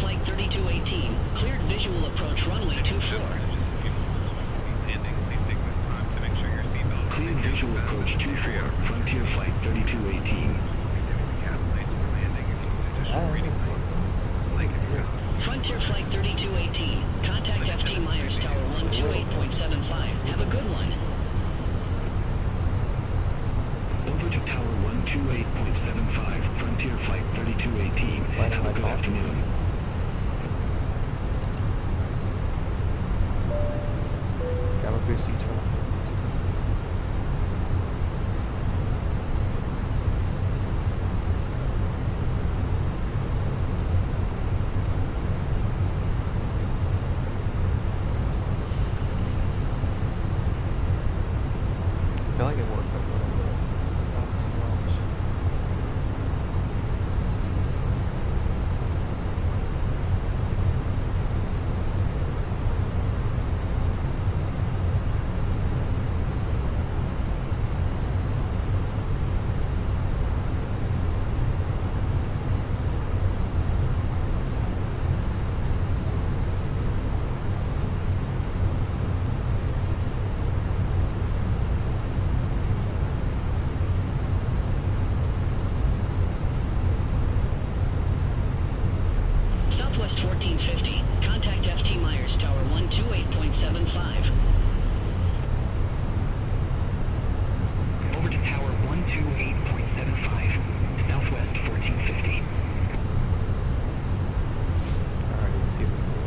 Flight 3218. Cleared visual approach runway 24. Cleared visual approach 24. Frontier Flight 3218. Frontier Flight 3218. Contact FT Myers Tower 128.75. Have a good one. Over to Tower 128.75. Frontier Flight 3218. Have a good afternoon. Camera crew seats for I feel like it worked a little bit. Not too much. Southwest 1450. Contact FT Myers Tower 128.75. Over to Tower 128.75. Southwest 1450. Alright, see what we can do.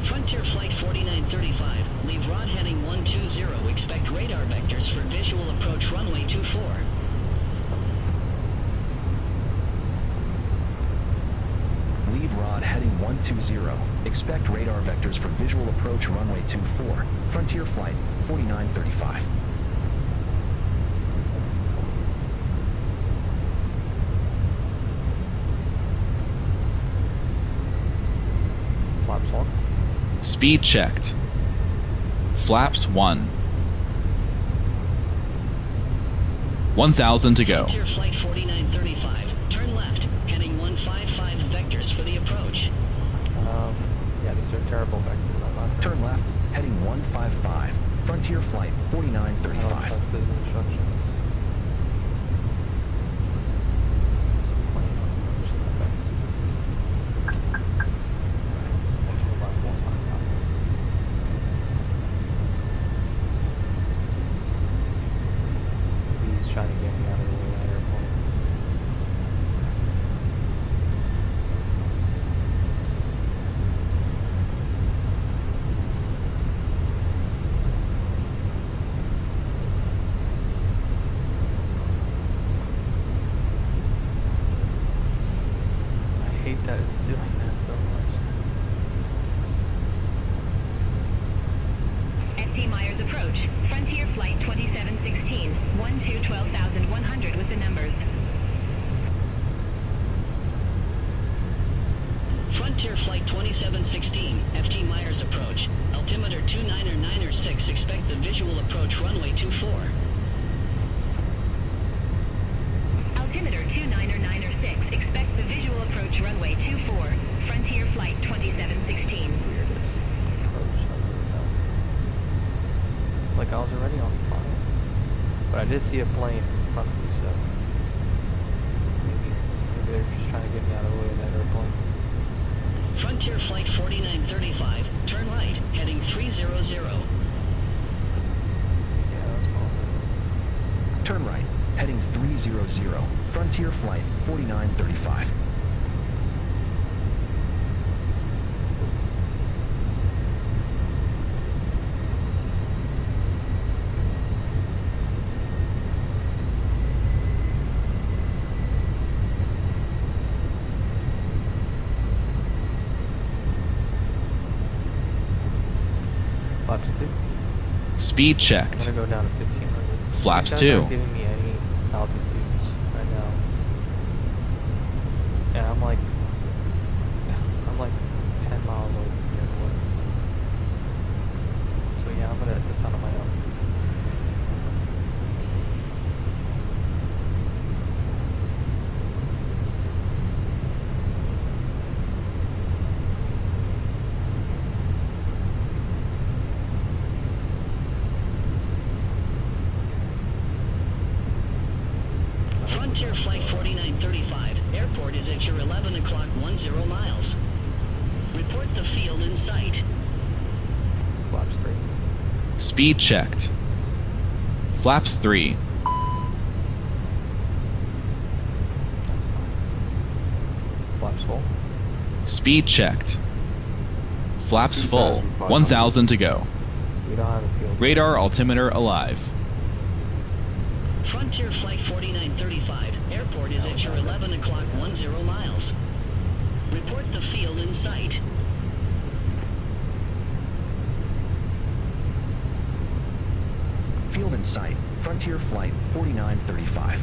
Frontier Flight 4935. Leave rod heading 120. Expect radar vectors for visual approach runway 24. Lead rod heading 120. Expect radar vectors for visual approach runway 24. Frontier Flight 4935. Flaps on. Speed checked. Flaps 1. 1,000 to go. Frontier Flight 4935. Turn left, heading 155 vectors for the approach. Yeah, these are terrible vectors. I'm not Turn left, heading 155. Frontier Flight I don't 4935. trust those instructions. There's a plane on the other side. That's what I want to find out. Maybe he's trying to get me out of the way of that airplane. I hate that it's doing that so much. FT Myers approach. Frontier Flight 2716. 12,100 with the numbers. Frontier Flight 2716. FT Myers approach. Altimeter 29906. Expect the visual approach runway 24. Altimeter 29906. Expect the visual approach runway 24. Frontier Flight 2716. Weirdest approach I've ever done. Like I was already on fire. But I did see a plane in front of me, so maybe they're just trying to get me out of the way of that airplane. Frontier Flight 4935, turn right, heading 300. Yeah, that's fine. Turn right, heading 300. Frontier Flight 4935. Flaps 2. Speed I'm checked. gonna go down to 1500. Flaps These guys 2. aren't giving me any altitudes right now. And I'm like 10 miles away from the airport. So yeah, I'm gonna descend on my own. Frontier Flight 4935, airport is at your 11 o'clock 10 miles. Report the field in sight. Flaps 3. Speed checked. Flaps 3. That's fine. Flaps full. Speed checked. Flaps full. 1,000 to go. We don't have a field. Radar altimeter alive. Frontier Flight 4935, airport is at your 11 o'clock 10 miles. Report the field in sight. Field in sight. Frontier Flight 4935.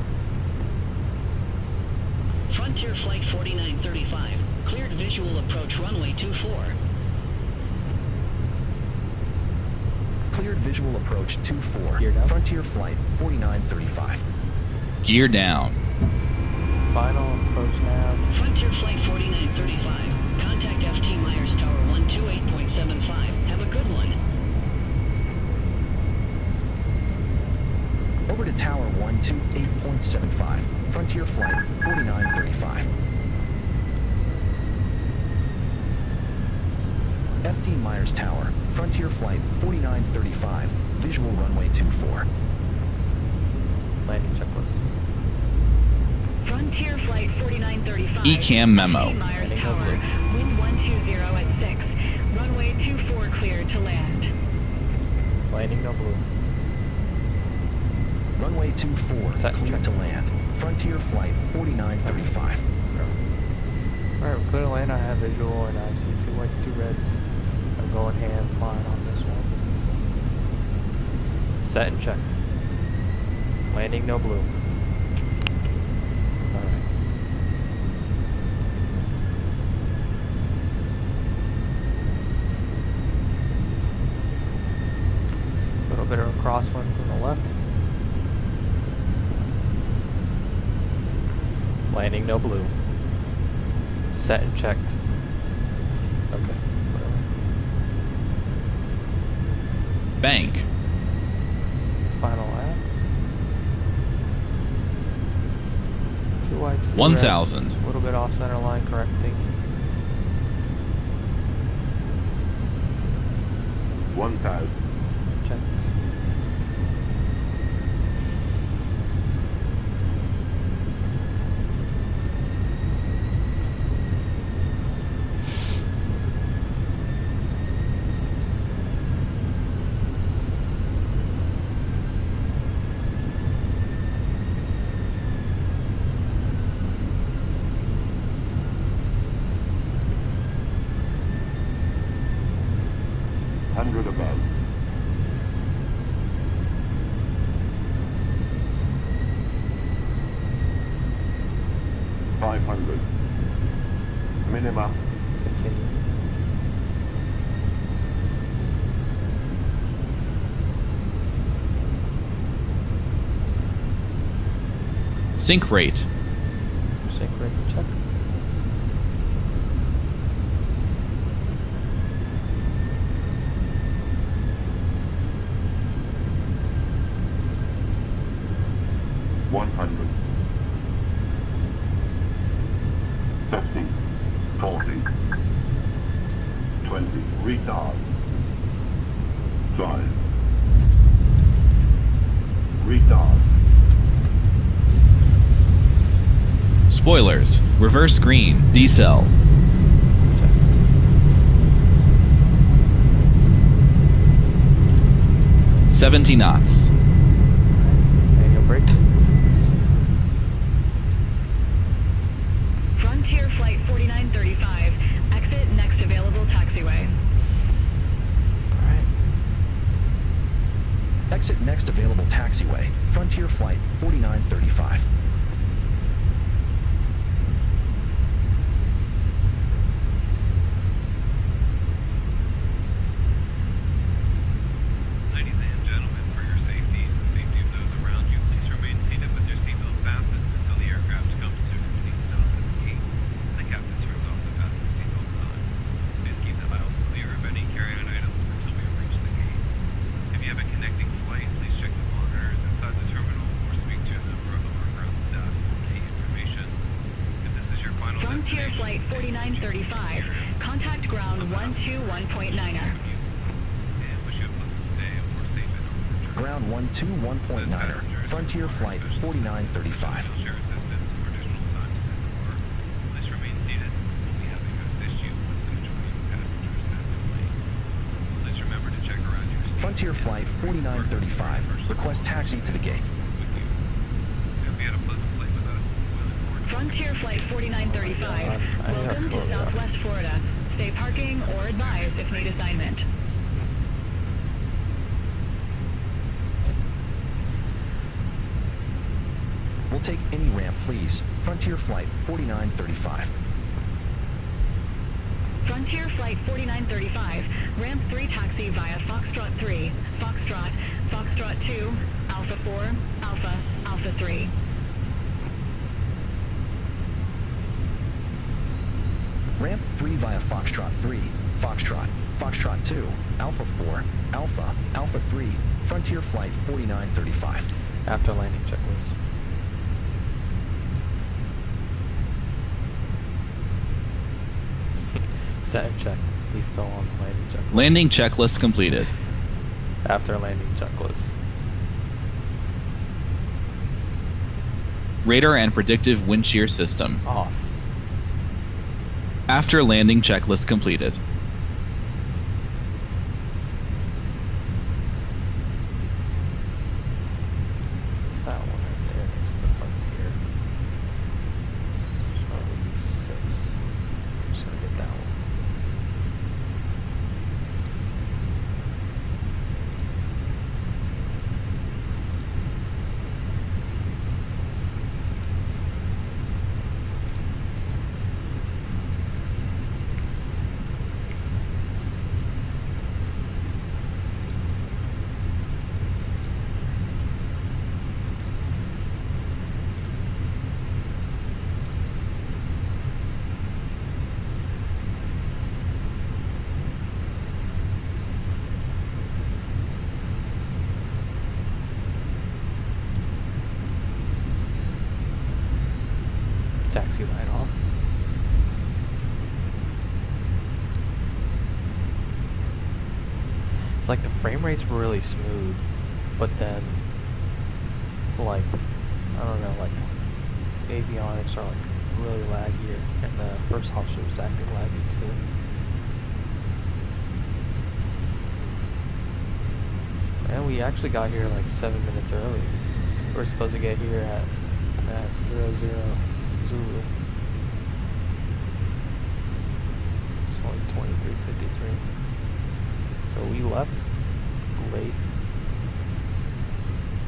Frontier Flight 4935, cleared visual approach runway 24. Cleared visual approach 24. Gear down. Frontier Flight 4935. Gear down. Final approach nav. Frontier Flight 4935, contact FT Myers Tower 128.75. Have a good one. Over to Tower 128.75. Frontier Flight 4935. FT Myers Tower. Frontier Flight 4935. Visual runway 24. Landing checklist. Frontier Flight 4935. ECAM memo. FT Myers Landing Tower. over. Wind 120 at 6. Runway 24 cleared to land. Landing no blue. Runway 24. Set Clear check. to land. Frontier Flight 4935. Alright, we're clear to land. I have visual and I see 2 whites, 2 reds. I'm going hand flying on this one. Set and checked. Landing no blue. Alright. A little bit of a crosswind from the left. Landing no blue. Set and checked. Okay, whatever. Bank. Final lap. 2 whites, 2 1,000. reds. A little bit off center line, correcting. 1,000. Checked. Above. 500. Minima. Continue. Sync rate. Sync rate check. Retard. 5. Retard. Spoilers. Reverse green. Decel. Checks. 70 knots. Manual brake. Frontier Flight 4935. Exit next available taxiway. Alright. Exit next available taxiway, Frontier Flight 4935. Ladies and gentlemen, for your safety and the safety of those around you, please remain seated with your seatbelt fastened until the aircraft comes to a complete stop at the gate. The captain turns off the fasten seatbelt sign. Please keep the aisles clear of any carry-on items until we reach the gate. If you have a connecting flight, please check the monitors inside the terminal or speak to a member of our ground staff for key information. If this is your final Frontier Flight 4935. Contact ground 121.9er. Ground 121.9er, Frontier Flight 4935. Frontier Flight 4935. Request taxi to the gate. Frontier Flight 4935. Welcome to Southwest Florida. Stay parking or advise if need assignment. We'll take any ramp, please. Frontier Flight 4935. Frontier Flight 4935. Ramp 3 taxi via Foxtrot 3, Foxtrot, Foxtrot 2, Alpha 4, Alpha, Alpha 3. Ramp 3 via Foxtrot 3, Foxtrot, Foxtrot 2, Alpha 4, Alpha, Alpha 3, Frontier Flight 4935. After landing checklist. Set and checked. He's still on the landing checklist. Landing checklist completed. After landing checklist. Radar and predictive wind shear system. Off. After landing checklist completed. It's that one right there next to the Frontier. Charlie 6. I'm just gonna get that one. Taxi light off. It's like the frame rate's really smooth, but then, like, I don't know, like, avionics are like really laggy, and the first officer was acting laggy too. And we actually got here like 7 minutes early. We're supposed to get here at 00 Zulu. It's only 23:53. So we left late.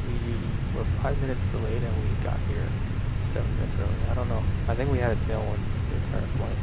We were 5 minutes delayed and we got here 7 minutes early. I don't know. I think we had a tailwind the entire flight.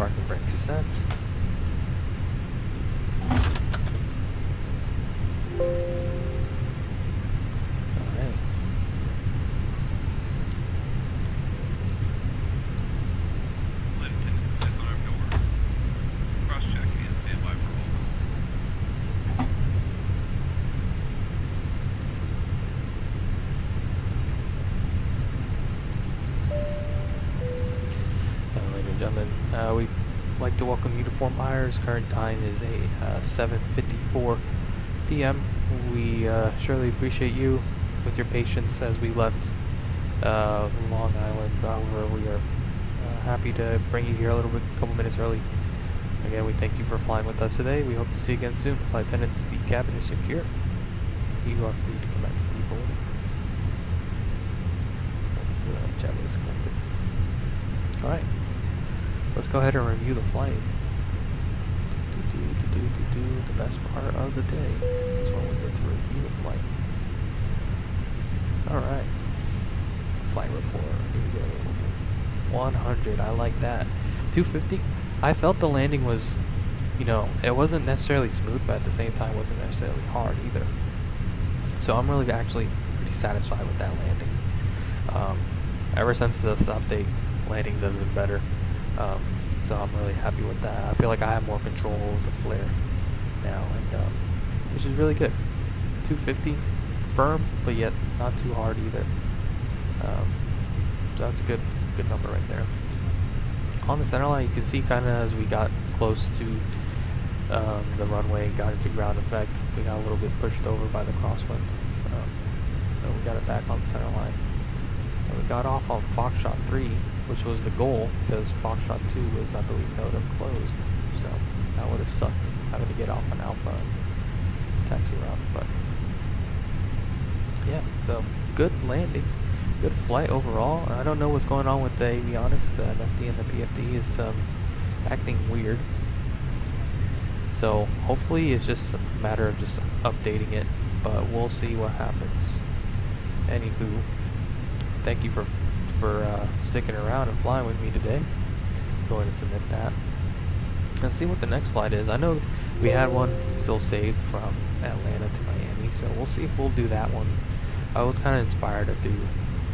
parking brake set. Alright. Lincoln is on our door. Cross-check and stand by for roll call. Ladies and gentlemen, we'd like to welcome you to Fort Myers. Current time is 7:54 p.m. We surely appreciate you with your patience as we left Long Island. However, we are happy to bring you here a couple minutes early. Again, we thank you for flying with us today. We hope to see you again soon. Flight attendants, the cabin is secure. You are free to commence the boarding. That's the cabin is connected. Alright, let's go ahead and review the flight. The best part of the day is when we get to review the flight. Alright, flight report. Here we go. 100, I like that. 250, I felt the landing was, you know, it wasn't necessarily smooth, but at the same time wasn't necessarily hard either. So I'm really actually pretty satisfied with that landing. Ever since this update, landings have been better. So I'm really happy with that. I feel like I have more control of the flare now, and which is really good. 250, firm, but yet not too hard either. So that's a good number right there. On the center line, you can see kind of as we got close to the runway and got into ground effect, we got a little bit pushed over by the crosswind. And we got it back on the center line. And we got off on Foxtrot 3, which was the goal, because Foxtrot 2 was, I believe, NOTAM closed. So that would have sucked, having to get off on Alpha and taxi route. But yeah, so good landing, good flight overall. I don't know what's going on with the avionics, the MFD and the PFD. It's acting weird. So hopefully it's just a matter of just updating it, but we'll see what happens. Anywho, thank you for sticking around and flying with me today. Go ahead and submit that. Let's see what the next flight is. I know we had one still saved from Atlanta to Miami, so we'll see if we'll do that one. I was kind of inspired to do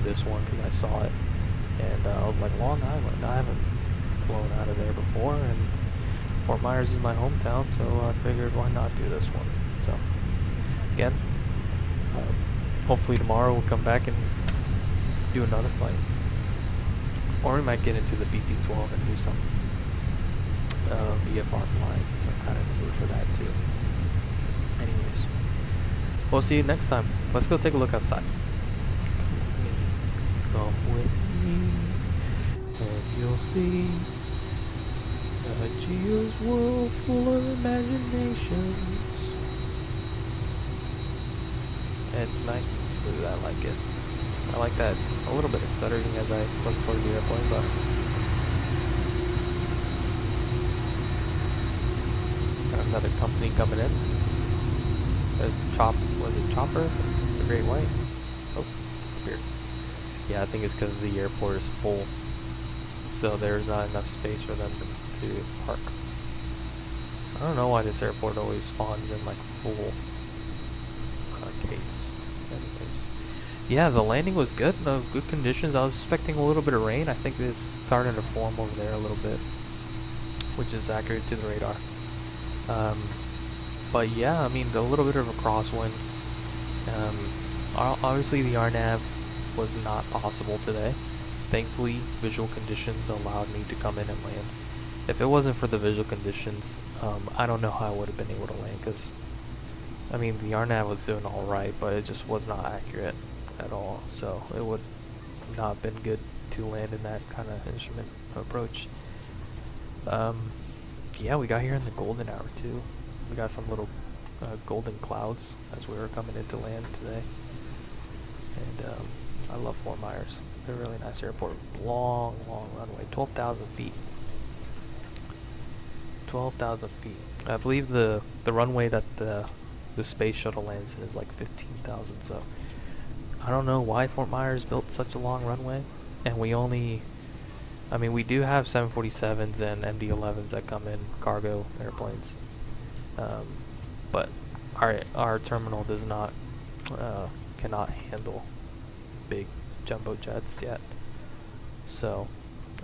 this one because I saw it, and I was like, Long Island, I haven't flown out of there before, and Fort Myers is my hometown, so I figured why not do this one. So again, hopefully tomorrow we'll come back and do another flight, or we might get into the BC-12 and do some VFR flying. I'm kind of in the mood for that too. Anyways, we'll see you next time. Let's go take a look outside. Come with me, and you'll see Gia's world full of imaginations. It's nice and smooth. I like it. I like that. A little bit of stuttering as I look towards the airplane, but got another company coming in. Was it Chopper? The Great White? Oh, disappeared. Yeah, I think it's because the airport is full, so there's not enough space for them to park. I don't know why this airport always spawns in like full gates. Anyways, yeah, the landing was good. No good conditions. I was expecting a little bit of rain. I think it's starting to form over there a little bit, which is accurate to the radar. But yeah, I mean, a little bit of a crosswind. Obviously the RNAV was not possible today. Thankfully, visual conditions allowed me to come in and land. If it wasn't for the visual conditions, I don't know how I would have been able to land, because I mean, the RNAV was doing alright, but it just was not accurate at all, so it would not have been good to land in that kind of instrument approach. Yeah, we got here in the golden hour too. We got some little golden clouds as we were coming into land today. And I love Fort Myers. It's a really nice airport. Long runway, 12,000 feet. 12,000 feet. I believe the runway that the space shuttle lands in is like 15,000, so I don't know why Fort Myers built such a long runway, and we only I mean, we do have 747s and MD-11s that come in cargo airplanes, but our terminal does not cannot handle big jumbo jets yet. So,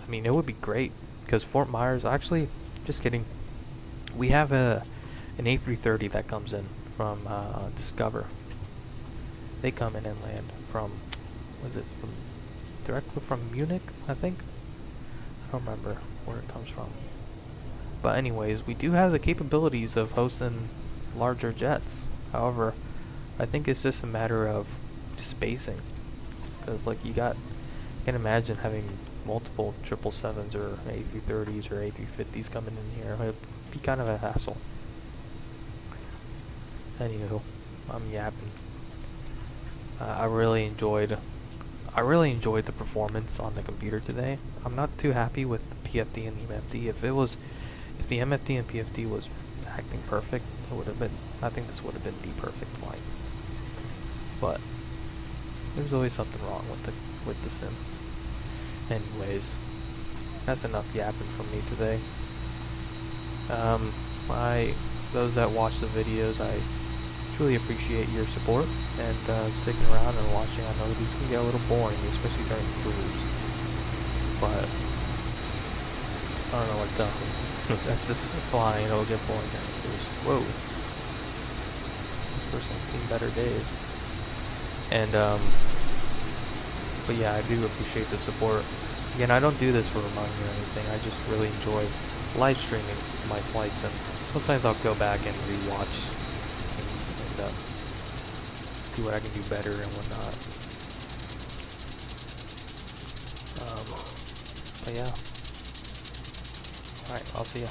I mean, it would be great because Fort Myers, actually, just kidding, we have an A330 that comes in from Discover. They come in and land from, directly from Munich, I think? I don't remember where it comes from. But anyways, we do have the capabilities of hosting larger jets. However, I think it's just a matter of spacing. Because like you can imagine having multiple 777s or A330s or A350s coming in here. It would be kind of a hassle. Anywho, I'm yapping. I really enjoyed the performance on the computer today. I'm not too happy with the PFD and the MFD. If the MFD and PFD was acting perfect, it would have been. I think this would have been the perfect flight. But there's always something wrong with the sim. Anyways, that's enough yapping from me today. Those that watch the videos, I truly appreciate your support and sticking around and watching. I know these can get a little boring, especially during the cruise. But I don't know what to that's just flying. It'll get boring during the cruise. Whoa, this person's seen better days. And but yeah, I do appreciate the support. Again, I don't do this for money or anything. I just really enjoy live streaming my flights, and sometimes I'll go back and rewatch things and see what I can do better and whatnot. But yeah. Alright, I'll see ya.